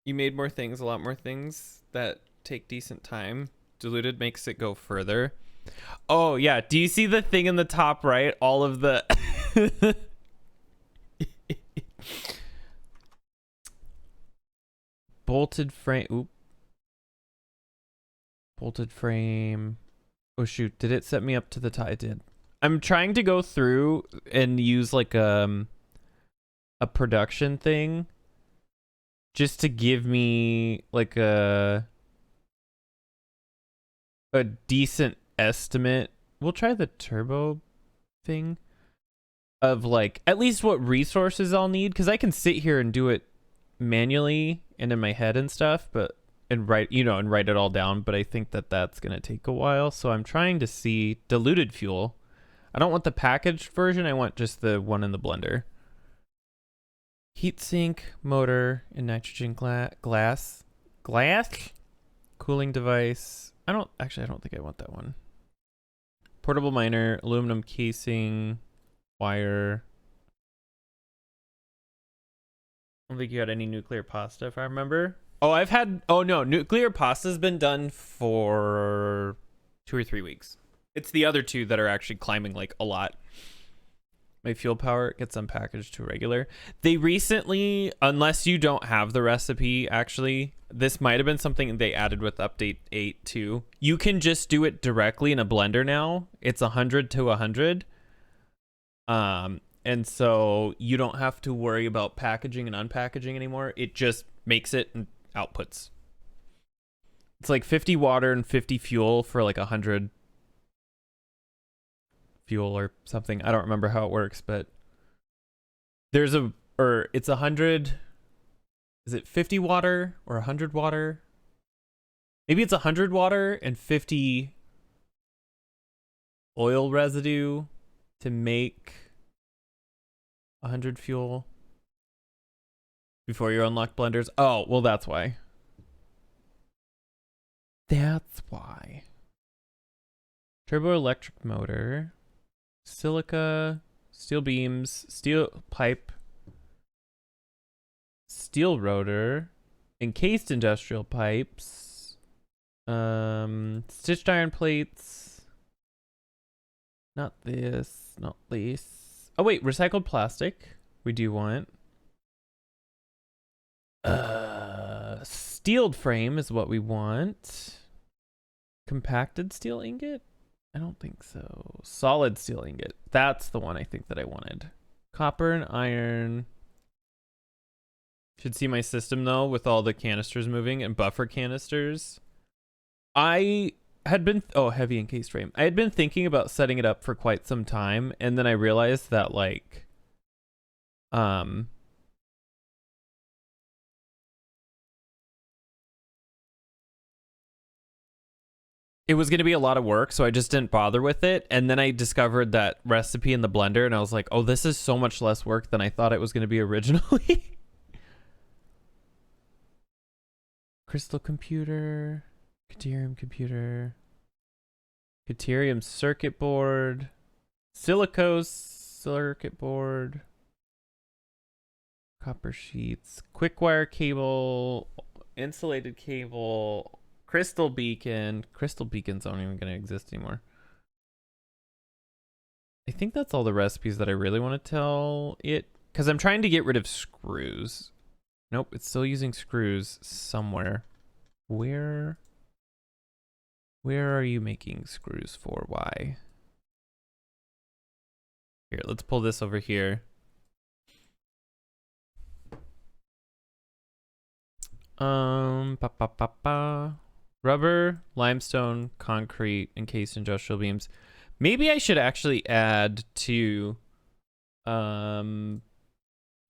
You made more things, a lot more things that take decent time. Diluted makes it go further. Oh, yeah. Do you see the thing in the top right? All of the... bolted frame. Oop. Bolted frame. Oh, shoot. Did it set me up to the top? It did. I'm trying to go through and use like a production thing just to give me like a decent estimate. We'll try the turbo thing of like at least what resources I'll need, because I can sit here and do it manually and in my head and stuff, but and write it all down, but I think that that's going to take a while. So I'm trying to see diluted fuel. I don't want the packaged version. I want just the one in the blender. Heatsink, motor, and nitrogen glass. Cooling device. I don't think I want that one. Portable miner, aluminum casing, wire. I don't think you had any nuclear pasta, if I remember. Oh no, nuclear pasta's been done for 2 or 3 weeks. It's the other two that are actually climbing like a lot. My fuel power gets unpackaged to regular. They recently, unless you don't have the recipe, actually, this might have been something they added with update 8 too. You can just do it directly in a blender now. It's 100 to 100. And so you don't have to worry about packaging and unpackaging anymore. It just makes it and outputs. It's like 50 water and 50 fuel for like 100 fuel or something. I don't remember how it works, but it's 100. Is it 50 water or 100 water? Maybe it's 100 water and 50 oil residue to make 100 fuel before you unlock blenders. Oh, well, that's why. That's why. Turbo electric motor. Silica, steel beams, steel pipe, steel rotor, encased industrial pipes, stitched iron plates. Not this, not this. Oh wait, recycled plastic. We do want. Steeled frame is what we want. Compacted steel ingot? I don't think so. Solid steel ingot. That's the one I think that I wanted. Copper and iron. Should see my system though with all the canisters moving and buffer canisters. I had been heavy encased frame. I had been thinking about setting it up for quite some time, and then I realized that like it was going to be a lot of work, so I just didn't bother with it. And then I discovered that recipe in the blender, and I was like, oh, this is so much less work than I thought it was going to be originally. Crystal computer, Caterium computer, Caterium circuit board, silicose circuit board, copper sheets, quick wire cable, insulated cable, crystal beacon. Crystal beacons aren't even going to exist anymore. I think that's all the recipes that I really want to tell it, because I'm trying to get rid of screws. Nope, it's still using screws somewhere. Where are you making screws for? Why? Here, let's pull this over here. Rubber, limestone, concrete, encased industrial beams. Maybe I should actually add to, let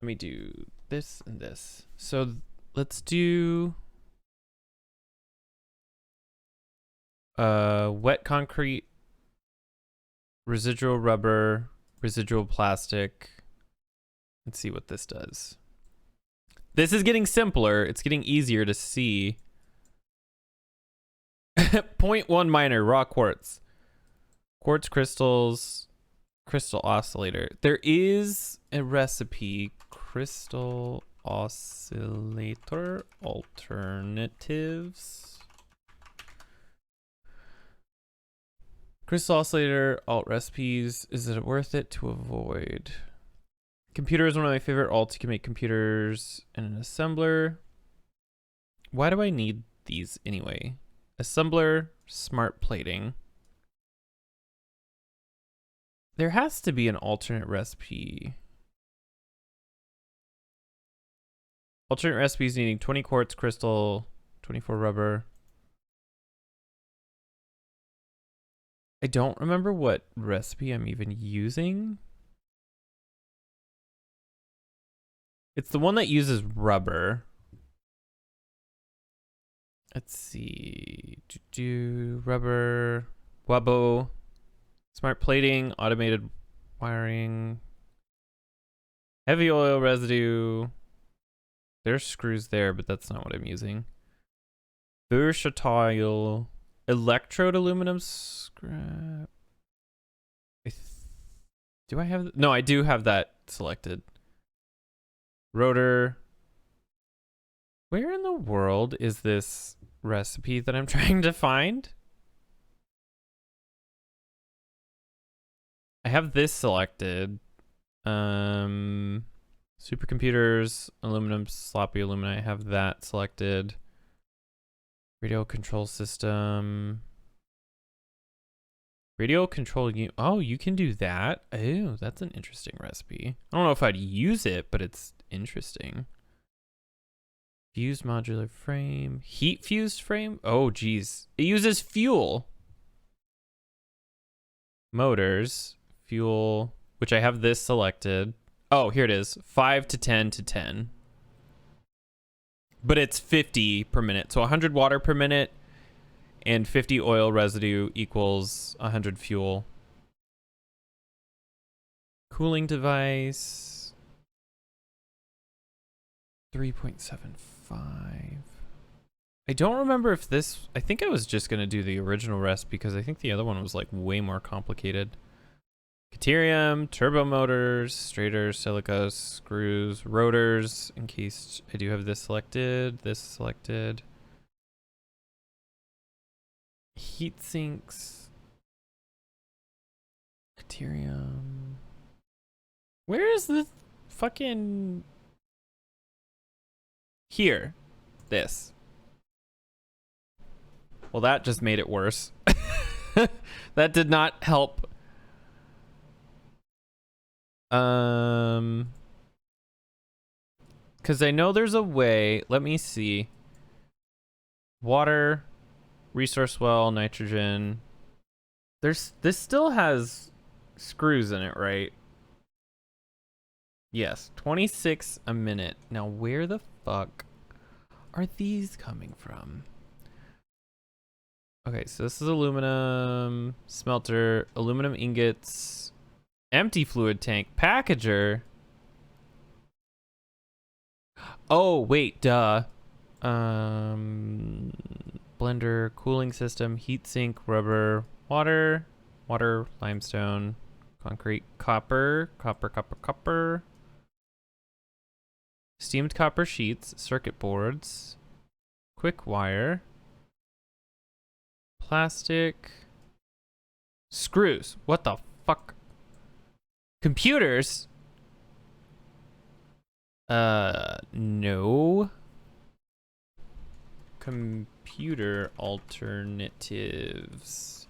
me do this and this. So let's do wet concrete Residual rubber, residual plastic. Let's see what this does. This is getting simpler. It's getting easier to see. 0.1 minor, raw quartz. Quartz crystals, crystal oscillator. There is a recipe, crystal oscillator alternatives. Crystal oscillator alt recipes. Is it worth it to avoid? Computer is one of my favorite alts. You can make computers in an assembler. Why do I need these anyway? Assembler, smart plating. There has to be an alternate recipe. Alternate recipes needing 20 quartz crystal, 24 rubber. I don't remember what recipe I'm even using. It's the one that uses rubber. Let's see. Rubber, wubbo, smart plating, automated wiring, heavy oil residue. There's screws there, but that's not what I'm using. Versatile, electrode aluminum scrap. Do I have? No, I do have that selected. Rotor. Where in the world is this recipe that I'm trying to find? I have this selected. Supercomputers, aluminum, sloppy aluminum. I have that selected. Radio control system. Radio control unit. Oh, you can do that. Oh, that's an interesting recipe. I don't know if I'd use it, but it's interesting. Fused modular frame. Heat fused frame? Oh, geez. It uses fuel. Motors. Fuel. Which I have this selected. Oh, here it is. 5 to 10 to 10. But it's 50 per minute. So 100 water per minute and 50 oil residue equals 100 fuel. Cooling device. 3.75. I don't remember if this... I think I was just going to do the original recipe because I think the other one was like way more complicated. Deuterium, turbo motors, straighters, silicas, screws, rotors, in case I do have this selected, Heat sinks. Deuterium. Where is the fucking... Here. This. Well, that just made it worse. That did not help. Because I know there's a way. Let me see. Water, resource well, nitrogen. This still has screws in it, right? Yes, 26 a minute. Now, where the fuck are these coming from? Okay, so this is aluminum smelter, aluminum ingots, empty fluid tank, packager. Oh, wait, duh. Blender, cooling system, heat sink, rubber, water, limestone, concrete, copper. Steamed copper sheets, circuit boards, quick wire, plastic, screws. What the fuck? Computers? No. Computer alternatives.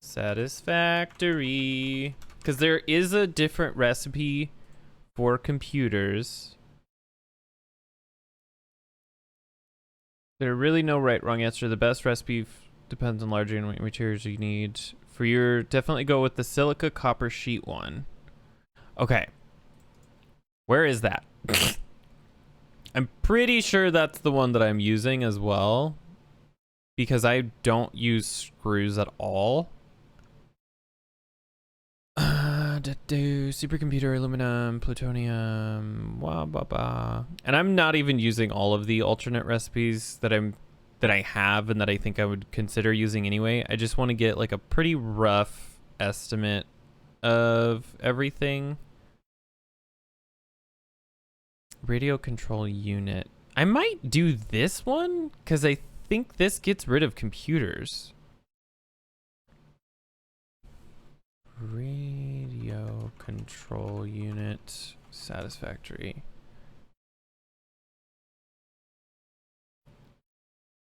Satisfactory. Because there is a different recipe for computers. There are really no right wrong answer. The best recipe depends on larger and what materials you need. For your, definitely go with the silica copper sheet one. Okay. Where is that? I'm pretty sure that's the one that I'm using as well. Because I don't use screws at all. Supercomputer, aluminum, plutonium, wah, bah, bah. And I'm not even using all of the alternate recipes that I have and that I think I would consider using anyway. I just want to get like a pretty rough estimate of everything. Radio control unit. I might do this one because I think this gets rid of computers. Radio control unit satisfactory.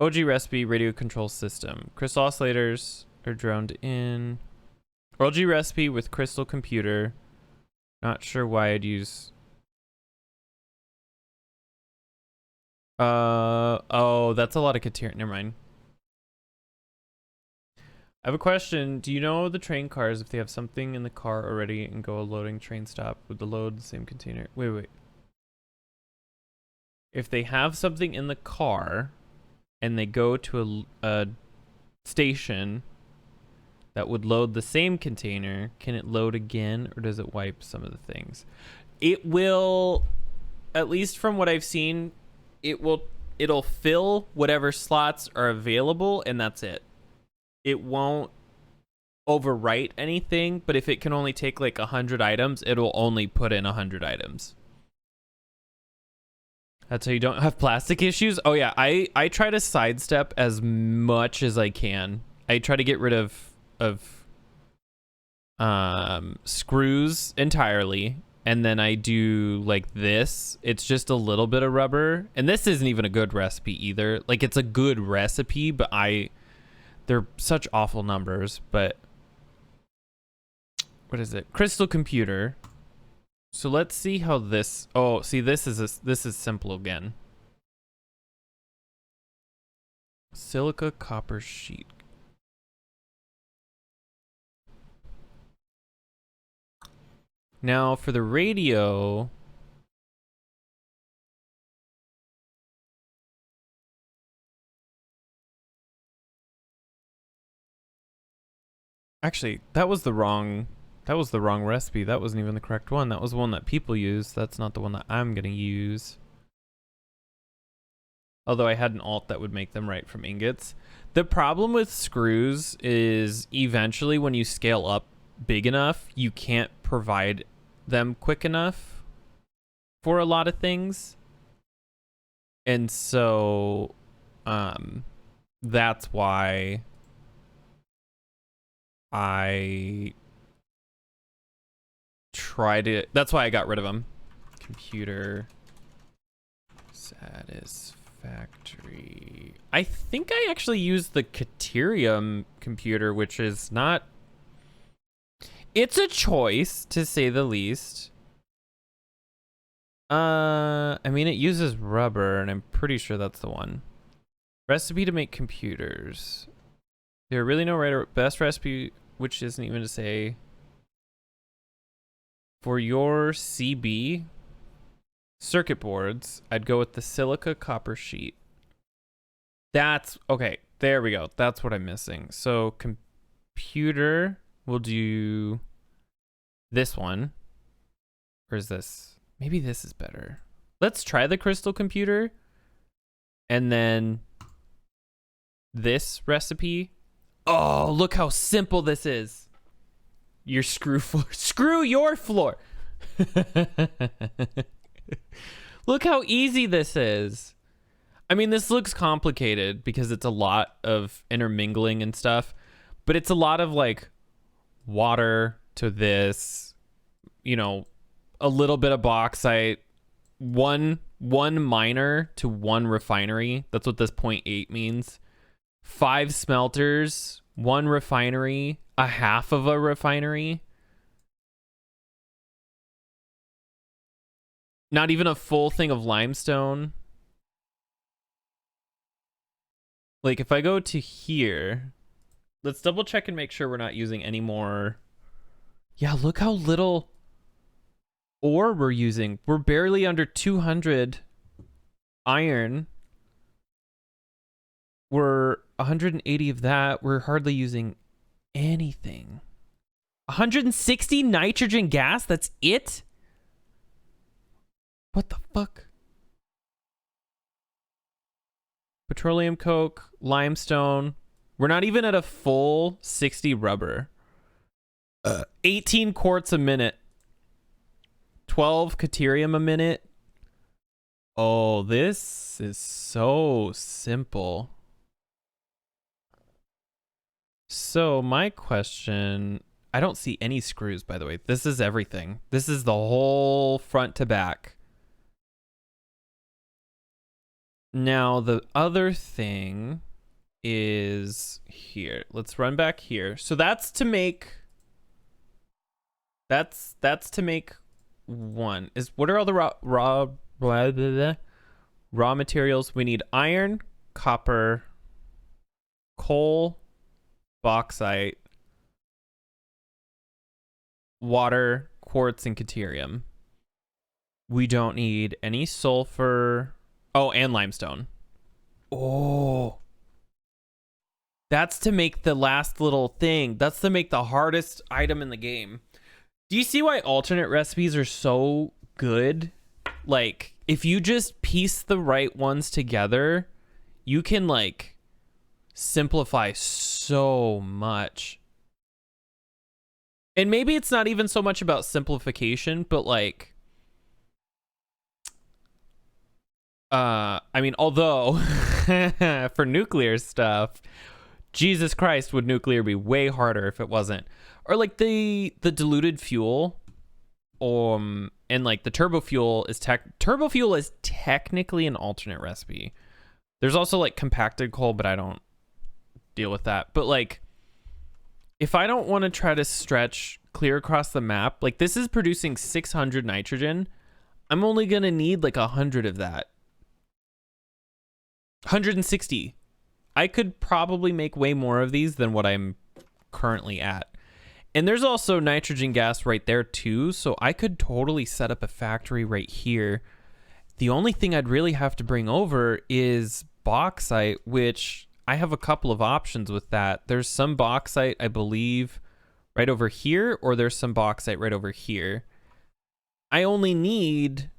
OG recipe radio control system. Crystal oscillators are droned in. OG recipe with crystal computer. Not sure why I'd use. Oh, that's a lot of Katir. Never mind. I have a question. Do you know the train cars, if they have something in the car already and go a loading train stop, would the load the same container? Wait. If they have something in the car and they go to a station that would load the same container, can it load again or does it wipe some of the things? It will, at least from what I've seen, it'll fill whatever slots are available and that's it. It won't overwrite anything, but if it can only take like 100 items, it'll only put in 100 items. That's how you don't have plastic issues. Oh yeah, I try to sidestep as much as I can. I try to get rid of screws entirely, and then I do like this. It's just a little bit of rubber, and this isn't even a good recipe either. Like it's a good recipe, but they're such awful numbers. But what is it? Crystal computer. So let's see how this. Oh, see, this is simple again. Silica copper sheet. Now for the radio. Actually, that was the wrong recipe. That wasn't even the correct one. That was the one that people use. That's not the one that I'm gonna use. Although I had an alt that would make them right from ingots. The problem with screws is eventually when you scale up big enough, you can't provide them quick enough for a lot of things. And so that's why that's why I got rid of them. Computer satisfactory. I think I actually used the Caterium computer, which is not. It's a choice to say the least. I mean, it uses rubber, and I'm pretty sure that's the one. Recipe to make computers. There are really no right or best recipe, which isn't even to say. For your CB circuit boards, I'd go with the silica copper sheet. That's okay. There we go. That's what I'm missing. So computer, we'll do this one. Or is this? Maybe this is better. Let's try the crystal computer. And then this recipe. Oh, look how simple this is. Your screw floor. Screw your floor. Look how easy this is. I mean, this looks complicated because it's a lot of intermingling and stuff, but it's a lot of like water to this, you know, a little bit of bauxite, one miner to one refinery. That's what this 0.8 means. 5 smelters, 1 refinery, a half of a refinery. Not even a full thing of limestone. Like if I go to here, let's double check and make sure we're not using any more. Yeah, look how little ore we're using. We're barely under 200 iron. We're 180 of that. We're hardly using anything. 160 nitrogen gas? That's it? What the fuck? Petroleum coke, limestone. We're not even at a full 60 rubber. 18 quartz a minute. 12 deuterium a minute. Oh, this is so simple. So my question, I don't see any screws, by the way. This is everything. This is the whole front to back. Now, the other thing is here. Let's run back here. So that's to make... That's to make one. What are all the raw materials? We need iron, copper, coal, bauxite, water, quartz, and deuterium. We don't need any sulfur. Oh, and limestone. Oh. That's to make the last little thing. That's to make the hardest item in the game. Do you see why alternate recipes are so good? Like, if you just piece the right ones together, you can, like, simplify so much. And maybe it's not even so much about simplification, but, like, I mean, although for nuclear stuff, Jesus Christ, would nuclear be way harder if it wasn't. Or like the diluted fuel, and like the turbo fuel is technically an alternate recipe. There's also like compacted coal, but I don't deal with that. But like, if I don't want to try to stretch clear across the map, like this is producing 600 nitrogen. I'm only gonna need like 100 of that. 160. I could probably make way more of these than what I'm currently at. And there's also nitrogen gas right there too, so I could totally set up a factory right here. The only thing I'd really have to bring over is bauxite, which I have a couple of options with that. There's some bauxite, I believe, right over here, or there's some bauxite right over here. I only need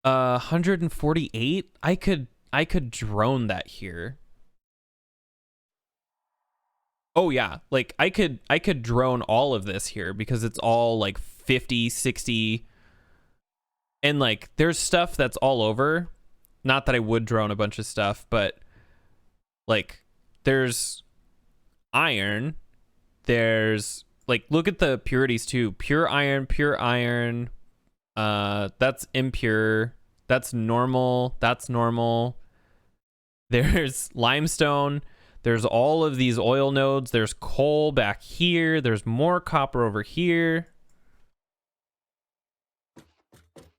148. I could drone that here. Oh yeah, like I could drone all of this here because it's all like 50, 60, and like there's stuff that's all over. Not that I would drone a bunch of stuff, but like there's iron, there's like, look at the purities too. Pure iron, that's impure, that's normal, there's limestone. There's all of these oil nodes. There's coal back here. There's more copper over here.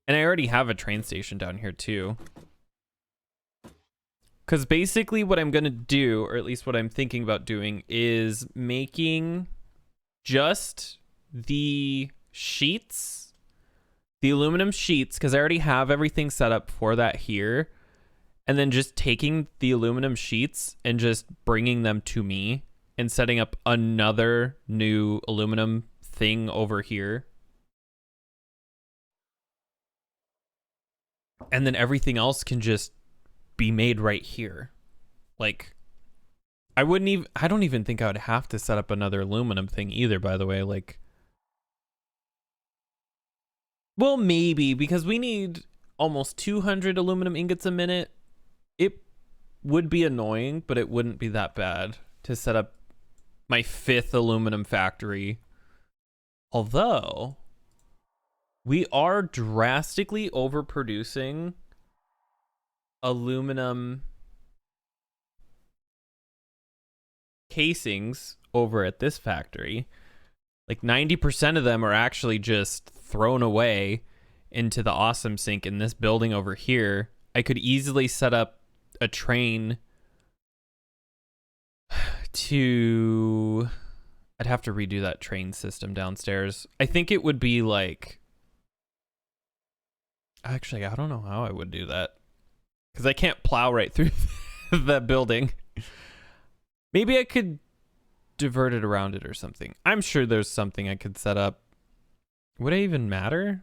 And I already have a train station down here too. Because basically what I'm going to do, or at least what I'm thinking about doing, is making just the sheets, the aluminum sheets, because I already have everything set up for that here. And then just taking the aluminum sheets and just bringing them to me and setting up another new aluminum thing over here. And then everything else can just be made right here. Like, I don't even think I would have to set up another aluminum thing either, by the way. Like, well, maybe, because we need almost 200 aluminum ingots a minute. It would be annoying, but it wouldn't be that bad to set up my 5th aluminum factory. Although, we are drastically overproducing aluminum casings over at this factory. Like 90% of them are actually just thrown away into the awesome sink in this building over here. I could easily set up a train to... I'd have to redo that train system downstairs. I think it would be like... Actually, I don't know how I would do that. Because I can't plow right through that building. Maybe I could divert it around it or something. I'm sure there's something I could set up. Would it even matter?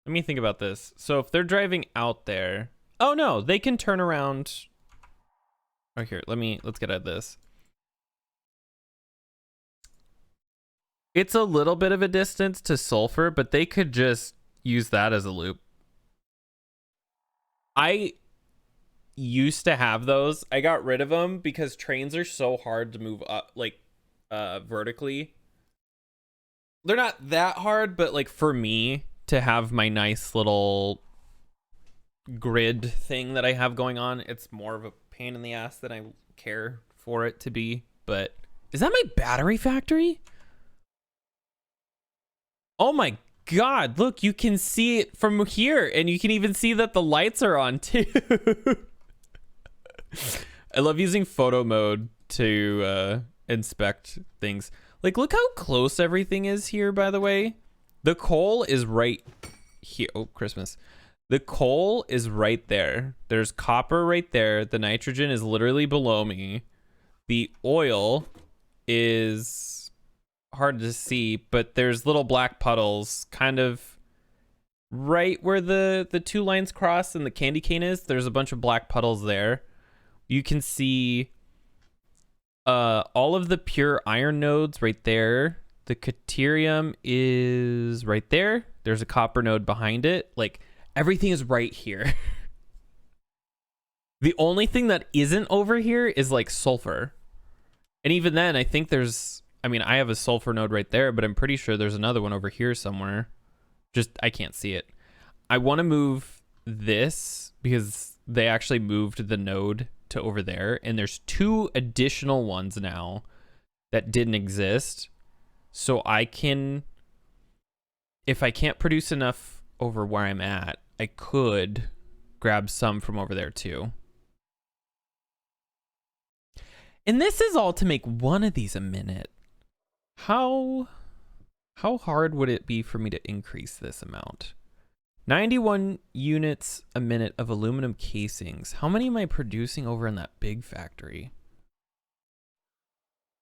Let me think about this. So if they're driving out there, oh no, they can turn around. Oh, here, let's get at this. It's a little bit of a distance to Sulfur, but they could just use that as a loop. I used to have those. I got rid of them because trains are so hard to move up, like, vertically. They're not that hard, but like for me to have my nice little grid thing that I have going on, it's more of a pain in the ass than I care for it to be. But is that my battery factory? Oh my God, look, you can see it from here, and you can even see that the lights are on too. I love using photo mode to inspect things. Like, look how close everything is here, by the way. The coal is right here. Oh, Christmas. The coal is right there. There's copper right there. The nitrogen is literally below me. The oil is hard to see, but there's little black puddles kind of right where the two lines cross and the candy cane is. There's a bunch of black puddles there. You can see all of the pure iron nodes right there. The Caterium is right there. There's a copper node behind it. Like, everything is right here. The only thing that isn't over here is like sulfur. And even then, I think there's, I mean, I have a sulfur node right there, but I'm pretty sure there's another one over here somewhere. Just, I can't see it. I want to move this because they actually moved the node to over there. And there's 2 additional ones now that didn't exist. So I can, if I can't produce enough over where I'm at, I could grab some from over there too. And this is all to make one of these a minute. How hard would it be for me to increase this amount? 91 units a minute of aluminum casings. How many am I producing over in that big factory?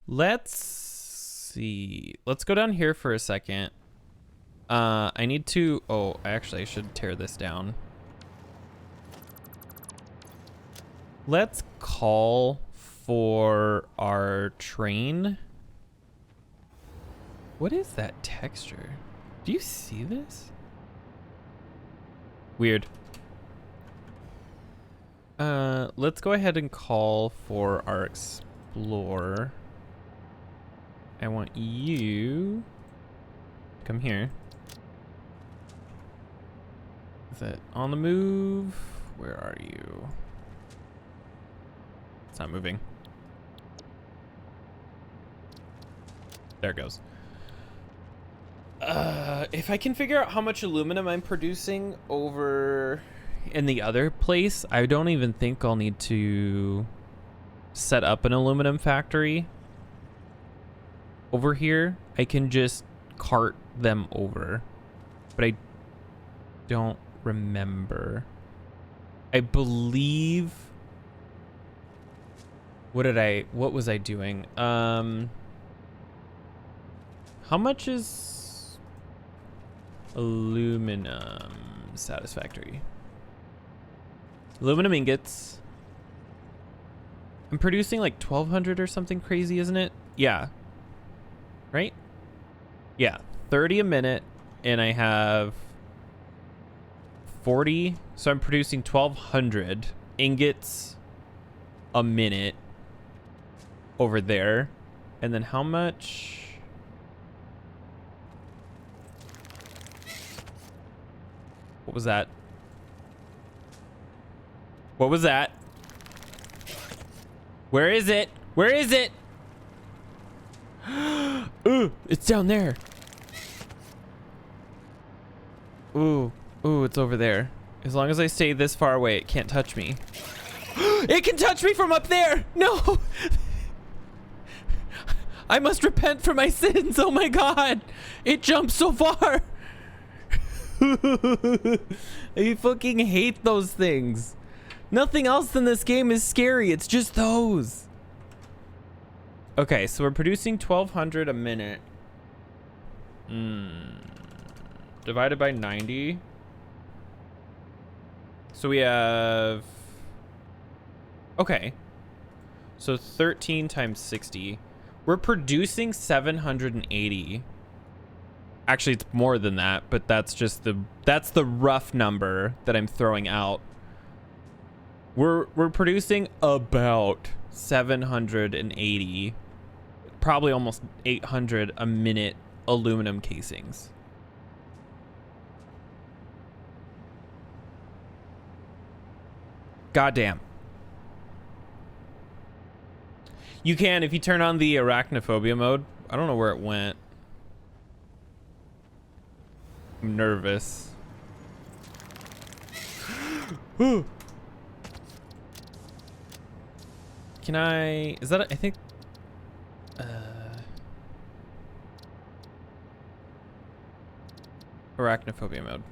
Let's see. Let's go down here for a second. I need to, oh, actually I should tear this down. Let's call for our train. What is that texture? Do you see this? Weird. Let's go ahead and call for our explorer. I want you to come here. Is it on the move? Where are you? It's not moving. There it goes. If I can figure out how much aluminum I'm producing over in the other place, I don't even think I'll need to set up an aluminum factory over here. I can just cart them over, but I don't remember. I believe, what was I doing? How much is aluminum satisfactory? Aluminum ingots. I'm producing like 1,200 or something crazy, isn't it? Yeah. Right? Yeah. 30 a minute, and I have 40. So I'm producing 1,200 ingots a minute over there. And then how much? What was that? What was that? Where is it? Where is it? Ooh, it's down there. Ooh, it's over there. As long as I stay this far away, it can't touch me. It can touch me from up there. No. I must repent for my sins. Oh my God. It jumps so far. I fucking hate those things. Nothing else in this game is scary. It's just those. Okay, so we're producing 1,200 a minute. Divided by 90. So we have... Okay. So 13 times 60. We're producing 780. Actually, it's more than that, but that's the rough number that I'm throwing out. We're producing about 780, probably almost 800 a minute aluminum casings. Goddamn. You can, if you turn on the arachnophobia mode. I don't know where it went. I'm nervous. Can I... Is that... I think... Arachnophobia mode.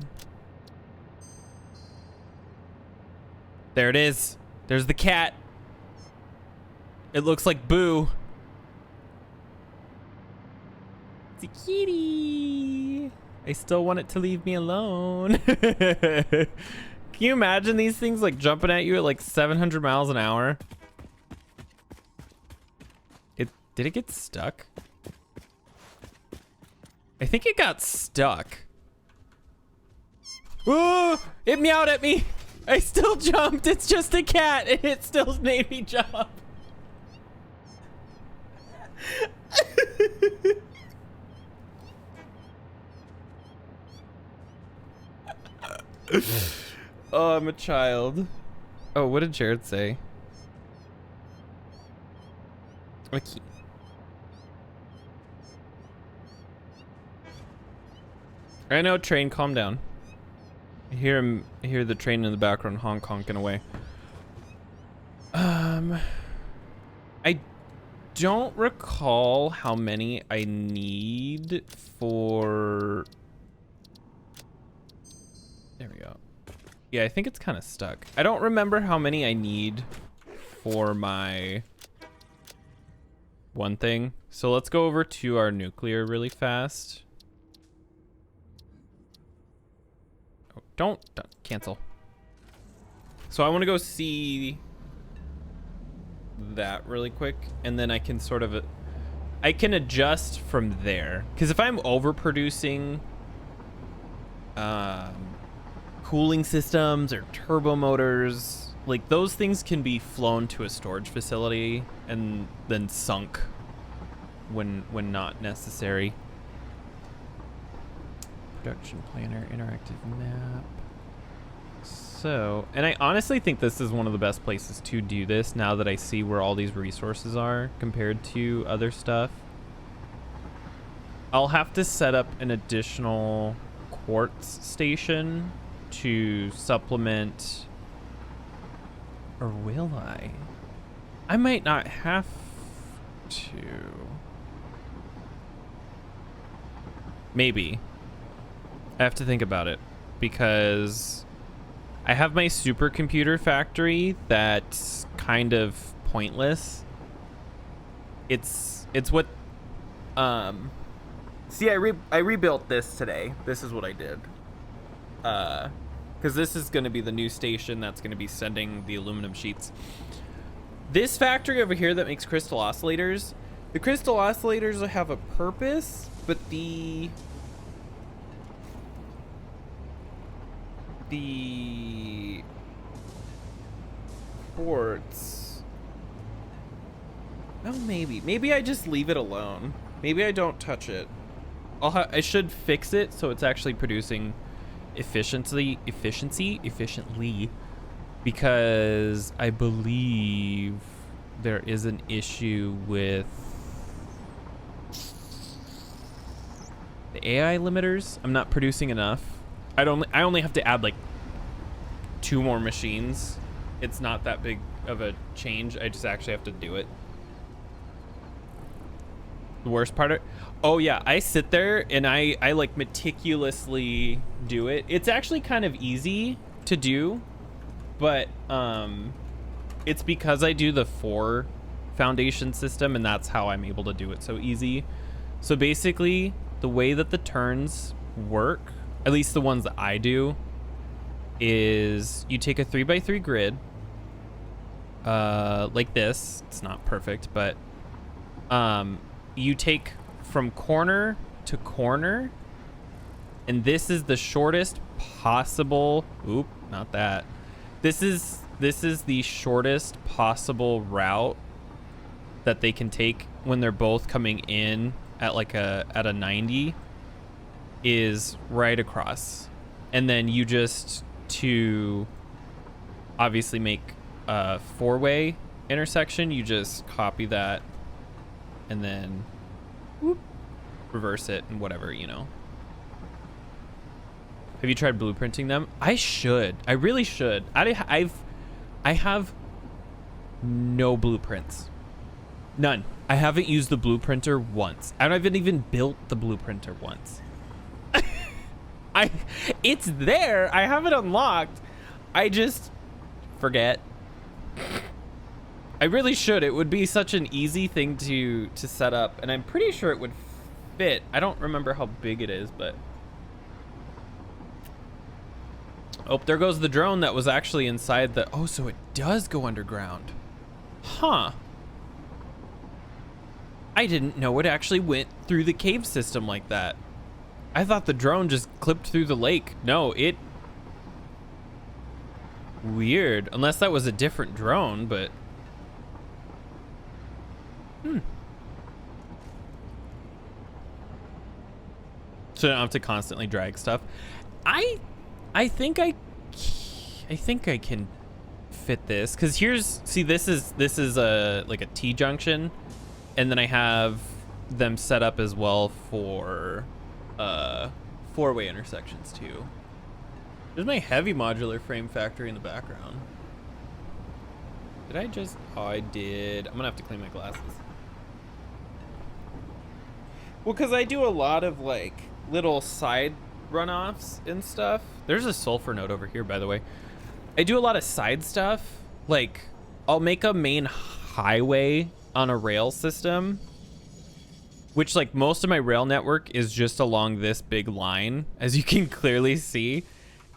There it is. There's the cat. It looks like Boo. It's a kitty. I still want it to leave me alone. Can you imagine these things like jumping at you at like 700 miles an hour? Did it get stuck? I think it got stuck. Oh, it meowed at me. I still jumped. It's just a cat and it still made me jump. Oh, I'm a child. Oh, what did Jared say? Okay. I know, train, calm down. I hear him. I hear the train in the background honking away. I don't recall how many I need for... There we go. Yeah, I think it's kind of stuck. I don't remember how many I need for my one thing. So let's go over to our nuclear really fast. Oh, don't cancel. So I want to go see that really quick, and then I can sort of I can adjust from there, because if I'm overproducing cooling systems or turbo motors, like those things can be flown to a storage facility and then sunk when not necessary. Production planner, interactive map. So, and I honestly think this is one of the best places to do this now that I see where all these resources are compared to other stuff. I'll have to set up an additional quartz station to supplement, or will I? I might not have to. Maybe. I have to think about it, because I have my supercomputer factory that's kind of pointless. It's what see, I rebuilt this today. This is what I did. Because this is going to be the new station that's going to be sending the aluminum sheets. This factory over here that makes crystal oscillators, the crystal oscillators have a purpose, but the quartz, oh, maybe I just leave it alone. Maybe I don't touch it. I should fix it so it's actually producing efficiently, because I believe there is an issue with the AI limiters. I'm not producing enough. I only have to add like 2 more machines. It's not that big of a change. I just actually have to do it. The worst part oh yeah, I sit there and I like meticulously do it. It's actually kind of easy to do, but it's because I do the 4 foundation system, and that's how I'm able to do it so easy. So basically, the way that the turns work, at least the ones that I do, is you take a 3x3 grid, like this. It's not perfect, but you take from corner to corner, and this is the shortest possible. Oop, not that. This is the shortest possible route that they can take when they're both coming in at like at a 90, is right across. And then you just, to obviously make a 4-way intersection, you just copy that and then whoop, reverse it and whatever, you know. Have you tried blueprinting them? I should. I really should. I have no blueprints. None. I haven't used the blueprinter once. I haven't even built the blueprinter once. It's there. I have it unlocked. I just forget. I really should. It would be such an easy thing to set up, and I'm pretty sure it would fit. I don't remember how big it is, but oh, there goes the drone that was actually inside the... Oh, so it does go underground. Huh. I didn't know it actually went through the cave system like that. I thought the drone just clipped through the lake. No, it... Weird. Unless that was a different drone, but... So I don't have to constantly drag stuff. I think I can fit this, because here's, see, this is a like a T-junction, and then I have them set up as well for 4-way intersections too. There's my heavy modular frame factory in the background. Did I just... Oh, I did. I'm gonna have to clean my glasses. Well, because I do a lot of like little side runoffs and stuff. There's a sulfur node over here, by the way. I do a lot of side stuff. Like, I'll make a main highway on a rail system, which, like, most of my rail network is just along this big line, as you can clearly see.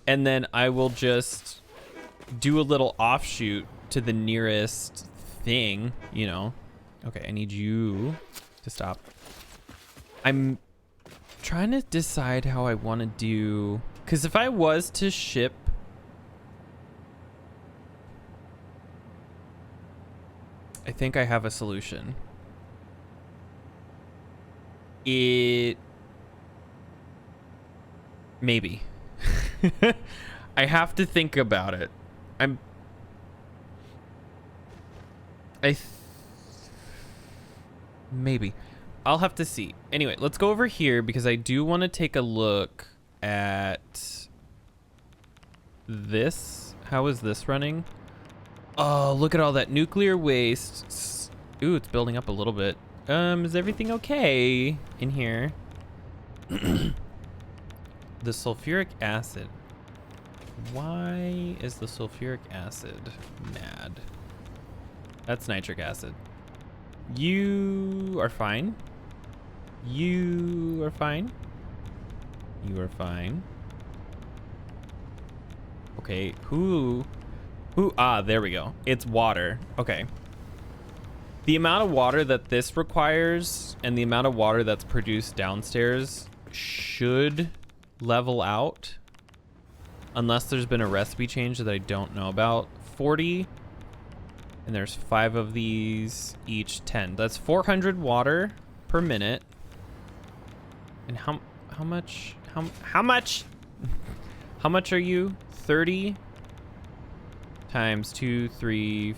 And then I will just do a little offshoot to the nearest thing, you know. Okay, I need you to stop. I'm trying to decide how I want to do, because if I was to ship I think I have a solution. Maybe. I have to think about it. Maybe. I'll have to see. Anyway, let's go over here because I do want to take a look at this. How is this running? Oh, look at all that nuclear waste. Ooh, it's building up a little bit. Is everything okay in here? The sulfuric acid. Why is the sulfuric acid mad? That's nitric acid. You are fine. You are fine. You are fine. Okay, who? Ah, there we go. It's water. Okay. The amount of water that this requires and the amount of water that's produced downstairs should level out, unless there's been a recipe change that I don't know about. 40, and there's 5 of these, each 10. That's 400 water per minute. And how much how much are you? 30 times 2, 3,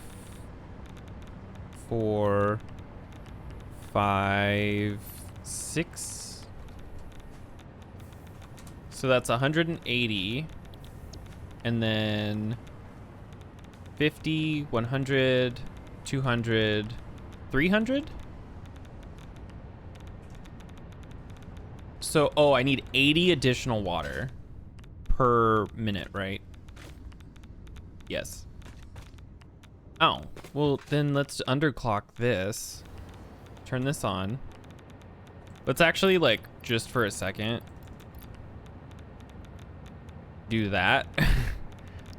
4, 5, 6. So that's 180. And then 50, 100, 200, 300. So, oh, I need 80 additional water per minute, right? Yes. Oh, well then let's underclock this. Turn this on. Let's actually, like, just for a second, do that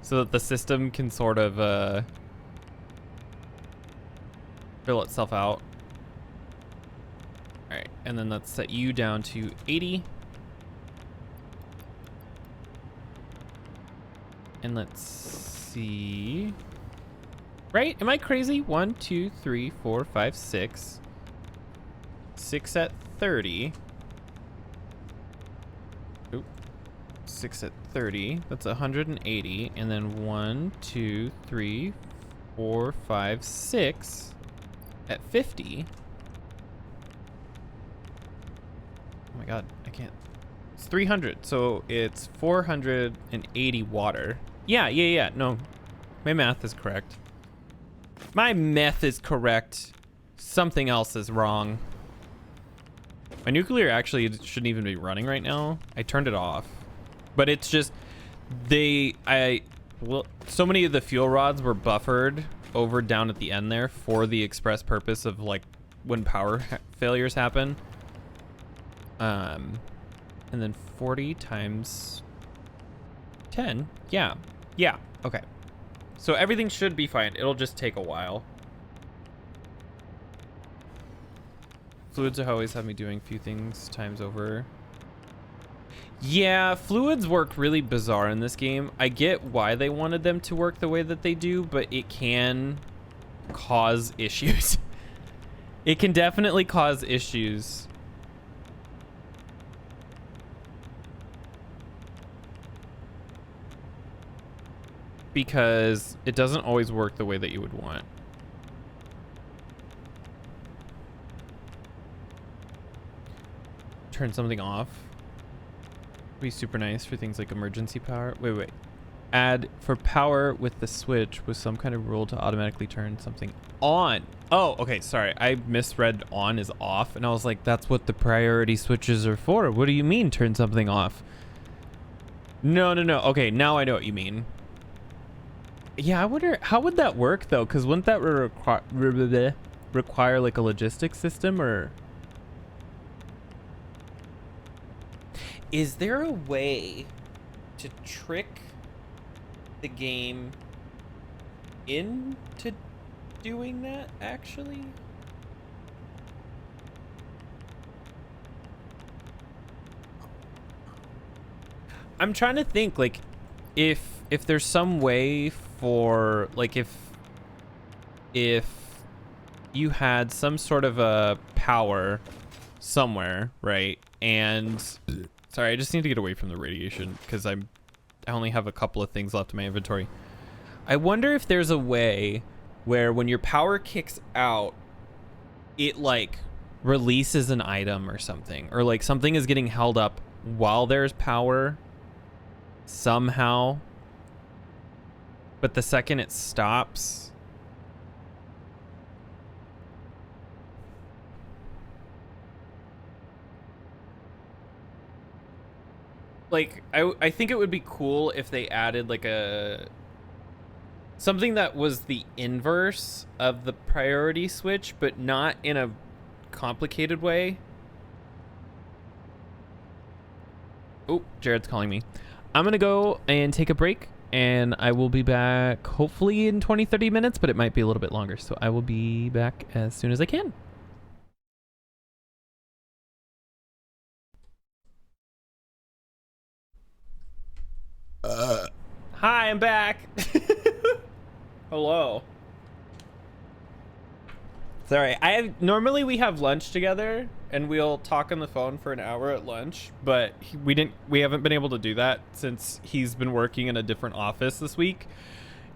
so that the system can sort of fill itself out. All right, and then let's set you down to 80. And let's see. Right? Am I crazy? 1, 2, 3, 4, 5, 6. 6 at 30. Oop. 6 at 30. That's 180. And then 1, 2, 3, 4, 5, 6 at 50. Oh my god, I can't. It's 300, so it's 480 water. Yeah. No, my math is correct. My math is correct. Something else is wrong. My nuclear actually shouldn't even be running right now. I turned it off, but it's just so many of the fuel rods were buffered over down at the end there for the express purpose of like when power failures happen. And then 40 times 10. Yeah. Okay. So everything should be fine. It'll just take a while. Fluids always have me doing a few things times over. Yeah, fluids work really bizarre in this game. I get why they wanted them to work the way that they do, but it can cause issues. It can definitely cause issues. Because it doesn't always work the way that you would want. Turn something off. Be super nice for things like emergency power. Wait. Add for power with the switch with some kind of rule to automatically turn something on. Oh, okay, sorry. I misread on is off, and I was like, that's what the priority switches are for. What do you mean turn something off? No. Okay, now I know what you mean. Yeah, I wonder, how would that work though? Because wouldn't that require like a logistics system, or? Is there a way to trick the game into doing that actually? I'm trying to think, like, if there's some way for, like, if you had some sort of a power somewhere, right? And sorry, I just need to get away from the radiation because I only have a couple of things left in my inventory. I wonder if there's a way where when your power kicks out, it like releases an item or something, or like something is getting held up while there's power somehow, but the second it stops, like I think it would be cool if they added like something that was the inverse of the priority switch, but not in a complicated way. Oh, Jared's calling me. I'm gonna go and take a break, and I will be back hopefully in 20-30 minutes, but it might be a little bit longer, so I will be back as soon as I can. Hi, I'm back. Hello. Sorry, normally we have lunch together and we'll talk on the phone for an hour at lunch, but we haven't been able to do that since he's been working in a different office this week.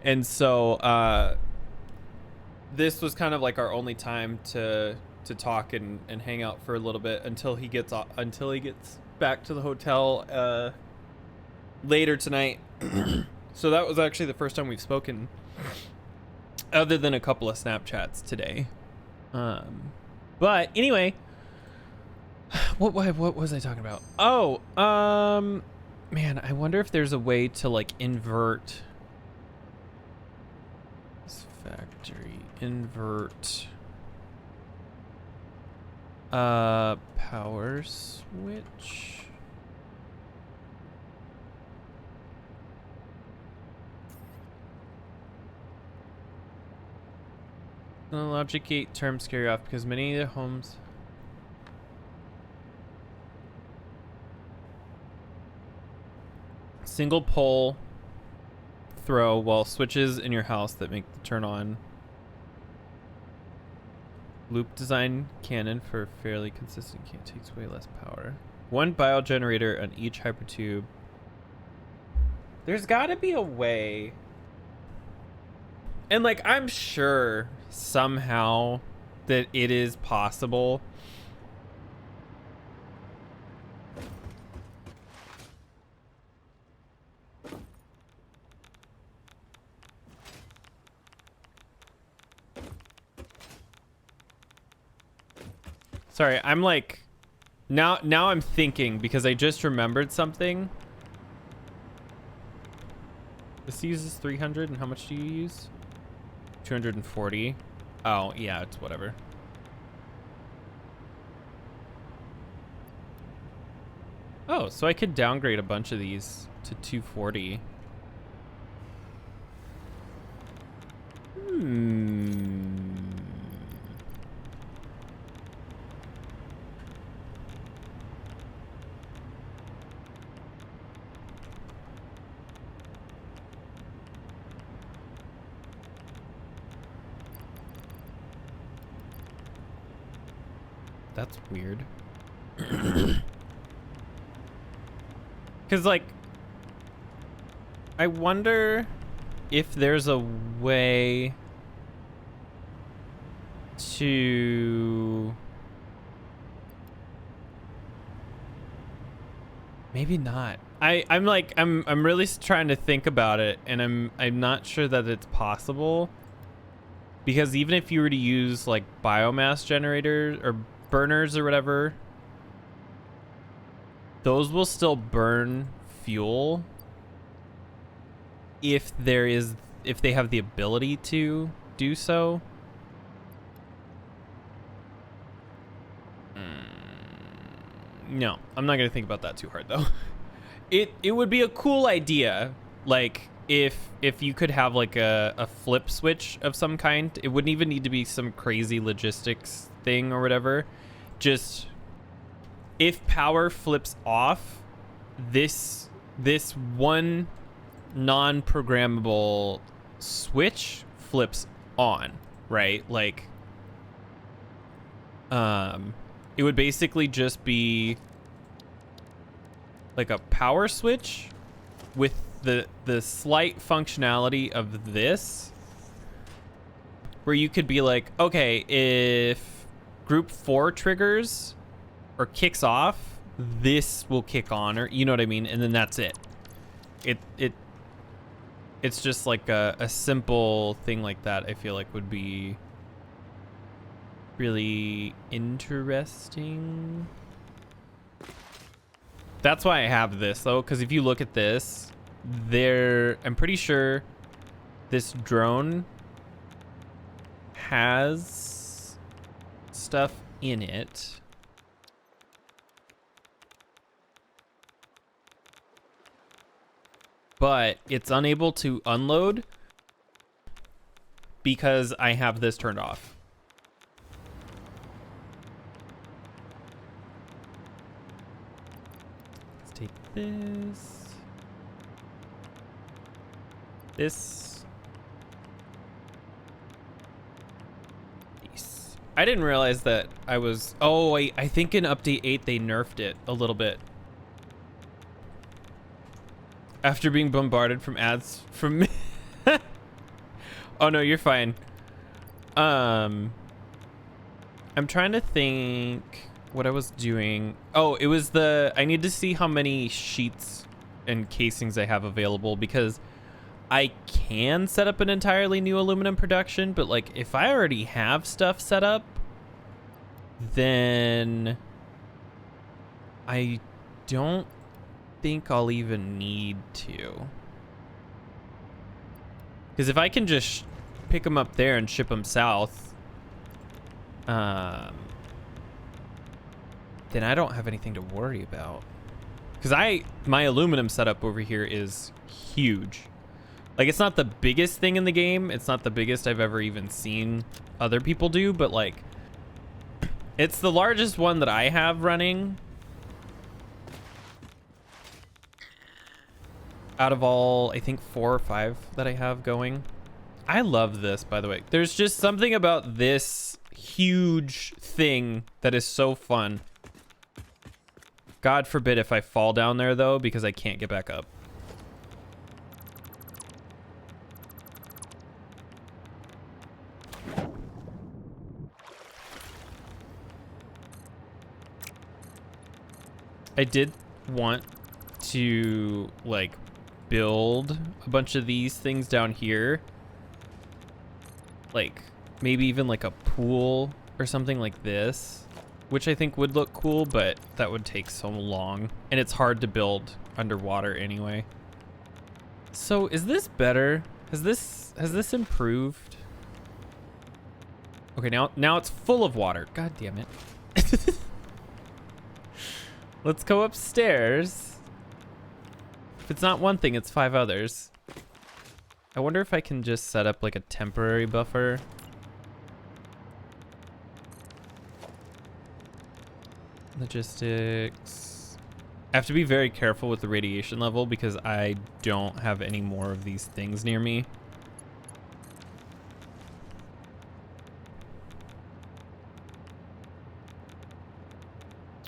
And so this was kind of like our only time to talk and hang out for a little bit until he gets back to the hotel later tonight. So that was actually the first time we've spoken other than a couple of Snapchats today. But anyway, what was I talking about? Oh, man, I wonder if there's a way to like invert this fact. factory. Invert. Power switch. The logic gate term scare you off because many of the homes. Single pole throw while switches in your house that make the turn on. Loop design cannon for fairly consistent takes way less power. One biogenerator on each hypertube. There's gotta be a way. And like, I'm sure somehow that it is possible. Sorry, I'm like, now I'm thinking because I just remembered something. This uses 300, and how much do you use? 240. Oh, yeah, it's whatever. Oh, so I could downgrade a bunch of these to 240. That's weird. Because, like, I wonder if there's a way to... Maybe not. I'm like, I'm really trying to think about it, and I'm not sure that it's possible. Because even if you were to use, like, biomass generators or burners or whatever, those will still burn fuel if they have the ability to do so. No, I'm not gonna think about that too hard though. It would be a cool idea, like if you could have like a flip switch of some kind. It wouldn't even need to be some crazy logistics thing or whatever. Just if power flips off, this one non-programmable switch flips on, right? Like it would basically just be like a power switch with the slight functionality of this, where you could be like, okay, if group 4 triggers or kicks off, this will kick on, or you know what I mean, and then that's it. It's just like a simple thing like that. I feel like would be really interesting. That's why I have this though, because if you look at this, I'm pretty sure this drone has stuff in it. But it's unable to unload because I have this turned off. Let's take this. This. Peace. I didn't realize that I was... Oh, I think in Update 8 they nerfed it a little bit. After being bombarded from ads from... Oh, no, you're fine. I'm trying to think what I was doing. Oh, it was I need to see how many sheets and casings I have available, because I can set up an entirely new aluminum production, but like if I already have stuff set up, then I don't think I'll even need to. Because if I can just pick them up there and ship them south, then I don't have anything to worry about. Because my aluminum setup over here is huge. Like, it's not the biggest thing in the game. It's not the biggest I've ever even seen other people do, but like, it's the largest one that I have running out of all, I think 4 or 5 that I have going. I love this, by the way. There's just something about this huge thing that is so fun. God forbid if I fall down there though, because I can't get back up. I did want to like build a bunch of these things down here, like maybe even like a pool or something like this, which I think would look cool, but that would take so long and it's hard to build underwater anyway. So is this better? Has this improved? Okay, now it's full of water. God damn it. Let's go upstairs. If it's not one thing, it's 5 others. I wonder if I can just set up like a temporary buffer. Logistics. I have to be very careful with the radiation level because I don't have any more of these things near me.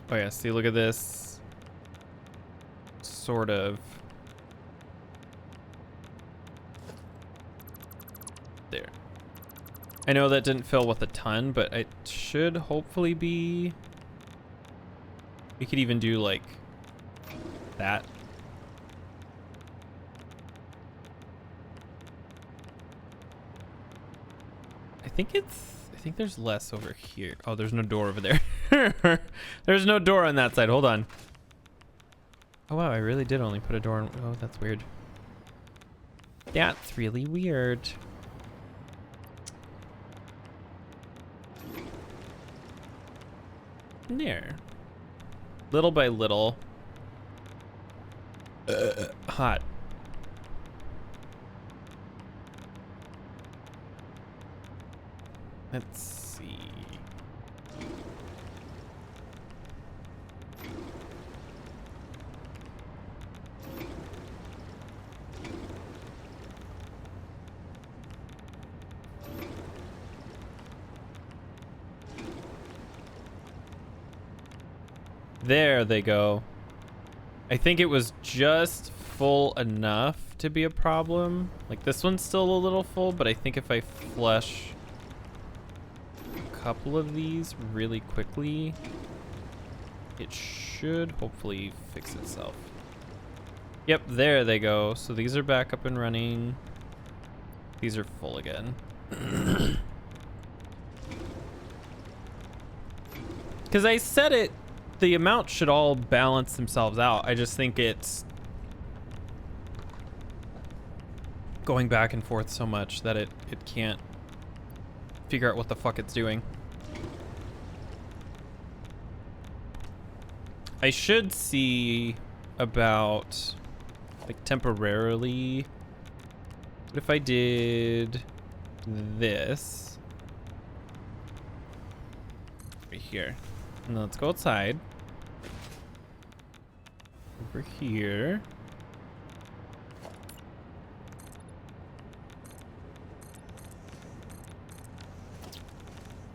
Oh yeah, see, look at this. Sort of. There. I know that didn't fill with a ton, but it should hopefully be... We could even do like that. I think there's less over here. Oh, there's no door over there. There's no door on that side. Hold on. Oh wow, I really did only put a door on. Oh, that's weird. That's really weird. There. Little by little. Hot. Let's see. There they go. I think it was just full enough to be a problem. Like this one's still a little full, but I think if I flush a couple of these really quickly, it should hopefully fix itself. Yep, there they go. So these are back up and running. These are full again. Because I said it, the amount should all balance themselves out. I just think it's going back and forth so much that it can't figure out what the fuck it's doing. I should see about like temporarily, what if I did this right here? And let's go outside. Over here.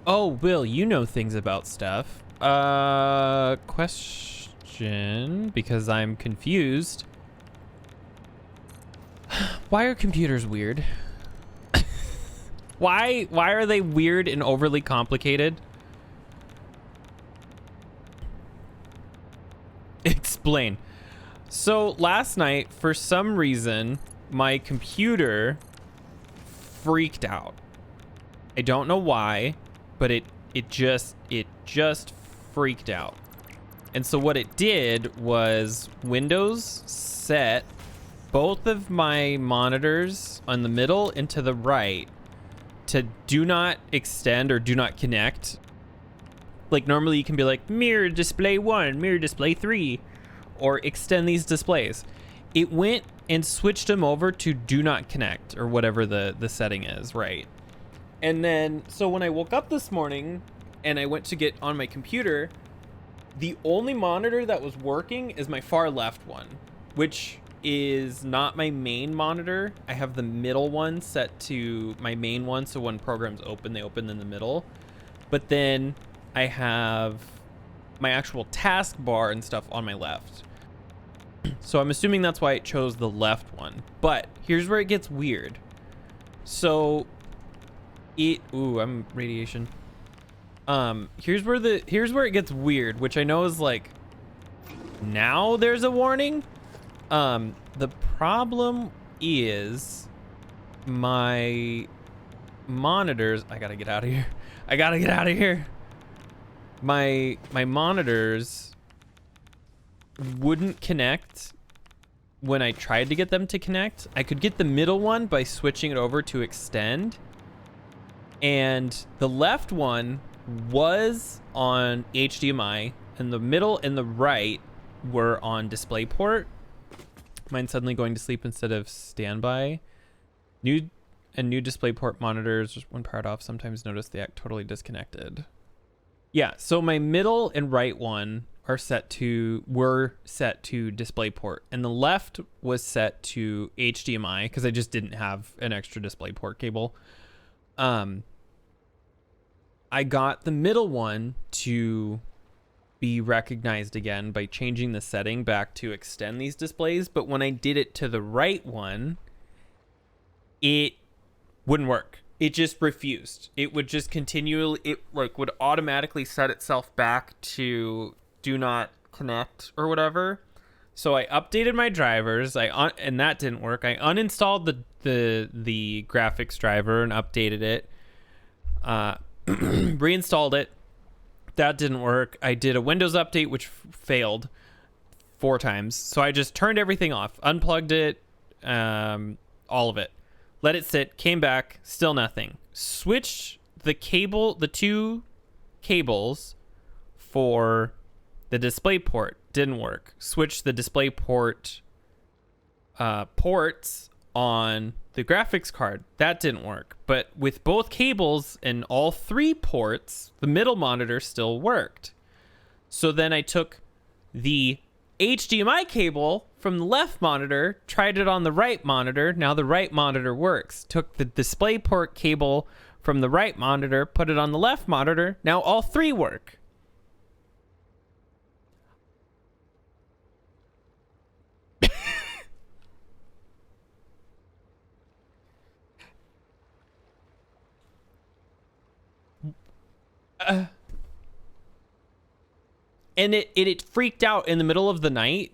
Oh, Will, you know things about stuff. Question, because I'm confused. Why are computers weird? Why are they weird and overly complicated? Explain. So last night, for some reason, my computer freaked out. I don't know why, but it just freaked out. And so what it did was Windows set both of my monitors on the middle and to the right to do not extend or do not connect. Like normally you can be like mirror display 1, mirror display 3, or extend these displays. It went and switched them over to do not connect or whatever the setting is, right? And then, so when I woke up this morning and I went to get on my computer, the only monitor that was working is my far left one, which is not my main monitor. I have the middle one set to my main one, so when programs open, they open in the middle. But then I have my actual taskbar and stuff on my left. So I'm assuming that's why it chose the left one. But here's where it gets weird. So I'm radiation. Here's where it gets weird, which I know is like now there's a warning. The problem is my monitors. I gotta get out of here. My monitors wouldn't connect when I tried to get them to connect. I could get the middle one by switching it over to extend, and the left one was on HDMI, and the middle and the right were on DisplayPort. Mine's suddenly going to sleep instead of standby. New DisplayPort monitors, when powered off, sometimes notice they act totally disconnected. Yeah, so my middle and right one were set to DisplayPort, and the left was set to HDMI because I just didn't have an extra DisplayPort cable. I got the middle one to be recognized again by changing the setting back to extend these displays, but when I did it to the right one, it wouldn't work. It just refused. It would just would automatically set itself back to do not connect or whatever. So I updated my drivers, and that didn't work. I uninstalled the graphics driver and updated it. Reinstalled it. That didn't work. I did a Windows update, which failed 4 times. So I just turned everything off, unplugged it, all of it. Let it sit, came back, still nothing. Switched the 2 cables for the DisplayPort, didn't work. Switched the DisplayPort ports on the graphics card, that didn't work. But with both cables and all 3 ports, the middle monitor still worked. So then I took the HDMI cable from the left monitor, tried it on the right monitor. Now the right monitor works. Took the DisplayPort cable from the right monitor, put it on the left monitor. Now all 3 work. And it freaked out in the middle of the night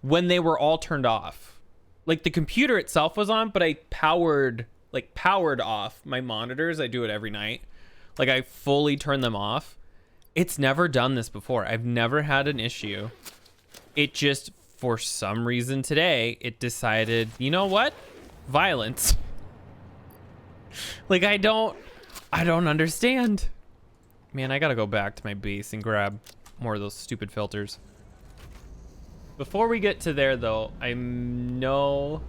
when they were all turned off. Like the computer itself was on, but I powered off my monitors. I do it every night. Like I fully turn them off. It's never done this before. I've never had an issue. It just, for some reason today, it decided, you know what? Violence. Like I don't understand. Man, I gotta go back to my base and grab more of those stupid filters. Before we get to there though, I know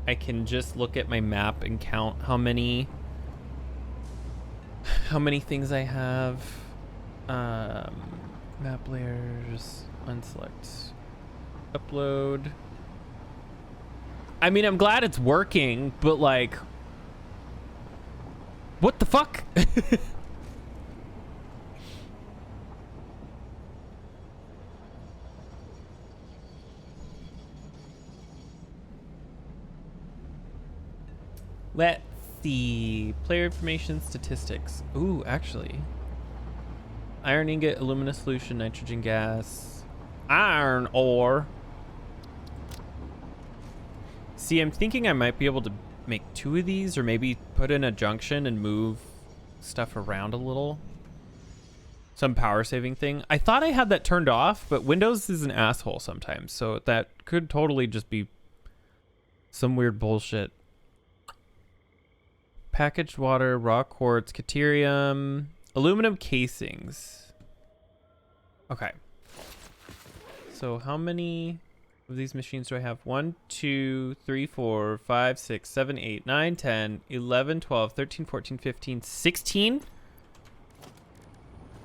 I can just look at my map and count how many things I have. Map layers, unselect, upload. I mean, I'm glad it's working, but like, what the fuck? Let's see. Player information, statistics. Ooh, actually. Iron ingot, alumina solution, nitrogen gas, iron ore. See, I'm thinking I might be able to make 2 of these, or maybe put in a junction and move stuff around a little. Some power saving thing. I thought I had that turned off, but Windows is an asshole sometimes, so that could totally just be some weird bullshit. packaged water, raw quartz, caterium, aluminum casings. Okay. So how many of these machines do I have? 1, 2, 3, 4, 5, 6, 7, 8, 9, 10, 11, 12, 13, 14, 15, 16?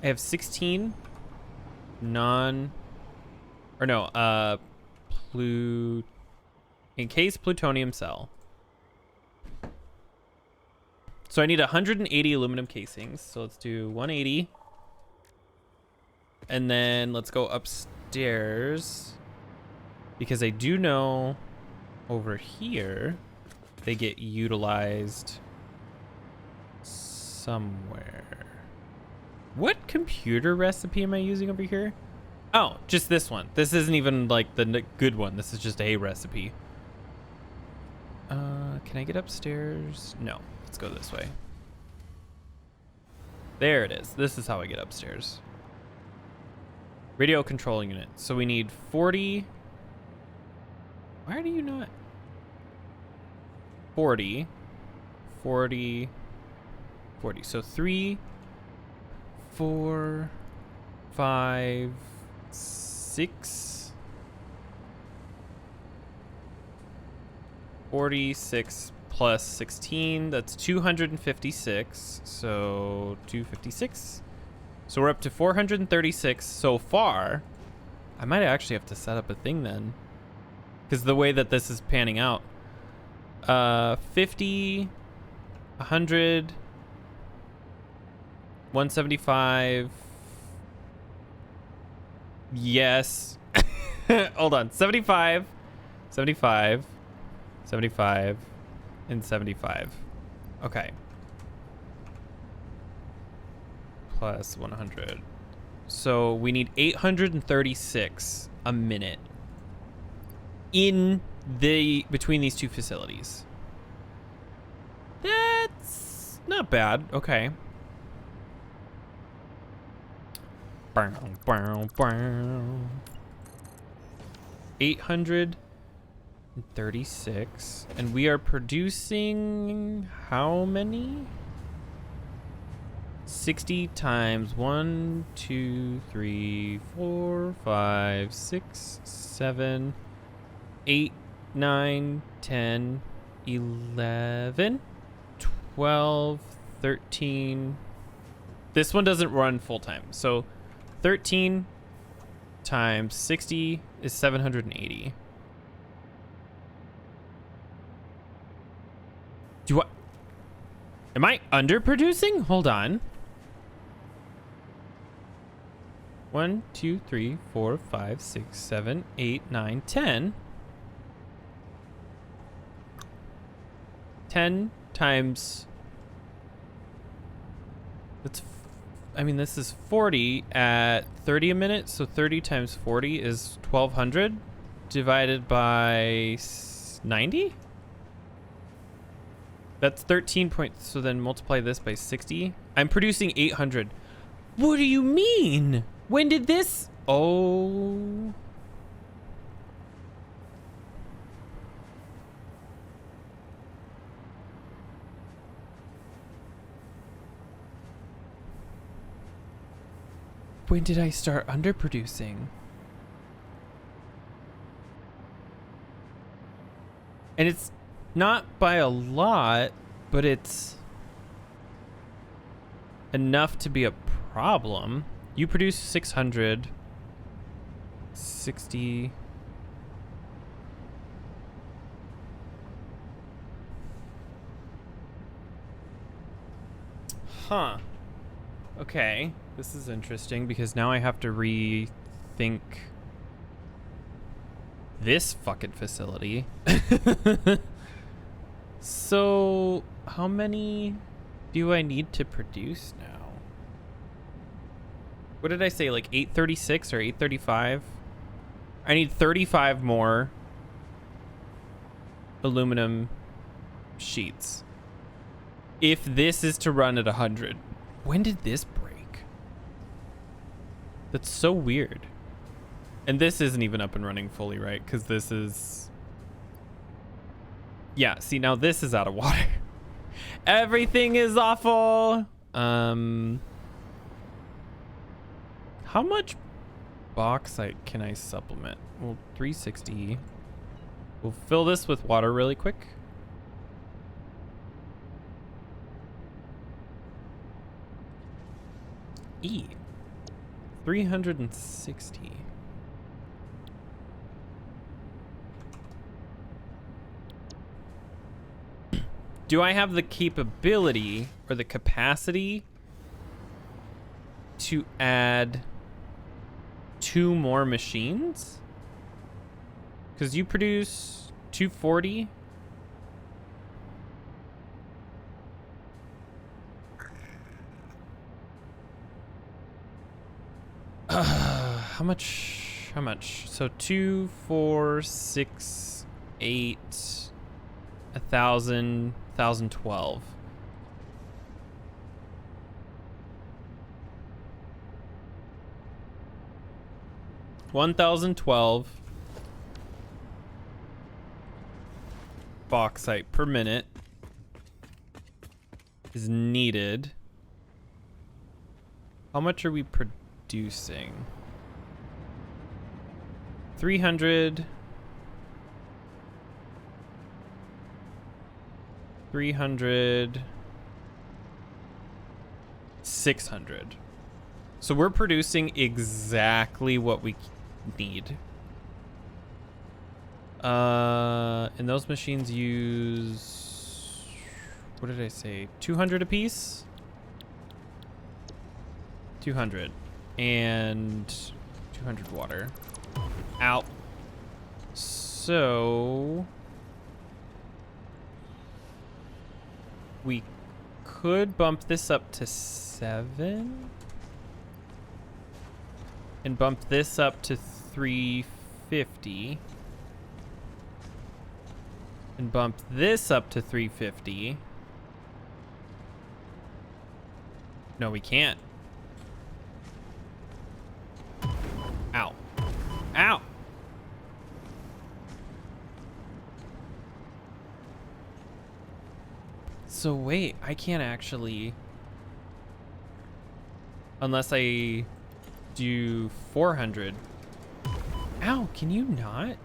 I have 16 encased plutonium cell. So I need 180 aluminum casings. So let's do 180. And then let's go upstairs. Because I do know over here they get utilized somewhere. What computer recipe am I using over here? Oh, just this one. This isn't even like the good one. This is just a recipe. Can I get upstairs? No. Let's go this way. There it is. This is how I get upstairs. Radio control unit. So we need 40. Why do you not? 40. 40. 40. So 3, 4, 5, 6. 46 plus 16, that's 256. So 256. So we're up to 436 so far. I might actually have to set up a thing then, because the way that this is panning out. 50, 100, 175. Yes. Hold on. 75, 75, 75, and 75. Okay. Plus 100. So we need 836 a minute in between these two facilities. That's not bad. Okay. 836, and we are producing how many? 60 times 1, 2, 3, 4, 5, 6, 7, 8, 9, 10, 11, 12, 13. This one doesn't run full time. So 13 times 60 is 780. Am I underproducing? Hold on. 1, 2, 3, 4, 5, 6, 7, 8, 9, 10. 10 times. This is 40 at 30 a minute. So 30 times 40 is 1200 divided by 90. That's 13 points. So then multiply this by 60. I'm producing 800. What do you mean? When did this? Oh. When did I start underproducing? And it's not by a lot, but it's enough to be a problem. You produce 600, 60. Huh. Okay. This is interesting because now I have to rethink this fucking facility. So, how many do I need to produce now? What did I say, like 836 or 835? I need 35 more aluminum sheets. If this is to run at 100. When did this break? That's so weird. And this isn't even up and running fully, right? Because this is... Yeah, see, now this is out of water. Everything is awful. How much bauxite can I supplement? Well, 360. We'll fill this with water really quick. E. 360. Do I have the capability or the capacity to add 2 more machines? Because you produce 240. How much? How much? So 2, 4, 6, 8, 1,000, 1,012. $1,012 bauxite per minute is needed. How much are we producing? 300. 300. 600. So we're producing exactly what we need. And those machines use, what did I say? 200 a piece? 200 and 200 water. Ow. So we could bump this up to 7 and bump this up to 350 and bump this up to 350. No, we can't. Ow. Ow. So wait, I can't actually, unless I do 400. Ow, can you not?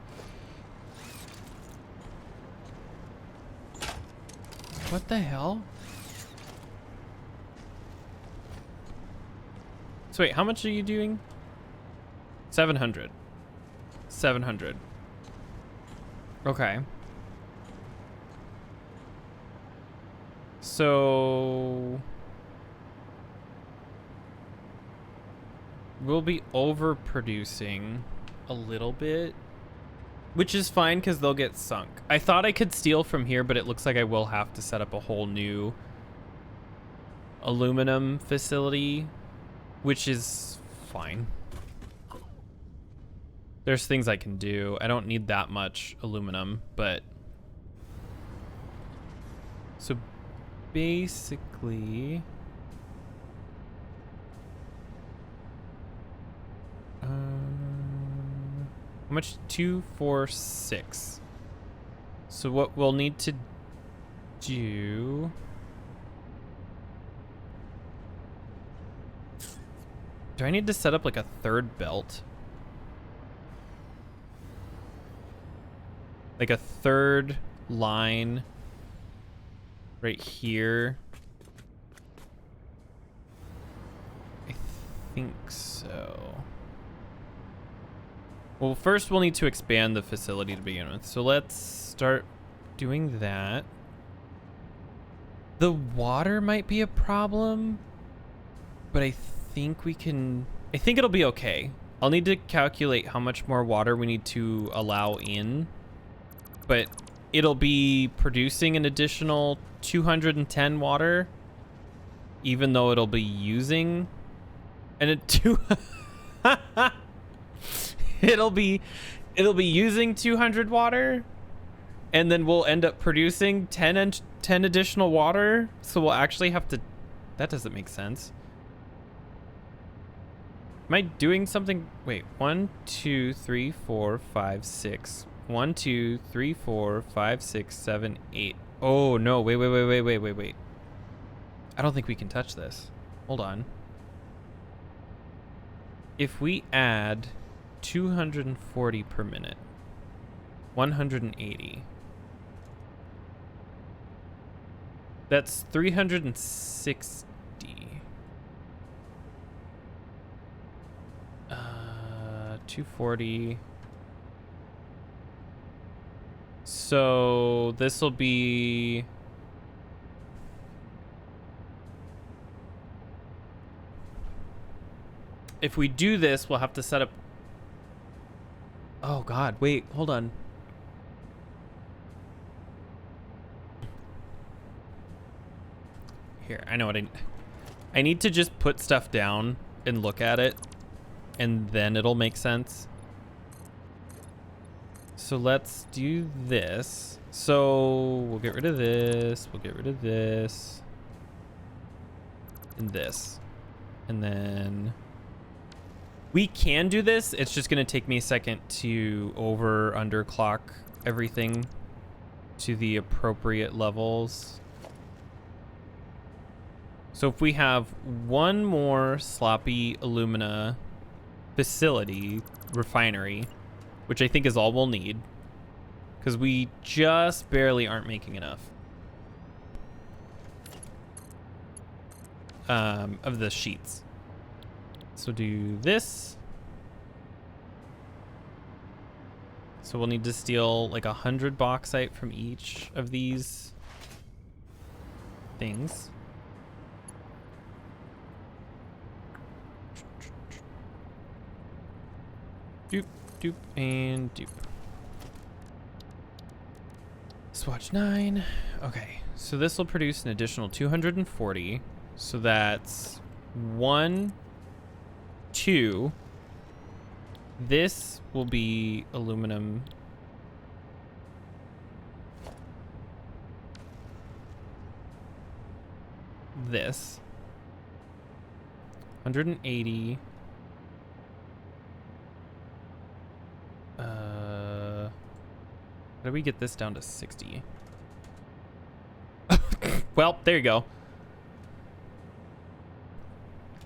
What the hell? So wait, how much are you doing? 700. 700. Okay. So we'll be overproducing a little bit, which is fine because they'll get sunk. I thought I could steal from here, but it looks like I will have to set up a whole new aluminum facility, which is fine. There's things I can do. I don't need that much aluminum, but so basically how much? 2, 4, 6. So what we'll need to do, do I need to set up like a third belt? Like a third line right here? I think so. Well, first we'll need to expand the facility to begin with. So let's start doing that. The water might be a problem, but I think we can, I think it'll be okay. I'll need to calculate how much more water we need to allow in, but it'll be producing an additional 210 water, even though it'll be using it'll be using 200 water, and then we'll end up producing 10 additional water. So we'll actually have to, that doesn't make sense. Am I doing something? Wait, 1, 2, 3, 4, 5, 6. 1, 2, 3, 4, 5, 6, 7, 8. Oh, no. Wait. I don't think we can touch this. Hold on. If we add 240 per minute, 180. That's 360. 240. So this will be... If we do this, we'll have to set up... Oh, God. Wait, hold on. Here, I know what I need to just put stuff down and look at it, and then it'll make sense. So let's do this. So we'll get rid of this. We'll get rid of this. And this. And then... We can do this. It's just going to take me a second to underclock everything to the appropriate levels. So if we have one more sloppy alumina facility, refinery, which I think is all we'll need, because we just barely aren't making enough of the sheets. So do this. So we'll need to steal like 100 bauxite from each of these things. Doop, doop, and doop. Swatch 9. Okay, so this will produce an additional 240. So that's 1, 2. This will be aluminum. This. 180. How do we get this down to 60? Well, there you go.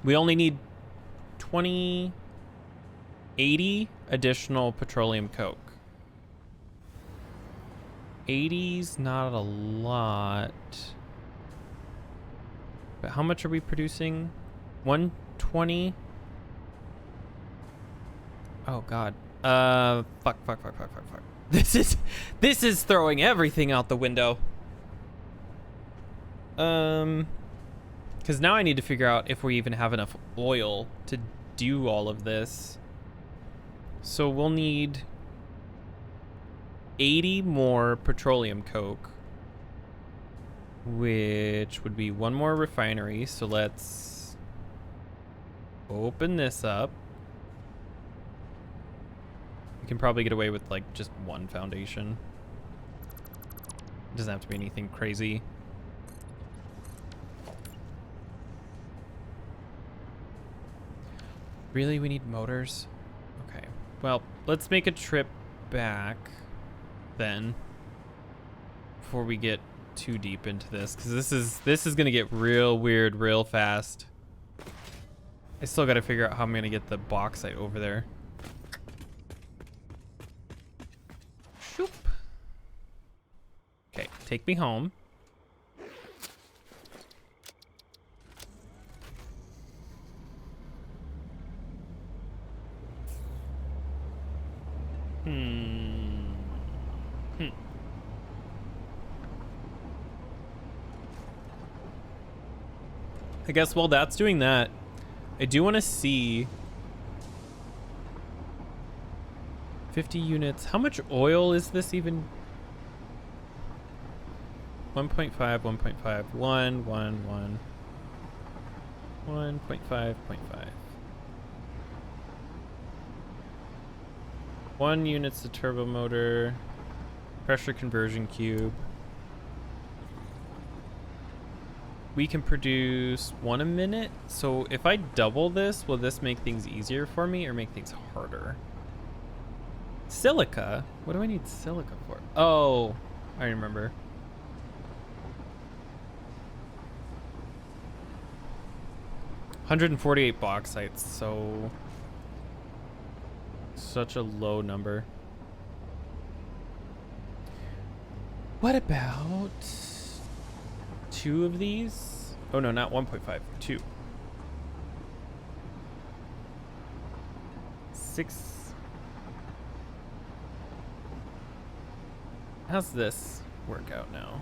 We only need 80 additional petroleum coke. 80's not a lot. But how much are we producing? 120? Oh god. Fuck. This is throwing everything out the window. Because now I need to figure out if we even have enough oil to do all of this. So we'll need 80 more petroleum coke, which would be one more refinery. So let's open this up. We can probably get away with like just one foundation. It doesn't have to be anything crazy. Really, we need motors? Okay. Well, let's make a trip back then before we get too deep into this, because this is gonna get real weird real fast. I still got to figure out how I'm gonna get the bauxite over there. Shoop. Okay, take me home. I guess while that's doing that, I do want to see 50 units. How much oil is this even? 1.5, 1.5, 1, 1, 1. 1.5, 0.5. 1 unit's the turbo motor. Pressure conversion cube. We can produce 1 a minute. So if I double this, will this make things easier for me or make things harder? Silica? What do I need silica for? Oh, I remember. 148 bauxites, so such a low number. What about 2 of these? Oh no, not 1.5, 2. 6. How's this work out now?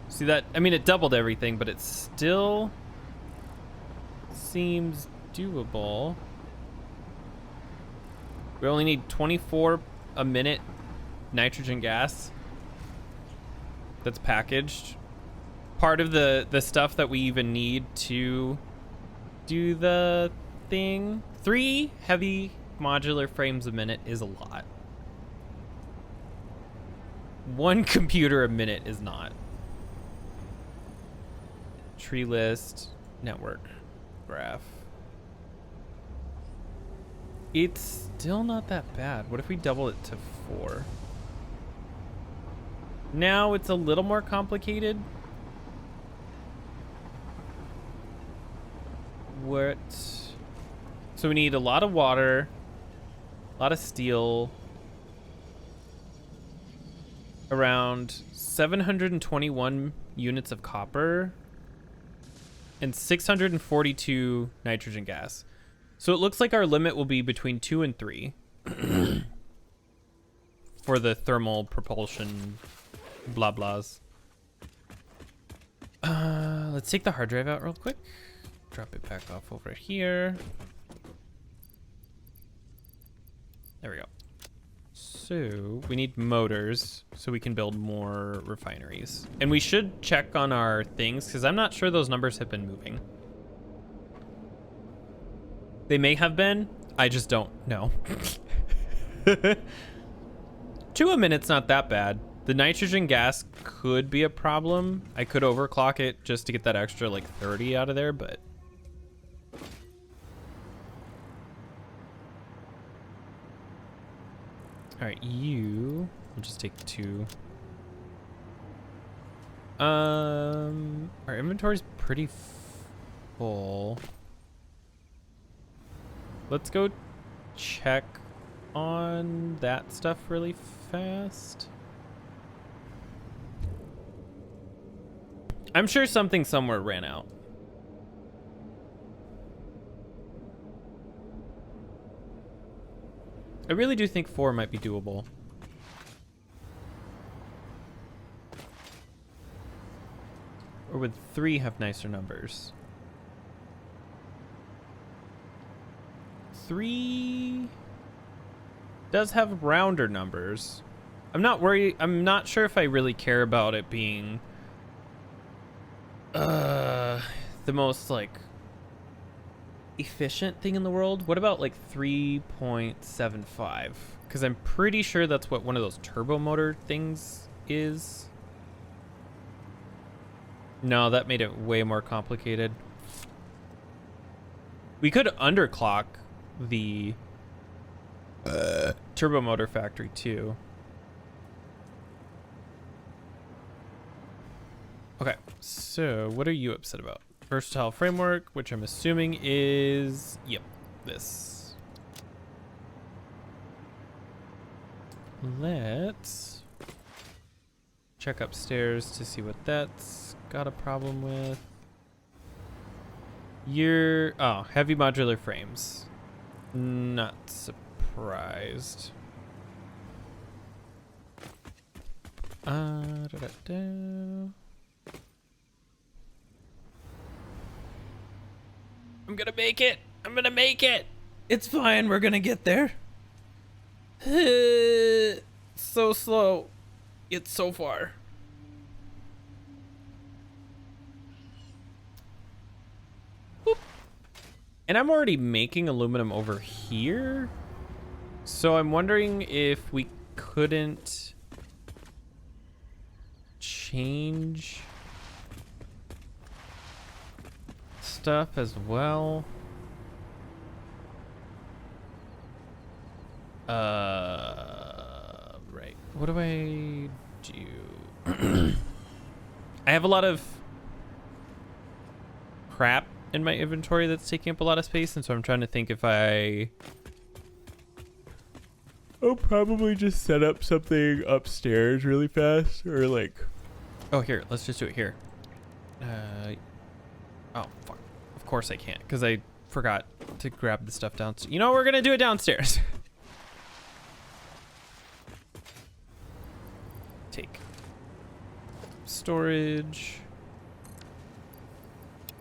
See that? I mean, it doubled everything, but it still seems doable. We only need 24 a minute nitrogen gas that's packaged. Part of the stuff that we even need to do the thing. 3 heavy modular frames a minute is a lot. 1 computer a minute is not. Tree list, network, graph. It's still not that bad. What if we double it to 4? Now it's a little more complicated. What? So we need a lot of water, a lot of steel, around 721 units of copper, and 642 nitrogen gas. So it looks like our limit will be between 2 and 3 for the thermal propulsion blah blahs. Let's take the hard drive out real quick. Drop it back off over here. There we go. So we need motors so we can build more refineries. And we should check on our things because I'm not sure those numbers have been moving. They may have been. I just don't know. 2 a minute's not that bad. The nitrogen gas could be a problem. I could overclock it just to get that extra like 30 out of there, but all right, we'll just take 2. Our inventory's pretty full. Let's go check on that stuff really fast. I'm sure something somewhere ran out. I really do think 4 might be doable. Or would 3 have nicer numbers? 3 does have rounder numbers. I'm not worried. I'm not sure if I really care about it being the most like efficient thing in the world. What about like 3.75? Because I'm pretty sure that's what one of those turbo motor things is. No, that made it way more complicated. We could underclock the turbo motor factory too. Okay, so what are you upset about? Versatile framework, which I'm assuming is, yep, this. Let's check upstairs to see what that's got a problem with. Heavy modular frames. Not surprised. I'm gonna make it. I'm gonna make it. It's fine. We're gonna get there. So slow. It's so far. Boop. And I'm already making aluminum over here. So I'm wondering if we couldn't change stuff as well. Right. What do I do? I have a lot of crap in my inventory that's taking up a lot of space, and so I'm trying to think if I'll probably just set up something upstairs really fast, or like, oh, here, let's just do it here. Oh, fuck. Of course I can't, because I forgot to grab the stuff downstairs. You know, we're gonna do it downstairs. Take storage.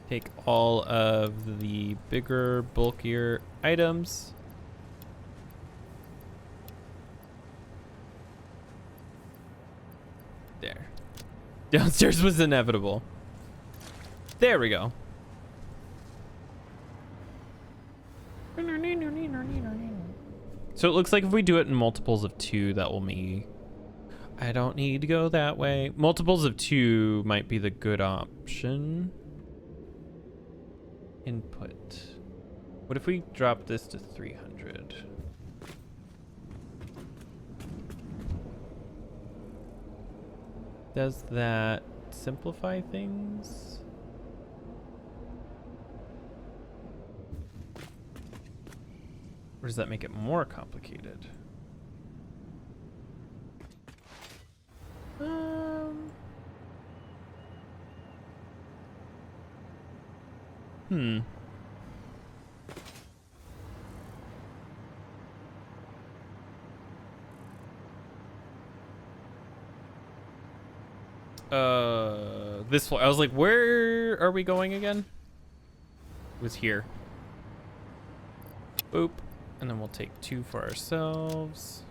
Take all of the bigger, bulkier items. There. Downstairs was inevitable. There we go. So it looks like if we do it in multiples of 2, that will me. I don't need to go that way. Multiples of 2 might be the good option. Input. What if we drop this to 300? Does that simplify things? Or does that make it more complicated? This one. I was like, where are we going again? It was here. Boop. And then we'll take 2 for ourselves.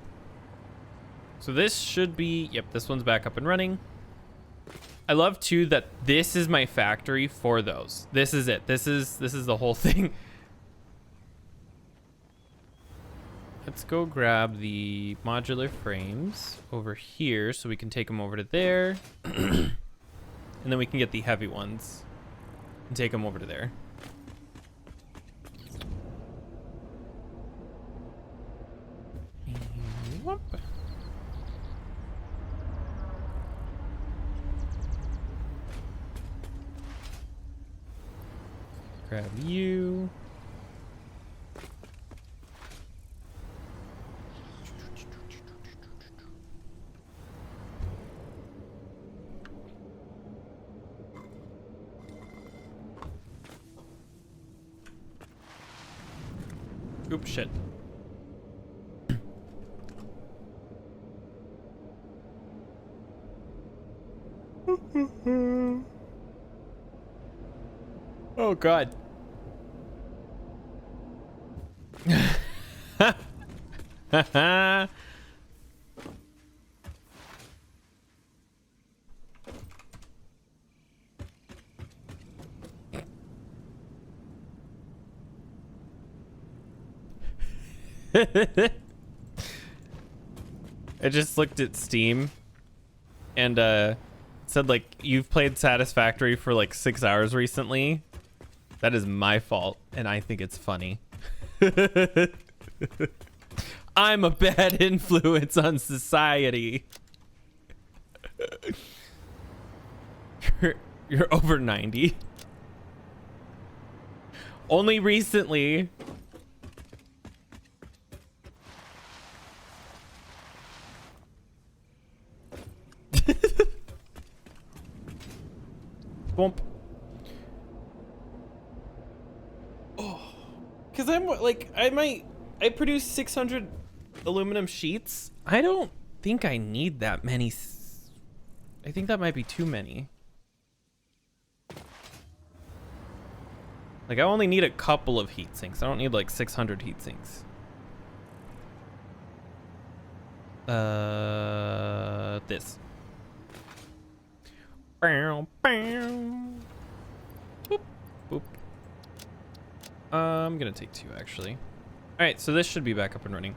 So this should be, yep, this one's back up and running. I love too that this is my factory for those. This is it. This is the whole thing. Let's go grab the modular frames over here so we can take them over to there. And then we can get the heavy ones and take them over to there. Whoop. Grab you. Oops, shit. Oh God. I just looked at Steam and said like, you've played Satisfactory for like 6 hours recently. That is my fault, and I think it's funny. I'm a bad influence on society. You're over 90. Only recently. Bump. Oh, because I'm like, I produce 600 aluminum sheets. I don't think I need that many. I think that might be too many. Like, I only need a couple of heat sinks. I don't need like 600 heat sinks. This. Bow, bow. Boop, boop. I'm gonna take 2 actually. All right, so this should be back up and running.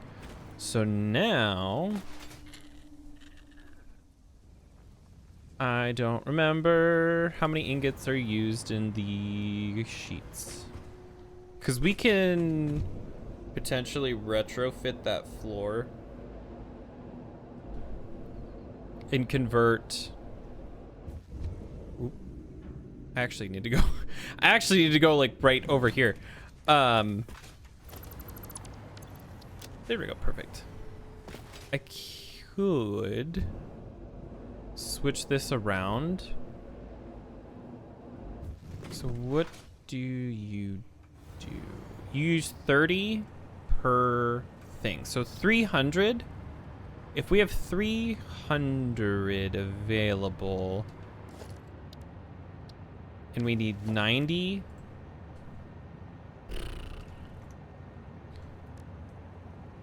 So now, I don't remember how many ingots are used in the sheets, because we can potentially retrofit that floor and convert. Oop. I actually need to go I actually need to go like right over here. There we go. Perfect. I could switch this around. So what do you do? You use 30 per thing. So 300. If we have 300 available and we need 90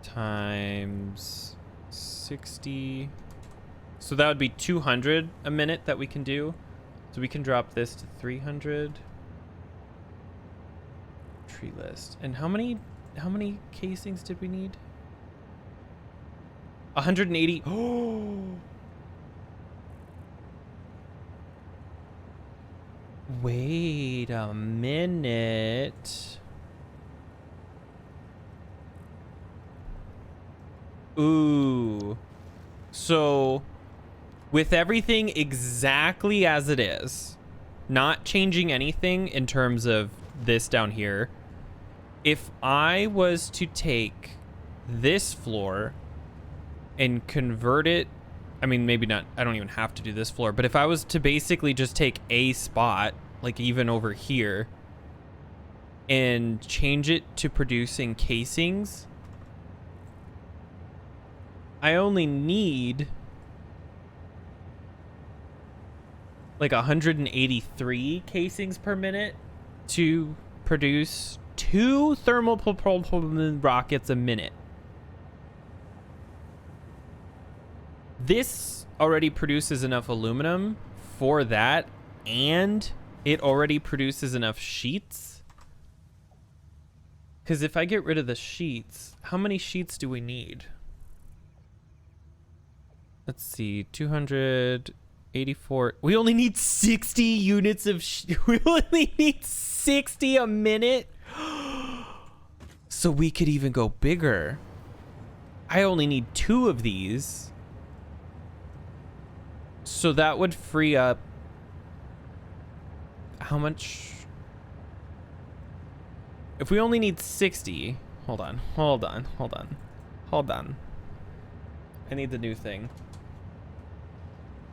times 60. So that would be 200 a minute that we can do. So we can drop this to 300. Tree list. And how many casings did we need? 180. Oh. Wait a minute. Ooh. So with everything exactly as it is, not changing anything in terms of this down here, if I was to take this floor and convert it, I mean, maybe not, I don't even have to do this floor, but if I was to basically just take a spot, like even over here, and change it to producing casings, I only need like 183 casings per minute to produce 2 thermal propulsion rockets a minute. This already produces enough aluminum for that, and it already produces enough sheets. Because if I get rid of the sheets, how many sheets do we need? Let's see, 284. We only need 60 units of we only need 60 a minute. So we could even go bigger. I only need 2 of these. So that would free up how much? If we only need 60, hold on. I need the new thing.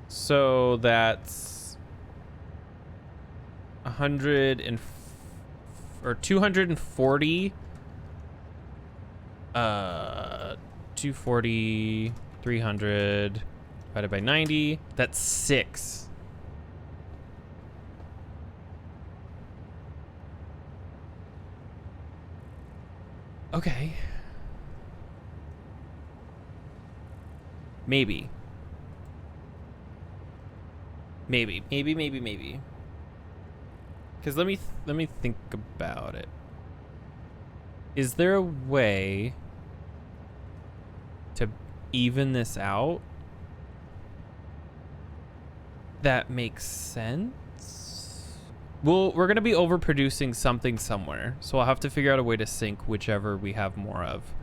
So that's 240. 240, 300 divided by 90. That's 6. Okay. Maybe. Because let me think about it. Is there a way to even this out that makes sense? Well, we're going to be overproducing something somewhere, so I'll have to figure out a way to sync whichever we have more of.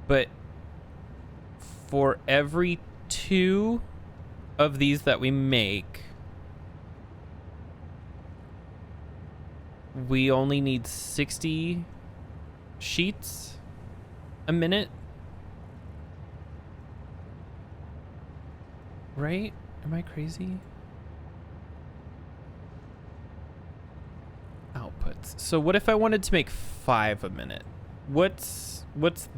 But for every 2 of these that we make, we only need 60 sheets a minute. Right? Am I crazy? Outputs. So what if I wanted to make 5 a minute? What's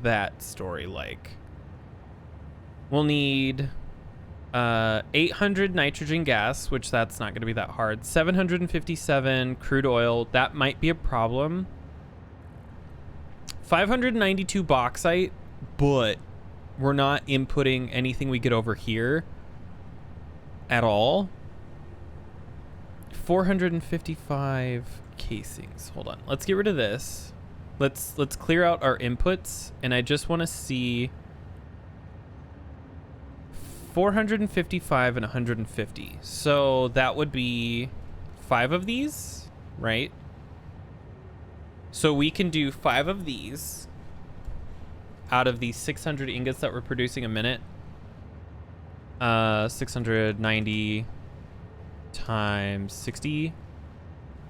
that story like? We'll need 800 nitrogen gas, which that's not going to be that hard. 757 crude oil. That might be a problem. 592 bauxite, but we're not inputting anything we get over here at all. 455 casings. Hold on. Let's get rid of this. Let's clear out our inputs, and I just want to see 455 and 150. So that would be 5 of these, right? So we can do 5 of these out of these 600 ingots that we're producing a minute. 690 times 60.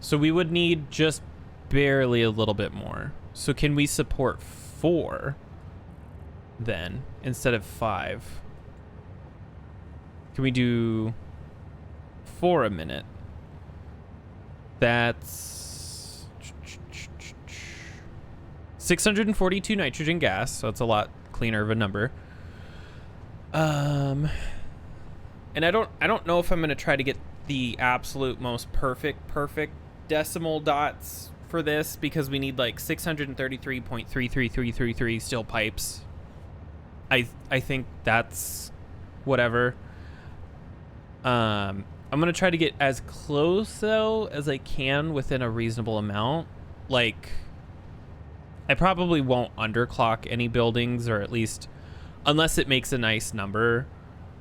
So we would need just barely a little bit more. So can we support 4 then instead of 5? Can we do 4 a minute? That's 642 nitrogen gas, so it's a lot cleaner of a number. And I don't know if I'm gonna try to get the absolute most perfect decimal dots for this, because we need like 633.33333 steel pipes. I think that's whatever. I'm gonna try to get as close though as I can within a reasonable amount. Like, I probably won't underclock any buildings, or at least unless it makes a nice number,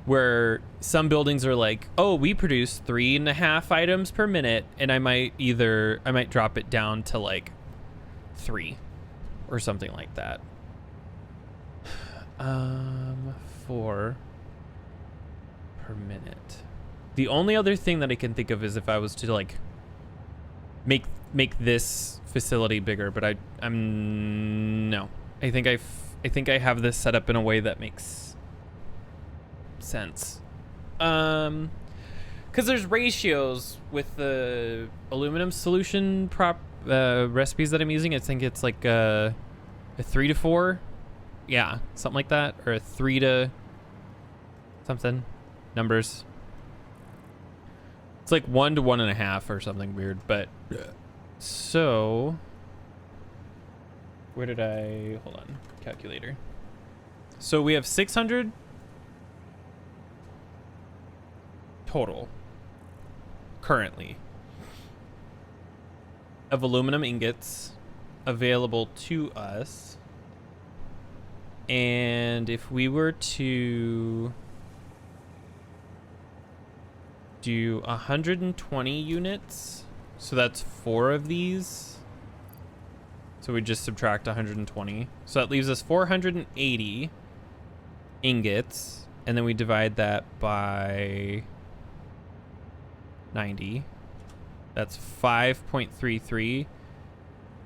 where some buildings are like, oh, we produce 3.5 items per minute, and I might drop it down to like 3 or something like that. 4 per minute. The only other thing that I can think of is if I was to like make this facility bigger, but I'm no. I think I have this set up in a way that makes sense. Because there's ratios with the aluminum solution recipes that I'm using. I think it's like a 3 to 4, yeah, something like that, or a 3 to something numbers. It's like 1 to 1.5 or something weird. But so where did I hold on, calculator. So we have 600 total currently of aluminum ingots available to us, and if we were to do 120 units, so that's 4 of these, so we just subtract 120, so that leaves us 480 ingots, and then we divide that by 90. That's 5.33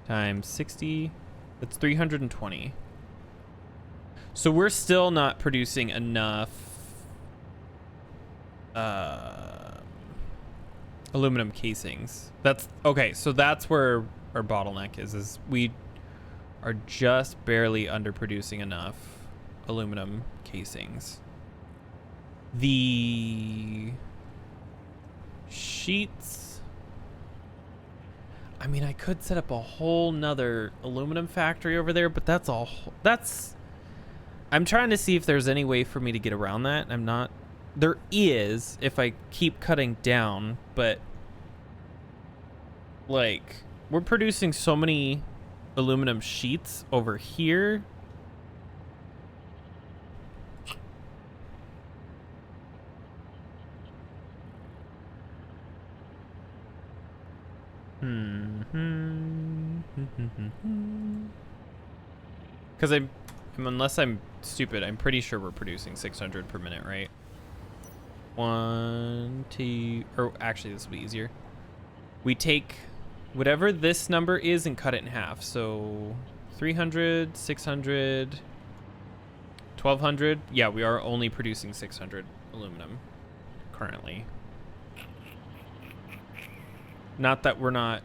times 60. That's 320. So we're still not producing enough aluminum casings. That's okay. So that's where our bottleneck is we are just barely underproducing enough aluminum casings. The sheets, I mean, I could set up a whole nother aluminum factory over there, but I'm trying to see if there's any way for me to get around that. There is if I keep cutting down, but like, we're producing so many aluminum sheets over here. Because unless I'm stupid, I'm pretty sure we're producing 600 per minute, right? 1, 2, or actually this will be easier. We take whatever this number is and cut it in half. So 300, 600, 1200. Yeah, we are only producing 600 aluminum currently. Not that we're not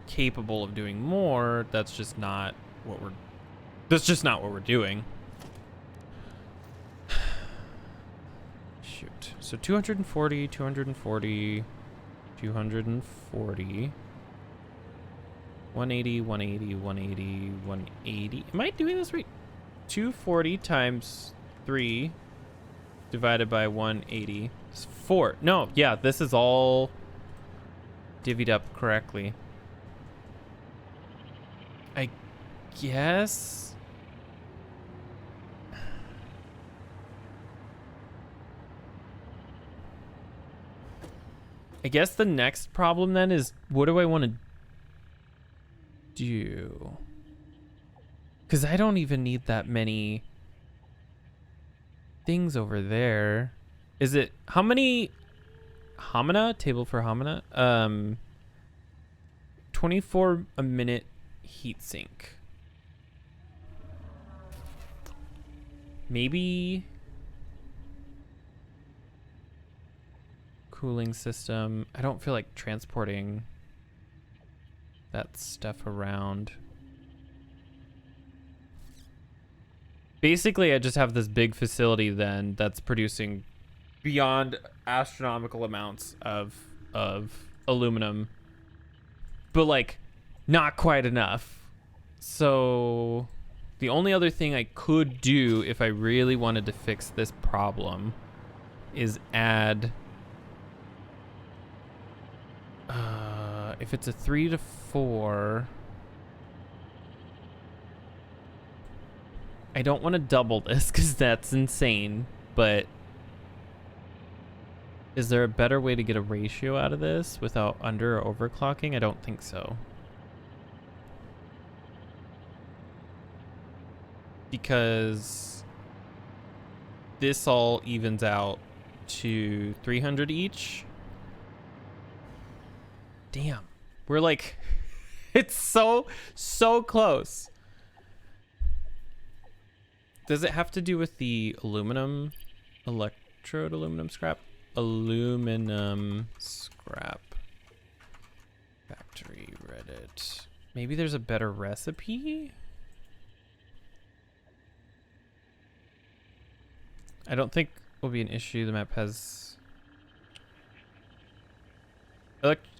capable of doing more. That's just not what we're doing. Shoot. So 240, 240, 240, 180, 180, 180, 180. Am I doing this right? 240 times 3 divided by 180 is 4. No, yeah, this is all divvied up correctly. I guess. The next problem then is, what do I want to do? Because I don't even need that many things over there. Is it, how many Homina? Table for Homina? 24 a minute heat sink. Maybe cooling system. I don't feel like transporting that stuff around. Basically, I just have this big facility then that's producing beyond astronomical amounts of aluminum, but like not quite enough. So the only other thing I could do if I really wanted to fix this problem is add if it's a 3 to 4, I don't want to double this because that's insane, but is there a better way to get a ratio out of this without under or overclocking? I don't think so. Because this all evens out to 300 each. Damn. We're like, it's so close. Does it have to do with the aluminum, electrode aluminum scrap? Aluminum scrap. Factory Reddit. Maybe there's a better recipe? I don't think will be an issue. The map has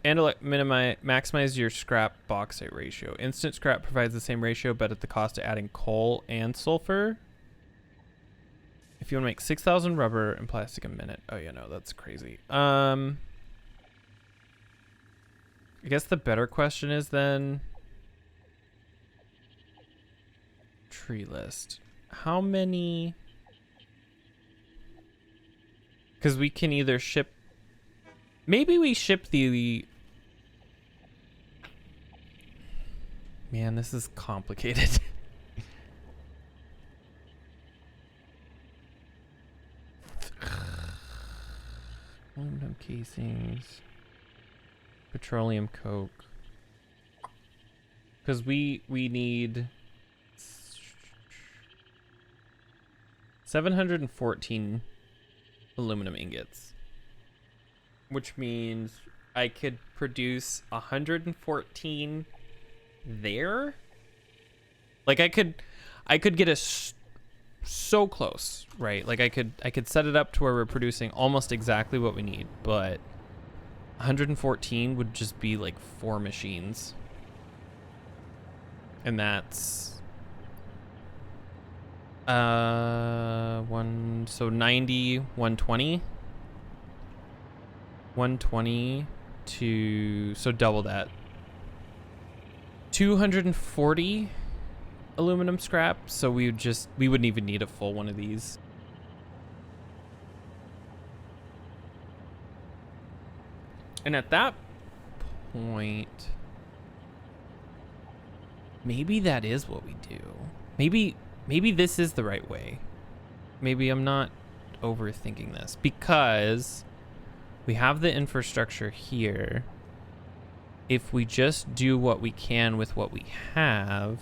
maximize your scrap bauxite ratio. Instant scrap provides the same ratio, but at the cost of adding coal and sulfur. If you want to make 6,000 rubber and plastic a minute. Oh yeah, no, that's crazy. I guess the better question is then tree list. How many? Because we can either ship. Maybe we ship the. Man, this is complicated. Aluminum casings, petroleum coke. Because we need 714 aluminum ingots, which means I could produce 114 there. Like I could get us so close, right? Like I could set it up to where we're producing almost exactly what we need, but 114 would just be like 4 machines, and that's 90, 120 to, so double that, 240 aluminum scrap. So we wouldn't even need a full one of these. And at that point, maybe that is what we do. Maybe this is the right way. Maybe I'm not overthinking this, because we have the infrastructure here. If we just do what we can with what we have,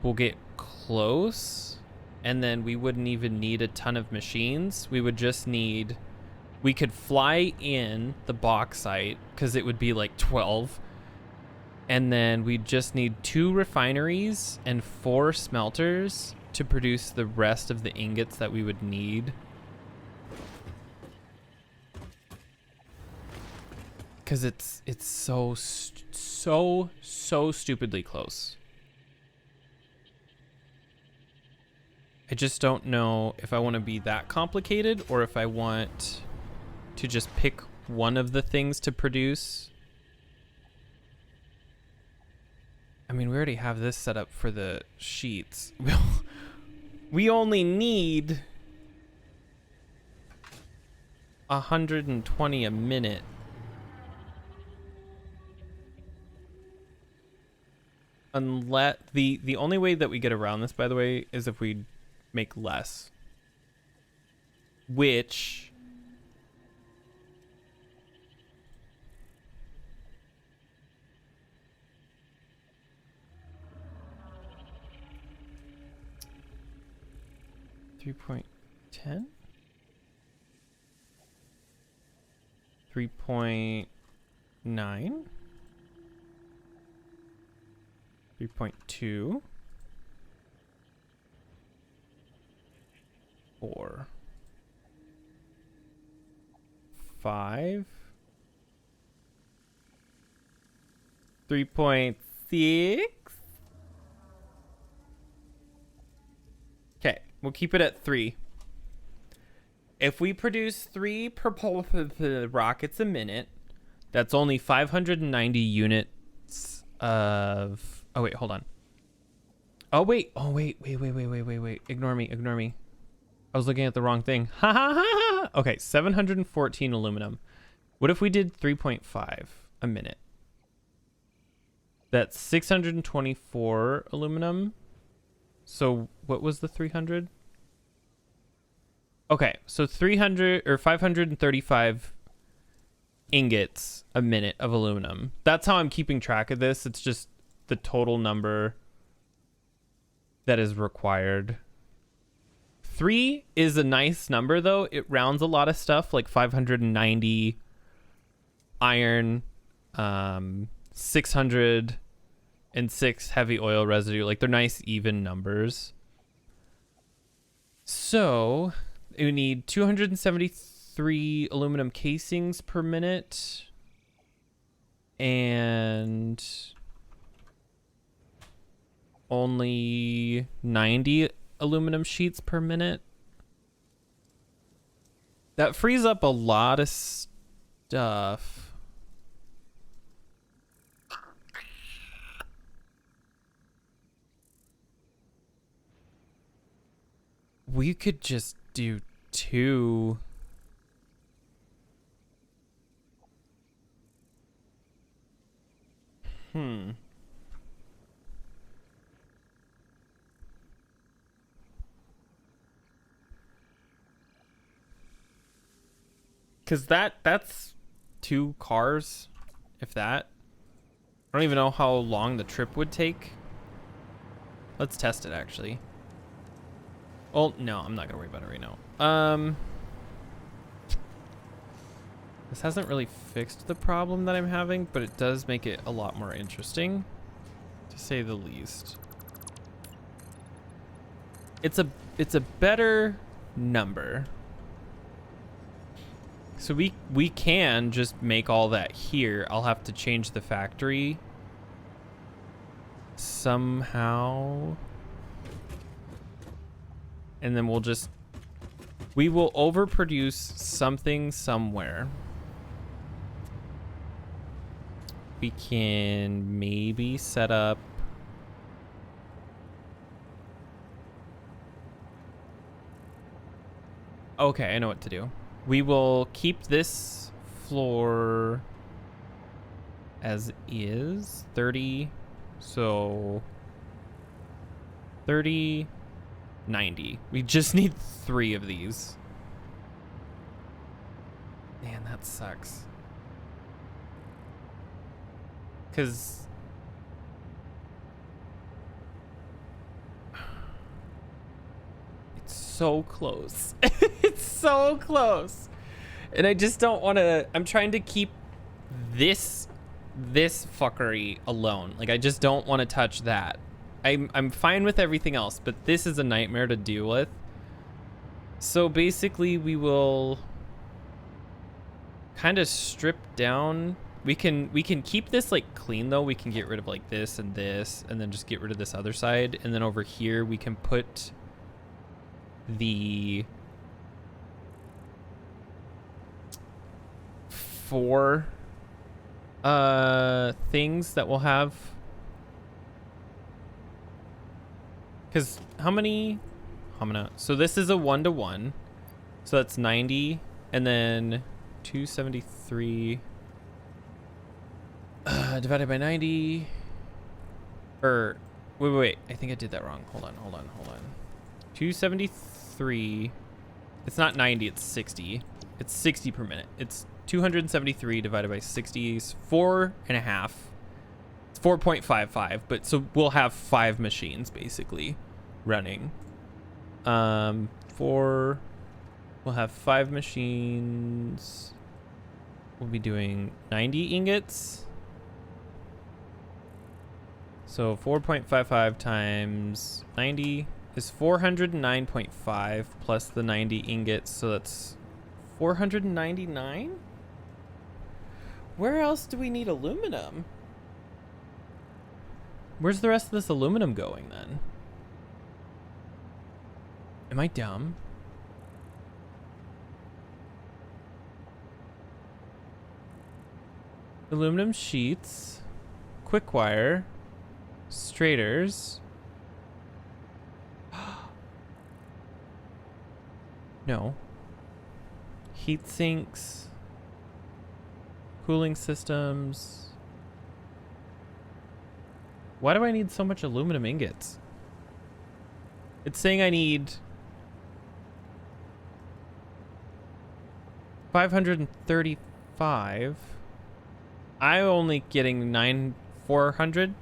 we'll get close, and then we wouldn't even need a ton of machines. We would just need, we could fly in the bauxite because it would be like 12, and then we just need 2 refineries and 4 smelters to produce the rest of the ingots that we would need. Because it's so stupidly close. I just don't know if I want to be that complicated or if I want to just pick one of the things to produce. I mean, we already have this set up for the sheets. We only need 120 a minute. Unless the only way that we get around this, by the way, is if we make less, which 10? 3.9? 3.2? 4? 5? 3.6? Okay, we'll keep it at 3. If we produce 3 propulsive rockets a minute, that's only 590 units of... Oh, wait, hold on. Oh, wait. Oh, wait. Ignore me. I was looking at the wrong thing. Ha ha ha ha. Okay, 714 aluminum. What if we did 3.5 a minute? That's 624 aluminum. So what was the 300? Okay, so 300 or 535 ingots a minute of aluminum. That's how I'm keeping track of this. It's just the total number that is required. 3 is a nice number, though. It rounds a lot of stuff, like 590 iron, 606 heavy oil residue. Like, they're nice, even numbers. So we need 273 aluminum casings per minute. And only 90 aluminum sheets per minute. That frees up a lot of stuff. We could just do 2. Because that's 2 cars, if that. I don't even know how long the trip would take. Let's test it, actually. Oh, no, I'm not going to worry about it right now. This hasn't really fixed the problem that I'm having, but it does make it a lot more interesting, to say the least. It's a better number. So we can just make all that here. I'll have to change the factory somehow. And then we will overproduce something somewhere. We can maybe set up... Okay, I know what to do. We will keep this floor as is, 30, so 30, 90. We just need 3 of these. Man, that sucks. Because it's so close. It's so close. And I just don't want to... I'm trying to keep this fuckery alone. Like, I just don't want to touch that. I'm fine with everything else, but this is a nightmare to deal with. So basically, we will kind of strip down. We can keep this like clean though. We can get rid of like this, and then just get rid of this other side. And then over here, we can put the 4 things that we'll have. Because how many? So this is a 1-to-1. So that's 90, and then 273 divided by 90. Or wait. I think I did that wrong. Hold on. 273. It's not 90. It's 60. It's 60 per minute. It's 273 divided by 60 is 4.5. It's 4.55. But so we'll have 5 machines basically running. 4 We'll have 5 machines. We'll be doing 90 ingots. So 4.55 times 90 is 409.5 plus the 90 ingots. So that's 499? Where else do we need aluminum? Where's the rest of this aluminum going then? Am I dumb? Aluminum sheets, quick wire, straighters. No. Heat sinks, cooling systems. Why do I need so much aluminum ingots? It's saying I need 535. I'm only getting 400.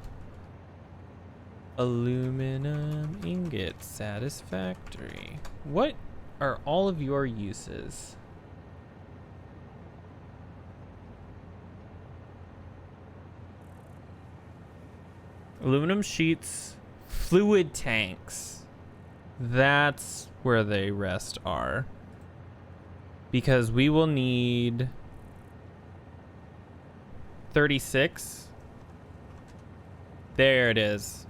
Aluminum ingot satisfactory. What are all of your uses? Aluminum sheets, fluid tanks. That's where the rest are. Because we will need 36. There it is.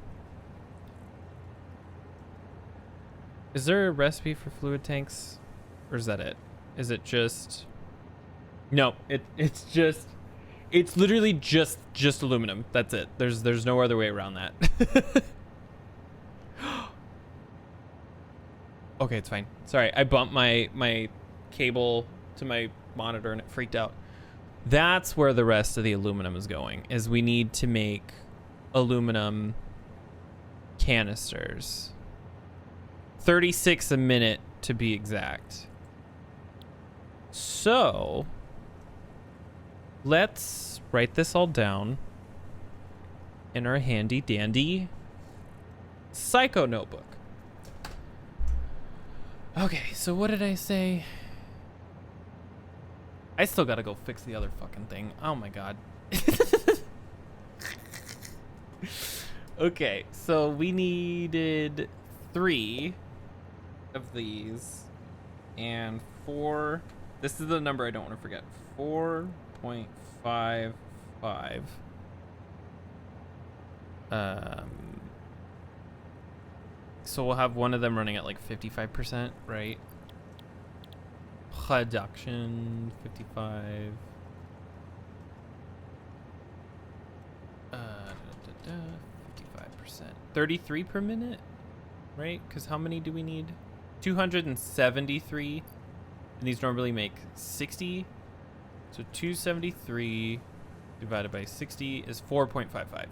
Is there a recipe for fluid tanks? Or is that it? Is it just... No, it's just... It's literally just aluminum. That's it. There's no other way around that. Okay, it's fine. Sorry, I bumped my cable to my monitor and it freaked out. That's where the rest of the aluminum is going, is we need to make aluminum canisters. 36 a minute to be exact. So let's write this all down in our handy dandy psycho notebook. Okay, so what did I say? I still gotta go fix the other fucking thing. Oh my god. Okay, so we needed 3 of these and 4. This is the number I don't want to forget. 4.55. So we'll have one of them running at like 55%, right? Reduction 55. 55%. 33 per minute, right? Because how many do we need? 273. And these normally make 60. So 273 divided by 60 is 4.55.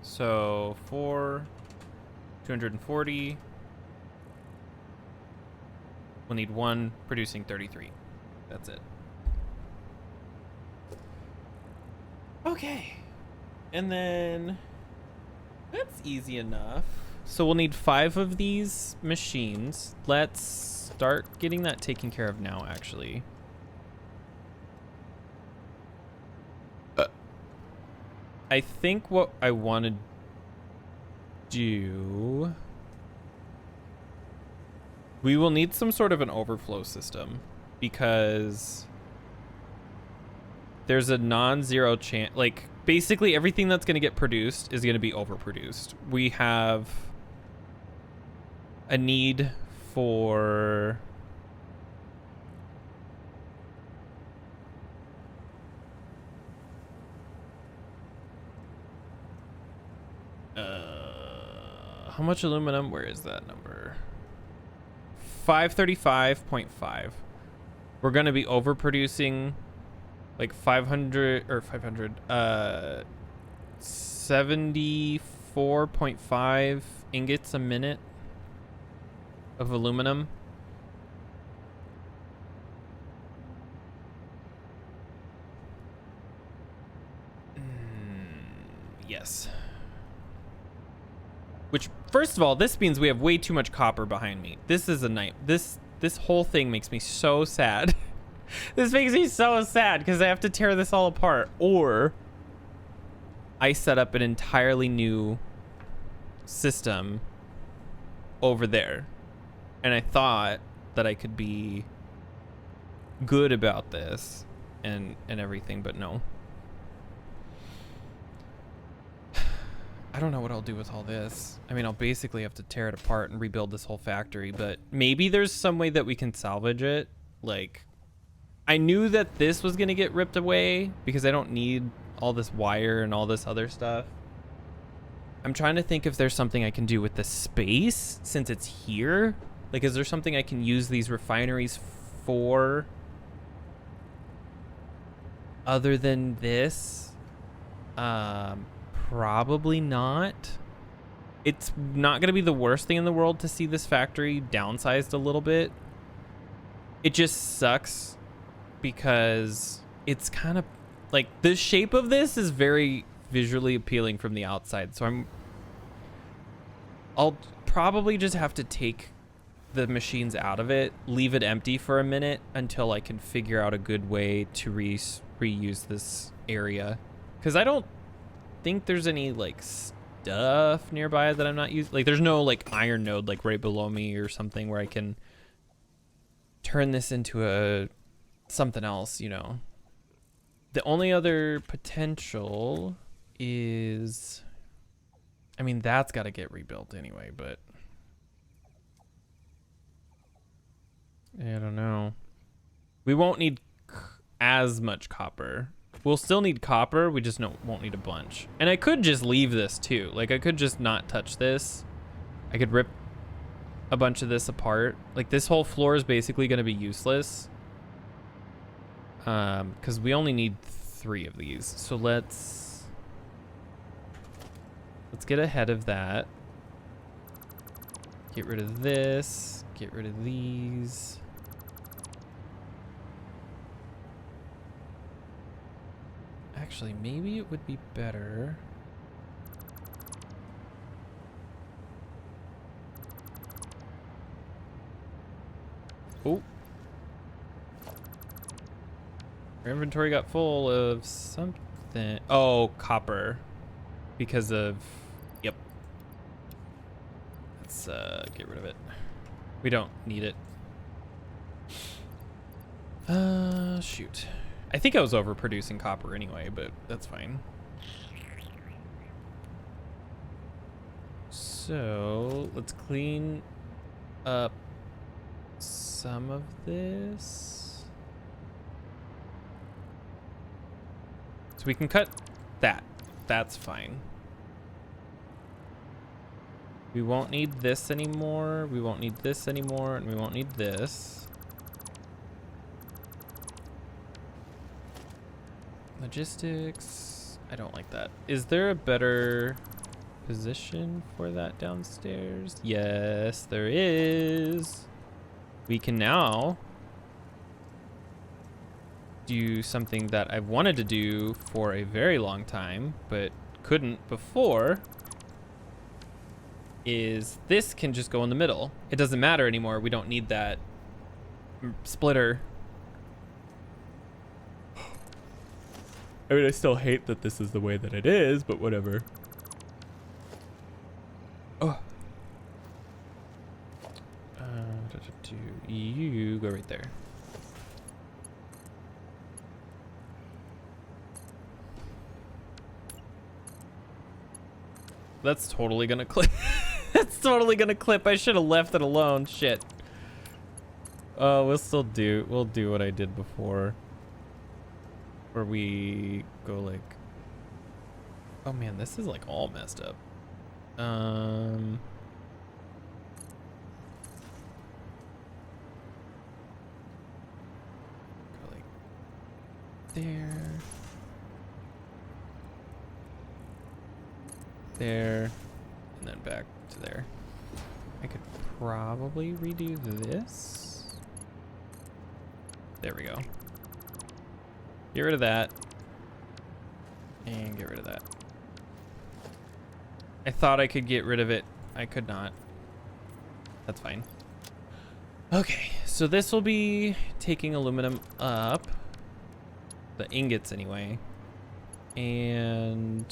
So 240. We'll need 1 producing 33. That's it. Okay. And then that's easy enough. So we'll need 5 of these machines. Let's start getting that taken care of now, actually. I think what I want to do... We will need some sort of an overflow system because there's a non-zero chance. Like, basically everything that's going to get produced is going to be overproduced. We have a need for... how much aluminum? Where is that number? 535.5. We're going to be overproducing like 74.5 ingots a minute of aluminum. Yes. Which, first of all, this means we have way too much copper behind me. This is a night. This This whole thing makes me so sad. This makes me so sad because I have to tear this all apart. Or I set up an entirely new system over there. And I thought that I could be good about this and everything, but no. I don't know what I'll do with all this. I mean, I'll basically have to tear it apart and rebuild this whole factory, but maybe there's some way that we can salvage it. Like, I knew that this was going to get ripped away because I don't need all this wire and all this other stuff. I'm trying to think if there's something I can do with the space since it's here. Like, is there something I can use these refineries for other than this? Probably not. It's not going to be the worst thing in the world to see this factory downsized a little bit. It just sucks because it's kind of like the shape of this is very visually appealing from the outside. So I'll probably just have to take the machines out of it, leave it empty for a minute until I can figure out a good way to reuse this area. Because I don't think there's any like stuff nearby that I'm not using. Like there's no like iron node like right below me or something where I can turn this into a something else, you know. The only other potential is, I mean, that's got to get rebuilt anyway, but I don't know. We won't need as much copper. We'll still need copper, we just won't need a bunch. And I could just leave this too. Like I could just not touch this. I could rip a bunch of this apart. Like this whole floor is basically going to be useless. Because we only need 3 of these. So let's get ahead of that. Get rid of this. Get rid of these. Actually, maybe it would be better. Oh. Our inventory got full of something. Oh, copper. Because of, yep. Let's get rid of it. We don't need it. Shoot. I think I was overproducing copper anyway, but that's fine. So let's clean up some of this. So we can cut that. That's fine. We won't need this anymore. We won't need this anymore. And we won't need this. Logistics. I don't like that. Is there a better position for that downstairs? Yes, there is. We can now do something that I've wanted to do for a very long time, but couldn't before. Is this can just go in the middle. It doesn't matter anymore. We don't need that splitter. I mean, I still hate that this is the way that it is, but whatever. Oh. You go right there. That's totally gonna clip. That's totally gonna clip. I should have left it alone. Shit. Oh, we'll do what I did before. Where we go like, oh man, this is like all messed up. Go like there. There, and then back to there. I could probably redo this. There we go. Get rid of that. And get rid of that. I thought I could get rid of it. I could not. That's fine. Okay, So this will be taking aluminum up, the ingots anyway, and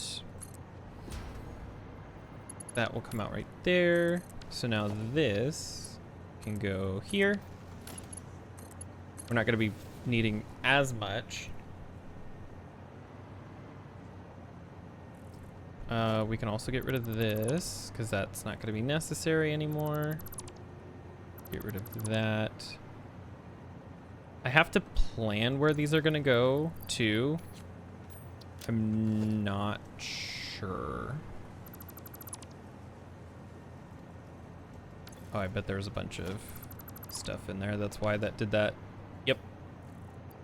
that will come out right there. So now this can go here. We're not going to be needing as much. We can also get rid of this because that's not going to be necessary anymore. Get rid of that. I have to plan where these are going to go too. I'm not sure. Oh, I bet there was a bunch of stuff in there. That's why that did that. Yep.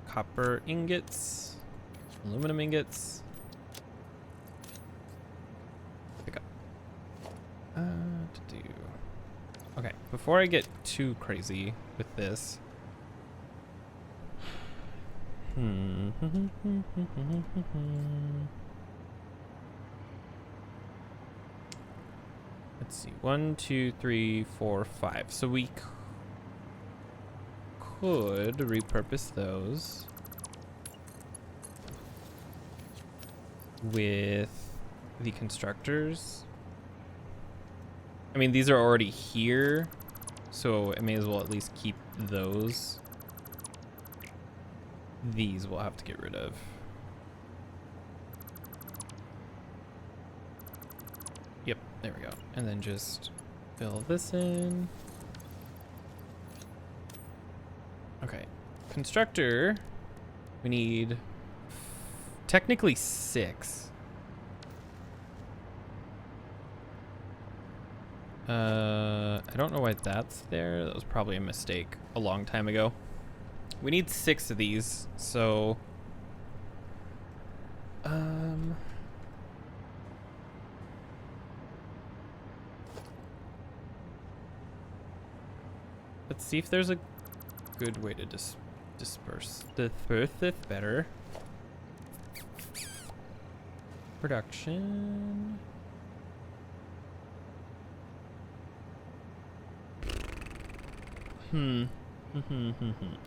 Copper ingots. Aluminum ingots. Pick up. To do. Okay, before I get too crazy with this. Let's see. 1, 2, 3, 4, 5. So we could repurpose those with the constructors. I mean, these are already here, so I may as well at least keep those. These we'll have to get rid of. Yep, there we go. And then just fill this in. Okay, constructor, we need technically 6. I don't know why that's there. That was probably a mistake a long time ago. We need 6 of these, so let's see if there's a good way to disperse this better. Production.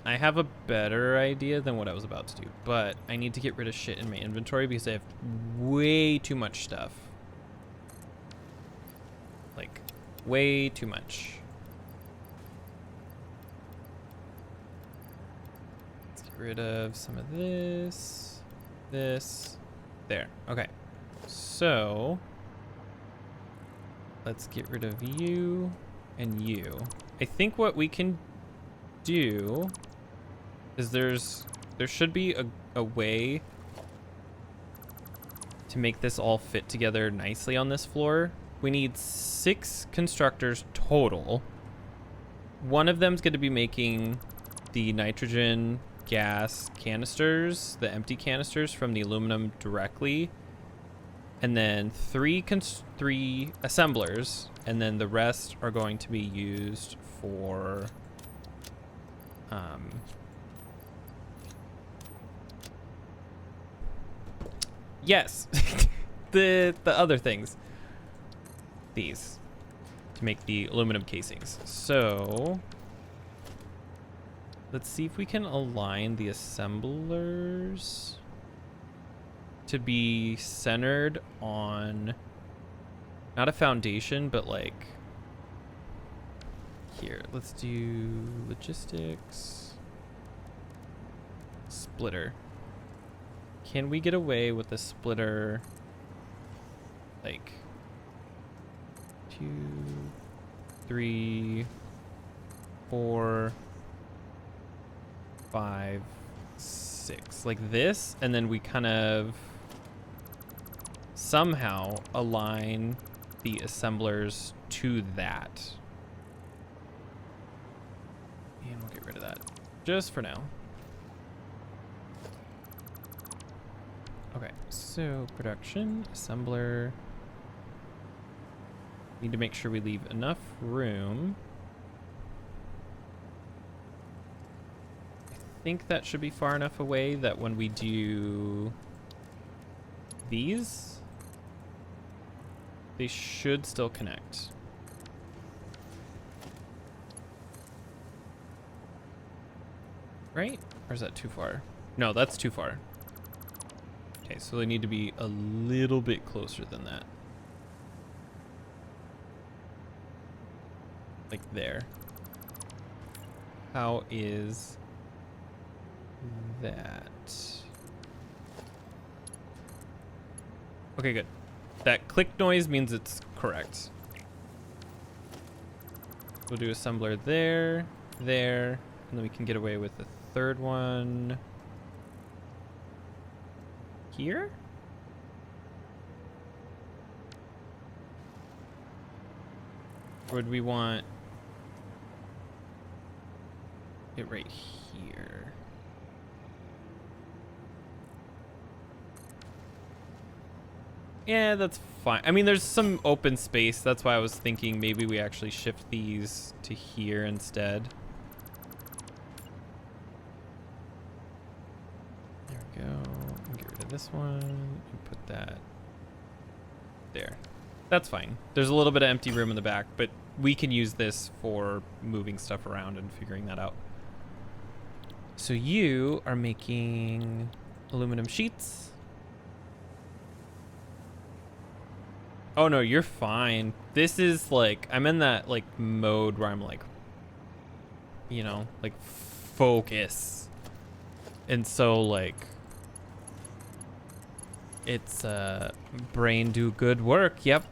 I have a better idea than what I was about to do, but I need to get rid of shit in my inventory because I have way too much stuff. Like, way too much. Let's get rid of some of this. There. Okay. So, let's get rid of you and you. I think what we can do is there should be a way to make this all fit together nicely on this floor. We need 6 constructors total. One of them's going to be making the nitrogen gas canisters, the empty canisters from the aluminum directly, and then 3 assemblers, and then the rest are going to be used for yes, the other things, these, to make the aluminum casings. So let's see if we can align the assemblers to be centered on not a foundation, but like here. Let's do logistics. Splitter. Can we get away with the splitter like 2, 3, 4, 5, 6, like this, and then we kind of somehow align the assemblers to that. And we'll get rid of that just for now. Okay, so production, assembler. Need to make sure we leave enough room. I think that should be far enough away that when we do these, they should still connect. right? Or is that too far? No, that's too far. Okay, so they need to be a little bit closer than that. Like there. How is that? Okay, good. That click noise means it's correct. We'll do assembler there, there, and then we can get away with the third one here. Or would we want it right here? Yeah, that's fine. I mean, there's some open space. That's why I was thinking maybe we actually shift these to here instead. There we go. Get rid of this one and put that there. That's fine. There's a little bit of empty room in the back, but we can use this for moving stuff around and figuring that out. So you are making aluminum sheets. Oh no, you're fine. This is like, I'm in that like mode where I'm like, you know, like focus. And so like, it's brain do good work. Yep.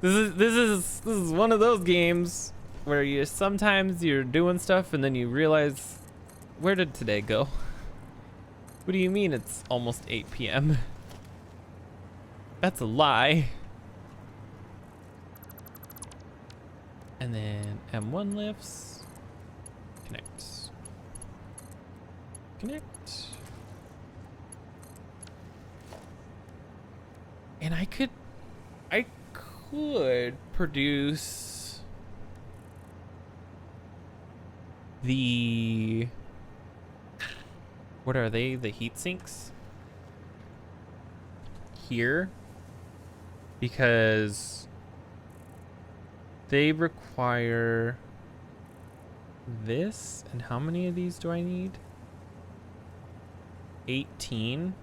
This is one of those games where you sometimes you're doing stuff and then you realize, where did today go? What do you mean it's almost 8 p.m.? That's a lie. And then M1 lifts. Connect. Connect. And I could produce the, what are they? The heat sinks here, because they require this. And how many of these do I need? 18.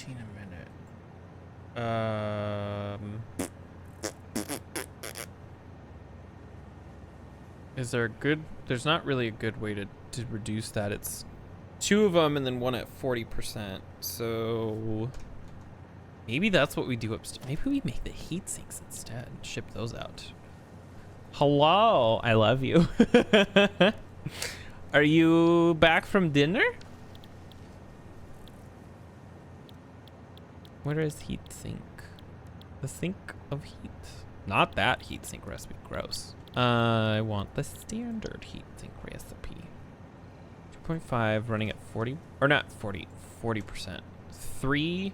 A minute. Is there a good, there's not really a good way to reduce that. It's 2 of them and then one at 40%. So maybe that's what we do upstairs. Maybe we make the heat sinks instead and ship those out. Hello, I love you. Are you back from dinner? Where is heat sink? The sink of heat. Not that heat sink recipe. Gross. I want the standard heat sink recipe. 2.5 running at 40, or not 40, 40%. 3.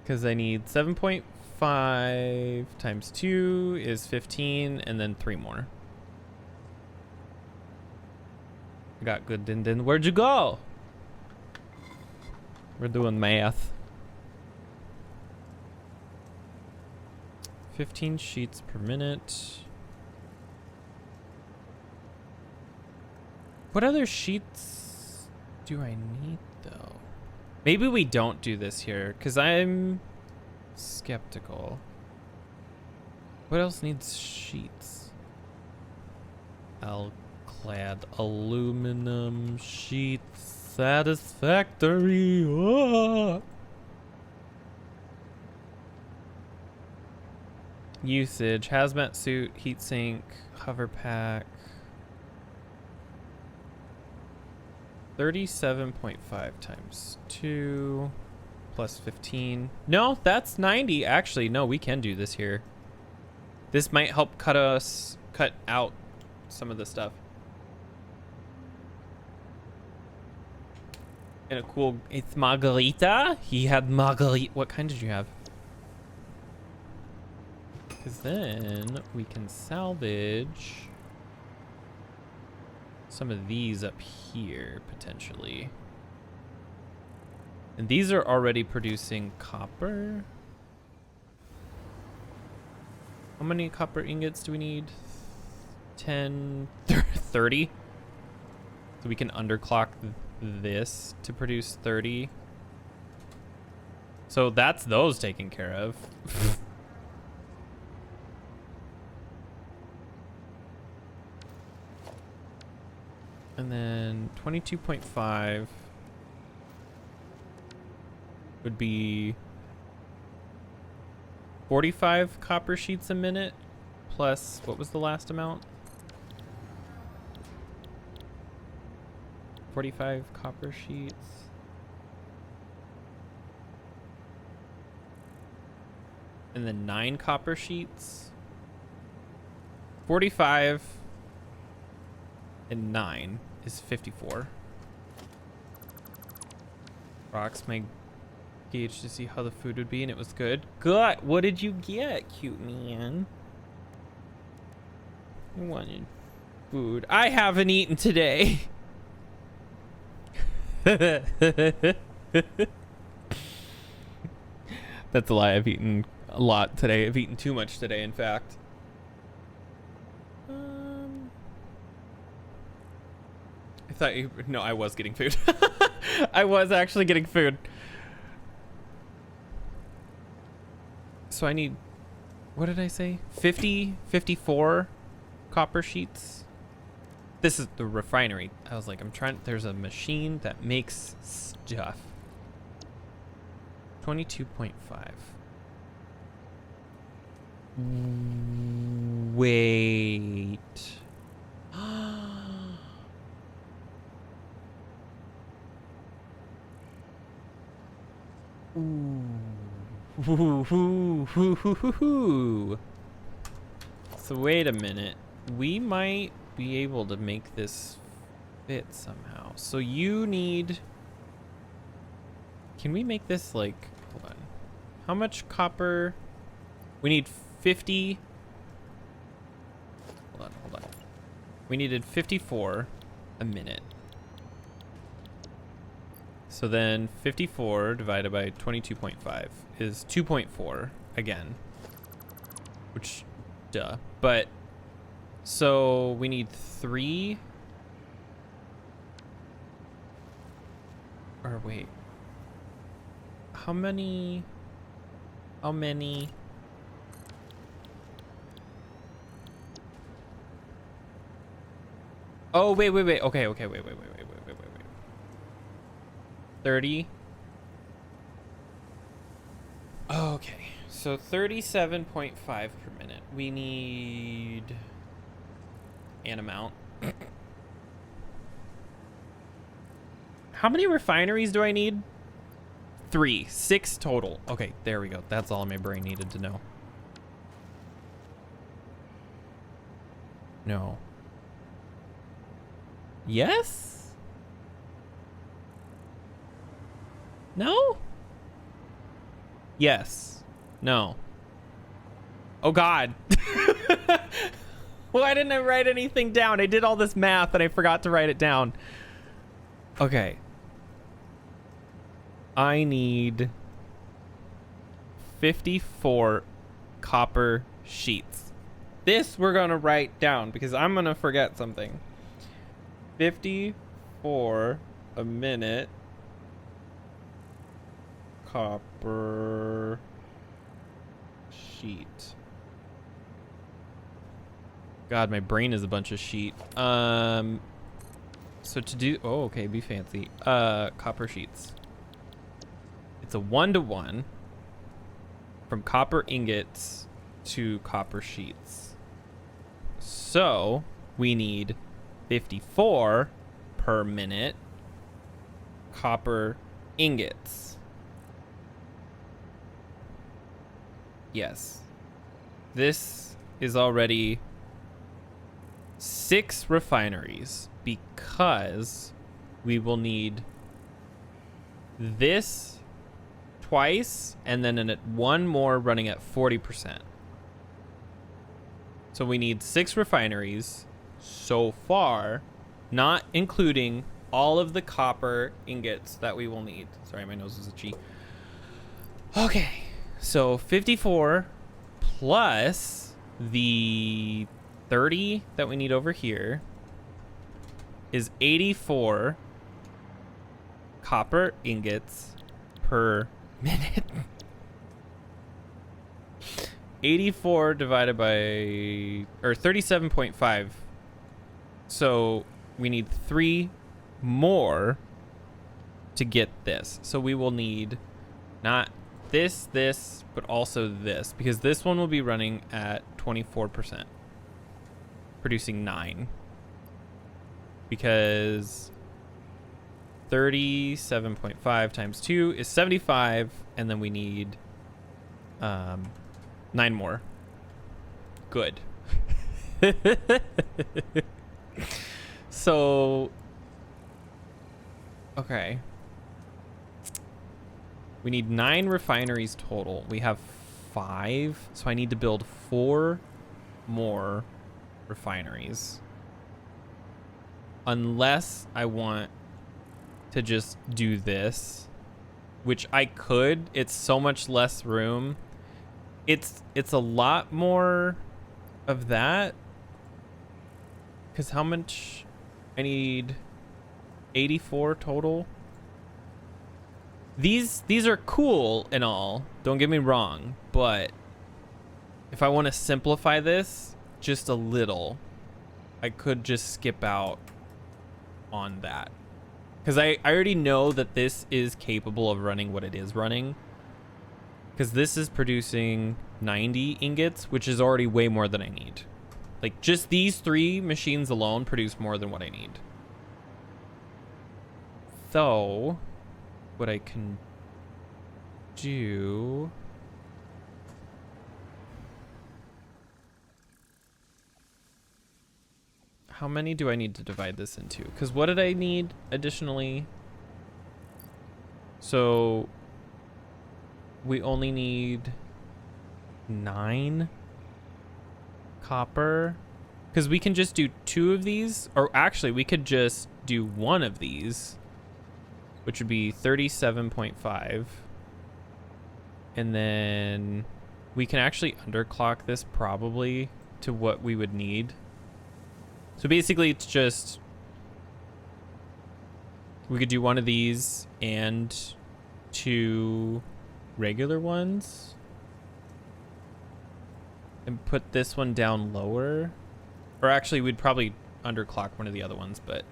Because I need 7.5 times 2 is 15, and then 3 more. I got good din din. Where'd you go? We're doing math. 15 sheets per minute. What other sheets do I need though? Maybe we don't do this here because I'm skeptical. What else needs sheets? Clad aluminum sheets. Satisfactory. Oh. Usage, hazmat suit, heatsink, hover pack. 37.5 times 2 plus 15. No, that's 90. Actually, no, we can do this here. This might help cut out some of the stuff. And a cool, it's margarita. He had margarita. What kind did you have? Because then we can salvage some of these up here, potentially. And these are already producing copper. How many copper ingots do we need? 10, 30. So we can underclock this to produce 30. So that's those taken care of. And then 22.5 would be 45 copper sheets a minute plus, what was the last amount? 45 copper sheets. And then 9 copper sheets. 45 and 9 is 54. Rocks my gauge to see how the food would be, and it was good. Good. What did you get, cute man? I wanted food. I haven't eaten today. That's a lie. I've eaten a lot today. I've eaten too much today, in fact. I thought you... No, I was getting food. I was actually getting food. So I need... What did I say? 54 copper sheets. This is the refinery. I was like, I'm trying... There's a machine that makes stuff. 22.5. Wait. Ooh. So wait a minute. We might be able to make this fit somehow. So you need... Can we make this like... Hold on. How much copper? We need 50... Hold on. We needed 54 a minute. So then 54 divided by 22.5 is 2.4 again. Which, duh. But, so we need 3. Or wait. How many? Oh, wait. Okay, wait. 30. Okay, so 37.5 per minute. We need an amount. How many refineries do I need? 3. 6 total. Okay, there we go. That's all my brain needed to know. No. Yes? No? Yes. No. Oh, God. Why didn't I write anything down? I did all this math and I forgot to write it down. Okay. I need 54 copper sheets. This we're going to write down because I'm going to forget something. 54 a minute. Copper sheet. God, my brain is a bunch of sheet. So to do... Oh, okay, be fancy. Copper sheets. It's a 1-to-1 from copper ingots to copper sheets. So we need 54 per minute copper ingots. Yes. This is already 6 refineries because we will need this twice and then one more running at 40%. So we need 6 refineries so far not including all of the copper ingots that we will need. Sorry, my nose is itchy. Okay, so 54 plus the 30 that we need over here is 84 copper ingots per minute. 84 divided by, or 37.5. So we need 3 more to get this. So we will need not this, but also this, because this one will be running at 24%, producing 9. Because 37.5 times 2 is 75, and then we need 9 more. Good. So, okay. We need 9 refineries total. We have 5, so I need to build 4 more refineries. Unless I want to just do this, which I could. It's so much less room. It's a lot more of that. Because how much? I need 84 total. These are cool and all, don't get me wrong, but if I want to simplify this just a little, I could just skip out on that. Because I already know that this is capable of running what it is running. Because this is producing 90 ingots, which is already way more than I need. Like, just these 3 machines alone produce more than what I need. So, what I can do... How many do I need to divide this into? Because what did I need additionally? So, we only need 9 copper. Because we can just do 2 of these. Or actually, we could just do 1 of these, which would be 37.5. And then we can actually underclock this probably to what we would need. So basically it's just, we could do 1 of these and 2 regular ones and put this one down lower. Or actually we'd probably underclock one of the other ones, but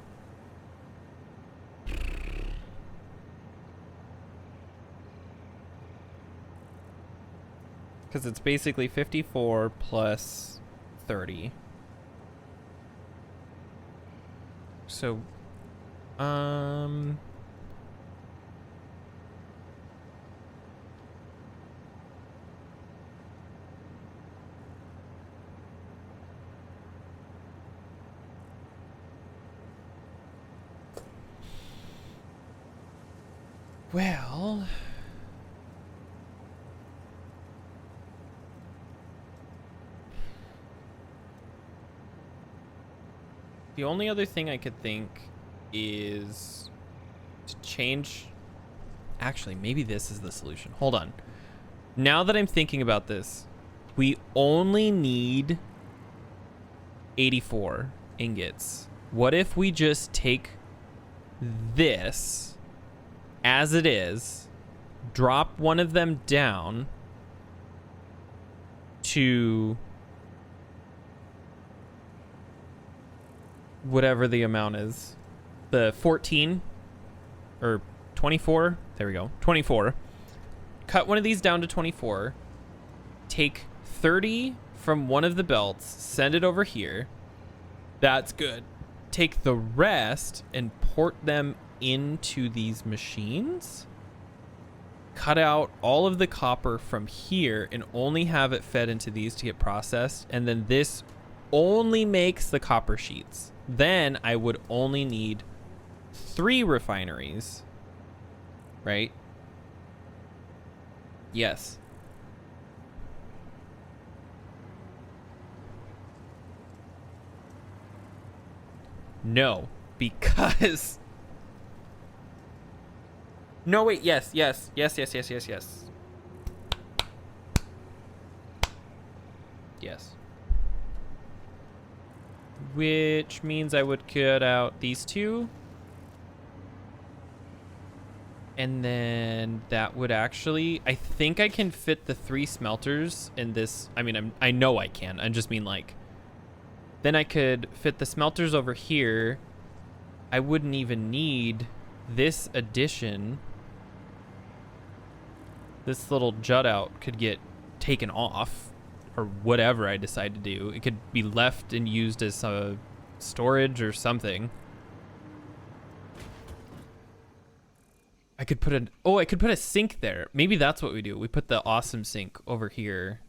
because it's basically 54 plus 30. So, well, the only other thing I could think is to change. Actually, maybe this is the solution. Hold on. Now that I'm thinking about this, we only need 84 ingots. What if we just take this as it is, drop one of them down to whatever the amount is, the 14 or 24, there we go, 24, cut one of these down to 24, take 30 from one of the belts, send it over here, that's good, take the rest and port them into these machines, cut out all of the copper from here and only have it fed into these to get processed, and then this only makes the copper sheets. Then I would only need 3 refineries, right? Yes. No. because no, wait, yes. Which means I would cut out these two. And then that would actually, I think I can fit the 3 smelters in this. I mean, I know I can. I just mean like, then I could fit the smelters over here. I wouldn't even need this addition. This little jut out could get taken off, or whatever I decide to do. It could be left and used as a storage or something. I could put a sink there. Maybe that's what we do. We put the awesome sink over here.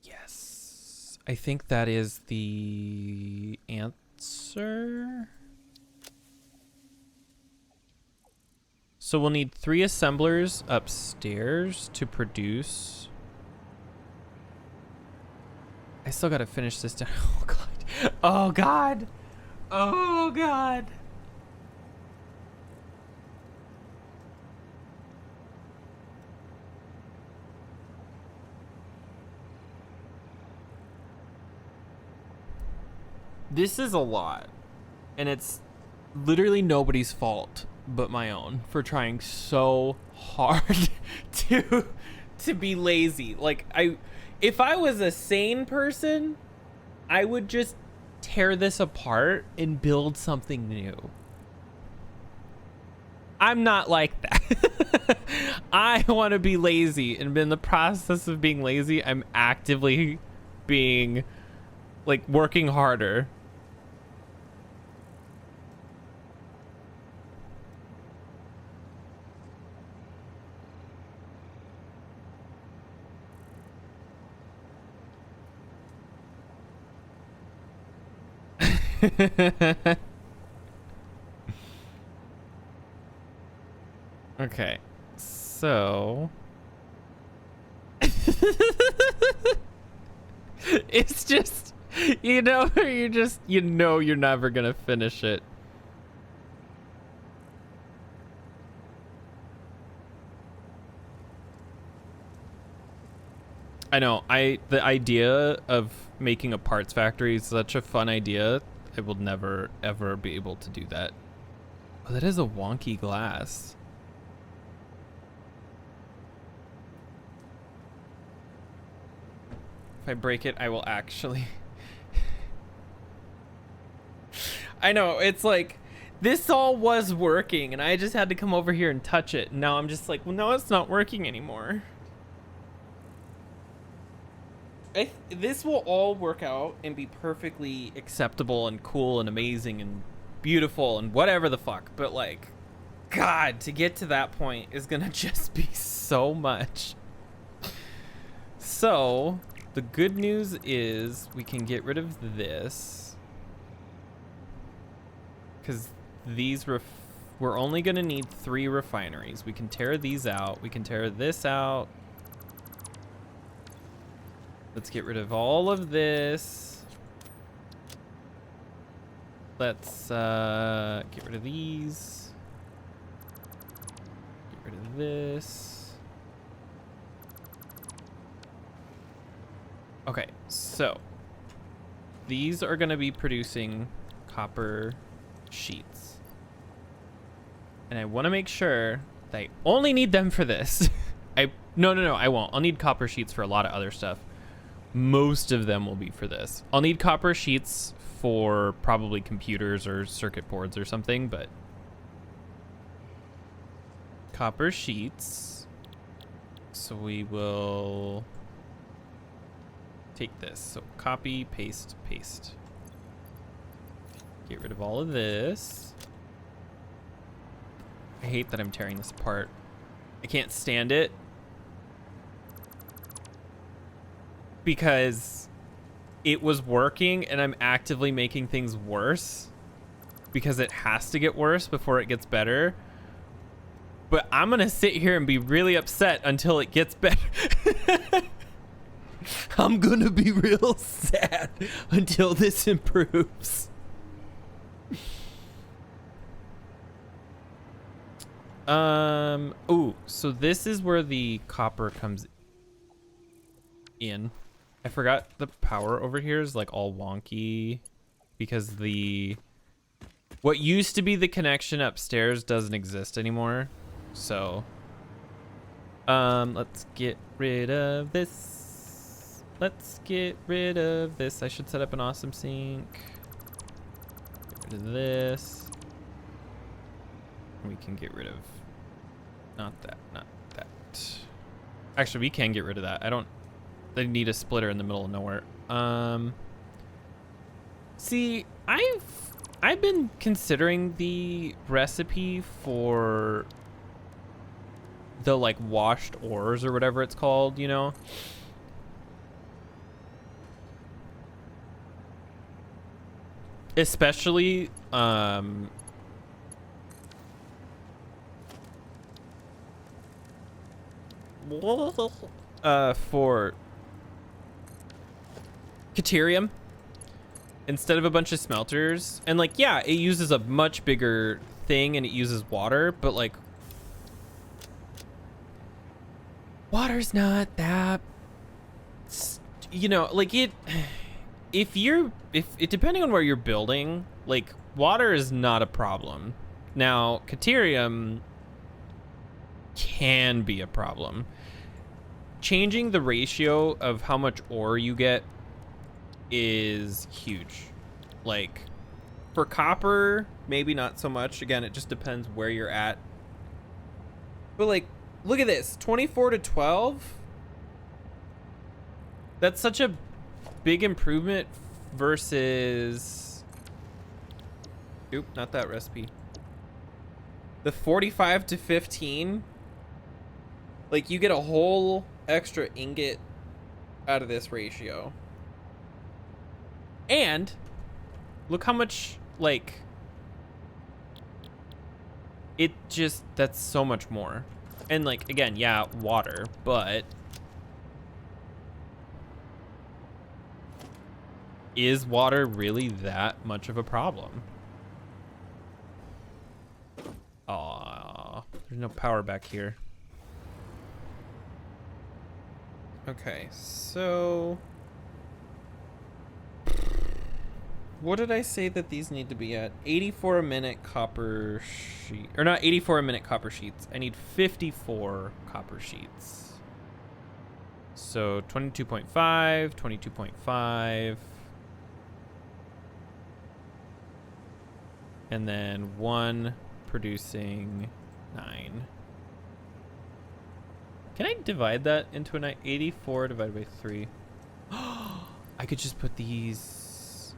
Yes. I think that is the answer. So we'll need 3 assemblers upstairs to produce. I still gotta finish this down. Oh god. Oh god. Oh god. This is a lot. And it's literally nobody's fault but my own for trying so hard to be lazy. Like, if I was a sane person, I would just tear this apart and build something new. I'm not like that. I want to be lazy, and in the process of being lazy, I'm actively being, like, working harder. Okay, so it's just, you know you're never gonna finish it. I know, the idea of making a parts factory is such a fun idea. I will never ever be able to do that. Oh, that is a wonky glass. If I break it, I will actually. I know, it's like, this all was working and I just had to come over here and touch it. And now I'm just like, well, no, it's not working anymore. This will all work out and be perfectly acceptable and cool and amazing and beautiful and whatever the fuck. But like, God, to get to that point is gonna just be so much. So the good news is we can get rid of this, because these we're only gonna need 3 refineries. We can tear these out. We can tear this out. Let's get rid of all of this. Let's get rid of these. Get rid of this. Okay, so these are going to be producing copper sheets. And I want to make sure that I only need them for this. No, I won't. I'll need copper sheets for a lot of other stuff. Most of them will be for this. I'll need copper sheets for probably computers or circuit boards or something, but copper sheets. So we will take this. So copy, paste, paste. Get rid of all of this. I hate that I'm tearing this apart. I can't stand it, because it was working and I'm actively making things worse, because it has to get worse before it gets better. But I'm gonna sit here and be really upset until it gets better. I'm gonna be real sad until this improves. Ooh, so this is where the copper comes in. I forgot the power over here is like all wonky because what used to be the connection upstairs doesn't exist anymore. So, let's get rid of this. Let's get rid of this. I should set up an awesome sink. Get rid of this. We can get rid of, not that. Actually, we can get rid of that. They need a splitter in the middle of nowhere. See, I've been considering the recipe for the like washed ores or whatever it's called, you know? Especially for Caterium instead of a bunch of smelters. And like, yeah, it uses a much bigger thing and it uses water, but like water's not that, you know, like if depending on where you're building, like water is not a problem. Now Caterium can be a problem. Changing the ratio of how much ore you get is huge. Like for copper, maybe not so much. Again, it just depends where you're at. But like, look at this, 24 to 12. That's such a big improvement versus, oop, not that recipe. The 45 to 15. Like you get a whole extra ingot out of this ratio. And look how much, like, it just, that's so much more. And like, again, yeah, water, but is water really that much of a problem? Aw, there's no power back here. Okay, so what did I say that these need to be at? 84 a minute copper sheet, or not 84 a minute copper sheets. I need 54 copper sheets. So 22.5, 22.5. And then one producing 9. Can I divide that into an 84 divided by 3? I could just put these.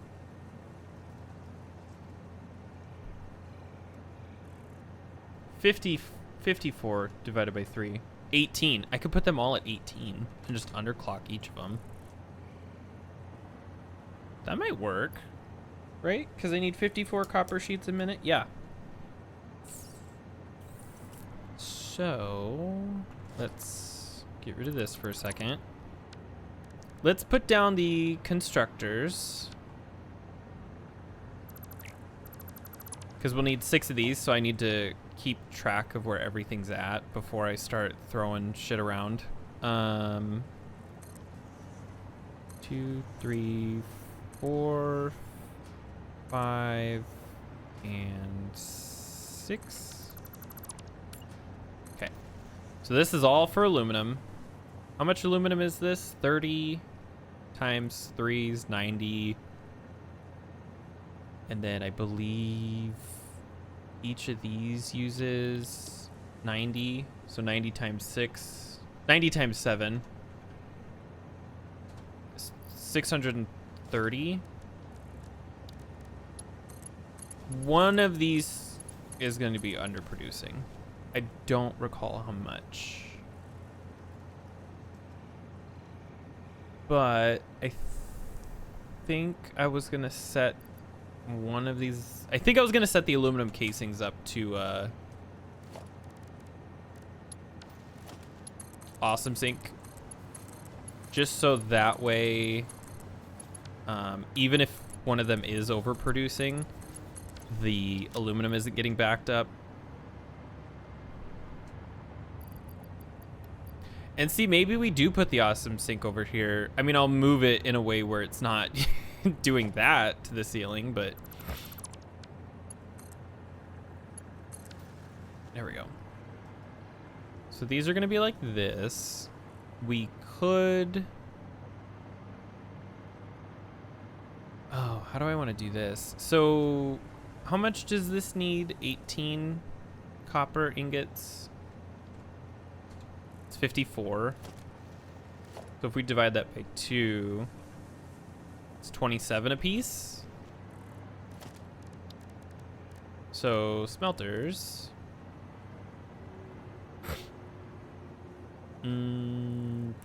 $54 divided by 3. 18. I could put them all at 18 and just underclock each of them. That might work, right? Because I need 54 copper sheets a minute. Yeah. So let's get rid of this for a second. Let's put down the constructors, because we'll need 6 of these, so I need to keep track of where everything's at before I start throwing shit around. 2, 3, 4, 5, and 6. Okay, so this is all for aluminum. How much aluminum is this? 30 times 3 is 90. And then I believe each of these uses 90. So 90 times 6. 90 times 7. 630. One of these is going to be underproducing. I don't recall how much. But I think I was going to set one of these. I think I was going to set the aluminum casings up to awesome sink just so that way, even if one of them is overproducing, the aluminum isn't getting backed up. And see, maybe we do put the awesome sink over here. I mean, I'll move it in a way where it's not doing that to the ceiling, but there we go. So these are gonna be like this. We could, oh, how do I want to do this? So how much does this need? 18 copper ingots. It's 54. So if we divide that by 2, it's 27 a piece. So smelters.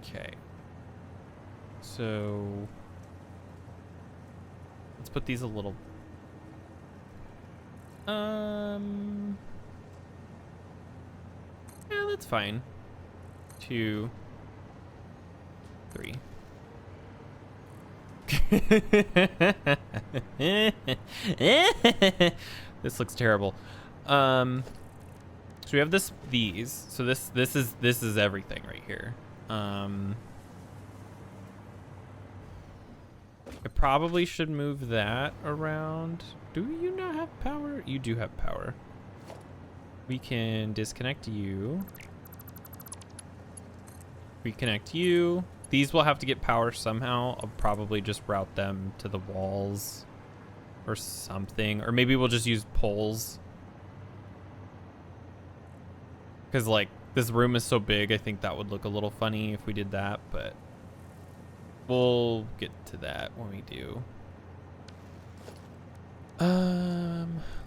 Okay. So let's put these a little. Yeah, that's fine. 2, 3. This looks terrible. So we have these. So this is everything right here. I probably should move that around. Do you not have power? You do have power. We can disconnect you. Reconnect you. These will have to get power somehow. I'll probably just route them to the walls or something. Or maybe we'll just use poles. Because, like, this room is so big, I think that would look a little funny if we did that, but we'll get to that when we do.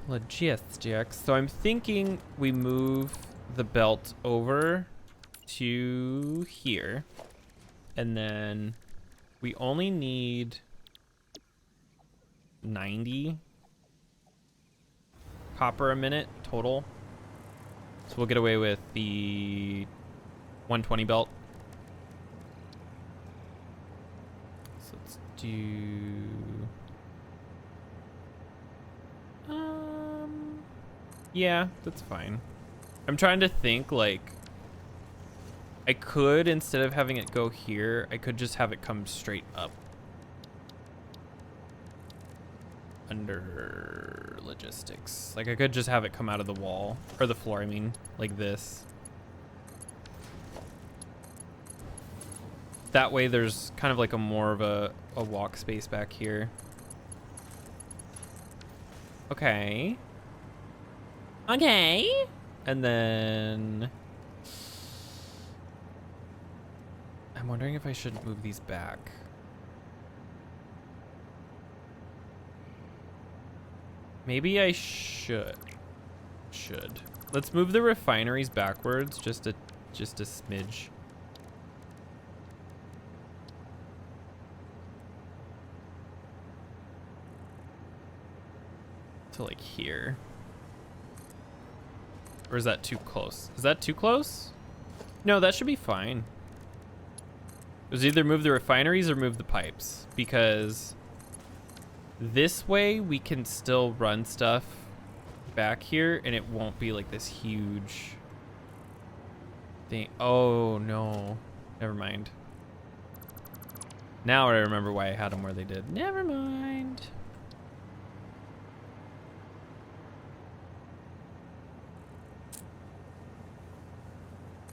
Logistics. So I'm thinking we move the belt over to here, and then we only need 90 copper a minute total. So we'll get away with the 120 belt. So let's do... yeah, that's fine. I'm trying to think, like, I could, instead of having it go here, I could just have it come straight up. Under logistics. Like, I could just have it come out of the wall, or the floor, I mean, like this. That way there's kind of like a more of a walk space back here. Okay. Okay. And then I'm wondering if I should move these back. Maybe I should. Let's move the refineries backwards just a smidge. To like here. Or is that too close? Is that too close? No, that should be fine. It was either move the refineries or move the pipes, because this way we can still run stuff back here and it won't be like this huge thing. Oh no, never mind. Now I remember why I had them where they did. Never mind.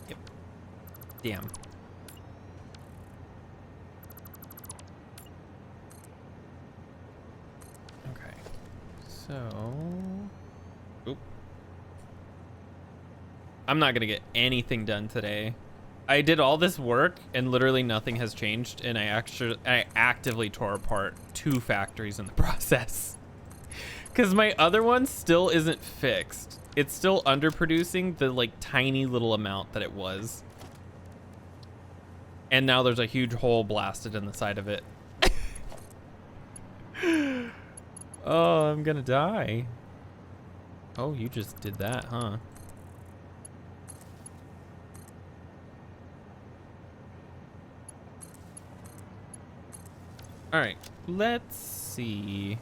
Yep. Damn. So, oop. I'm not gonna get anything done today. I did all this work and literally nothing has changed, and I actively tore apart 2 factories in the process. Because my other one still isn't fixed. It's still underproducing the like tiny little amount that it was. And now there's a huge hole blasted in the side of it. Oh, I'm gonna die. Oh, you just did that, huh? All right, let's see.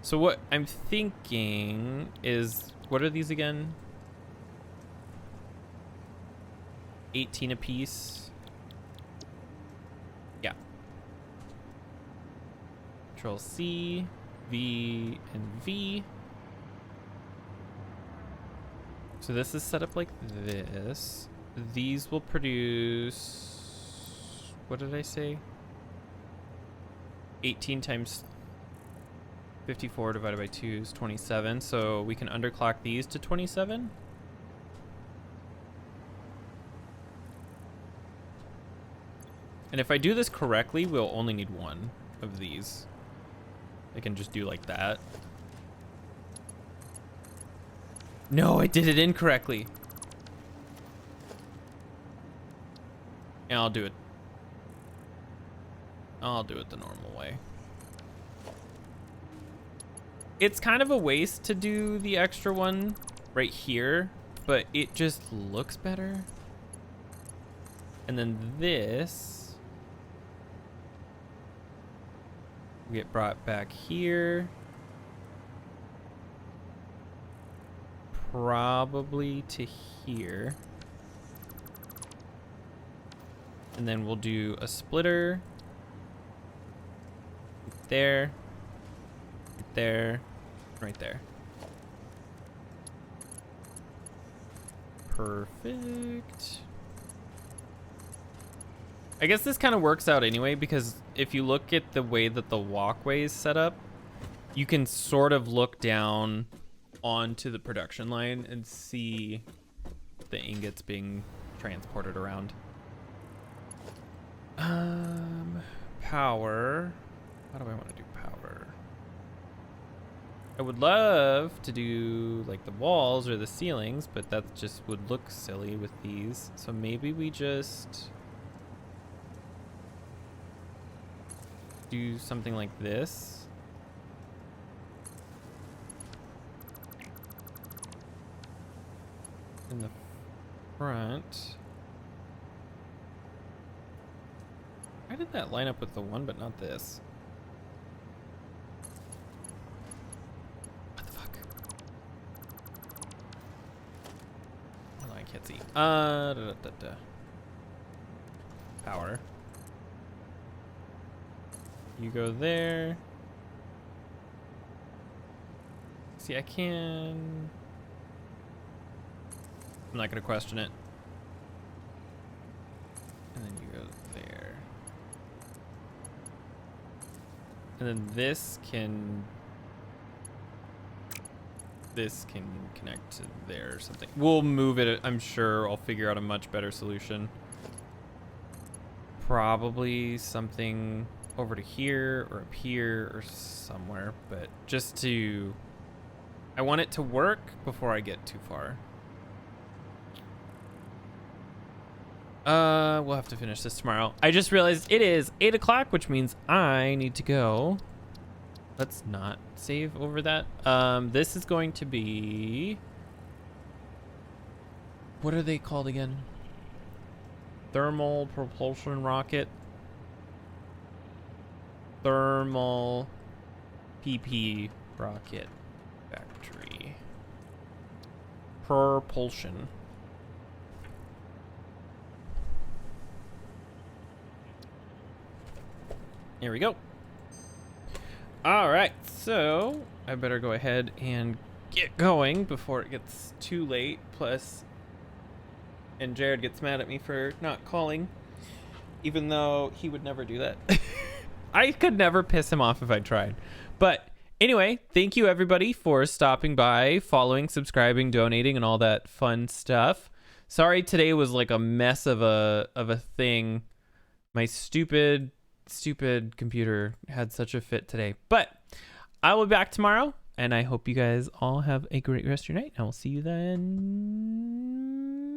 So what I'm thinking is, what are these again? 18 a piece. Yeah. Control C, V, and V. So this is set up like this. These will produce, what did I say? 18 times 54 divided by 2 is 27. So we can underclock these to 27. And if I do this correctly, we'll only need one of these. I can just do like that. No, I did it incorrectly. And I'll do it. I'll do it the normal way. It's kind of a waste to do the extra one right here, but it just looks better. And then this will get brought back here. Probably to here. And then we'll do a splitter. There. There. Right there. Perfect. I guess this kind of works out anyway, because if you look at the way that the walkway is set up, you can sort of look down onto the production line and see the ingots being transported around. Power. How do I want to do power? I would love to do like the walls or the ceilings, but that just would look silly with these. So maybe we just do something like this. In the front. Why did that line up with the one but not this? What the fuck? Oh, I can't see. Power. You go there. See, I can... I'm not gonna question it. And then you go there. And then this can connect to there or something. We'll move it, I'm sure. I'll figure out a much better solution. Probably something over to here or up here or somewhere, but just to... I want it to work before I get too far. We'll have to finish this tomorrow. I just realized it is 8 o'clock, which means I need to go. Let's not save over that. This is going to be... What are they called again? Thermal propulsion rocket. Thermal PP rocket factory. Propulsion. Here we go. All right, so I better go ahead and get going before it gets too late. Plus, and Jared gets mad at me for not calling, even though he would never do that. I could never piss him off if I tried. But anyway, thank you everybody for stopping by, following, subscribing, donating, and all that fun stuff. Sorry today was like a mess of a thing. My stupid computer had such a fit today. But I will be back tomorrow, and I hope you guys all have a great rest of your night. I will see you then.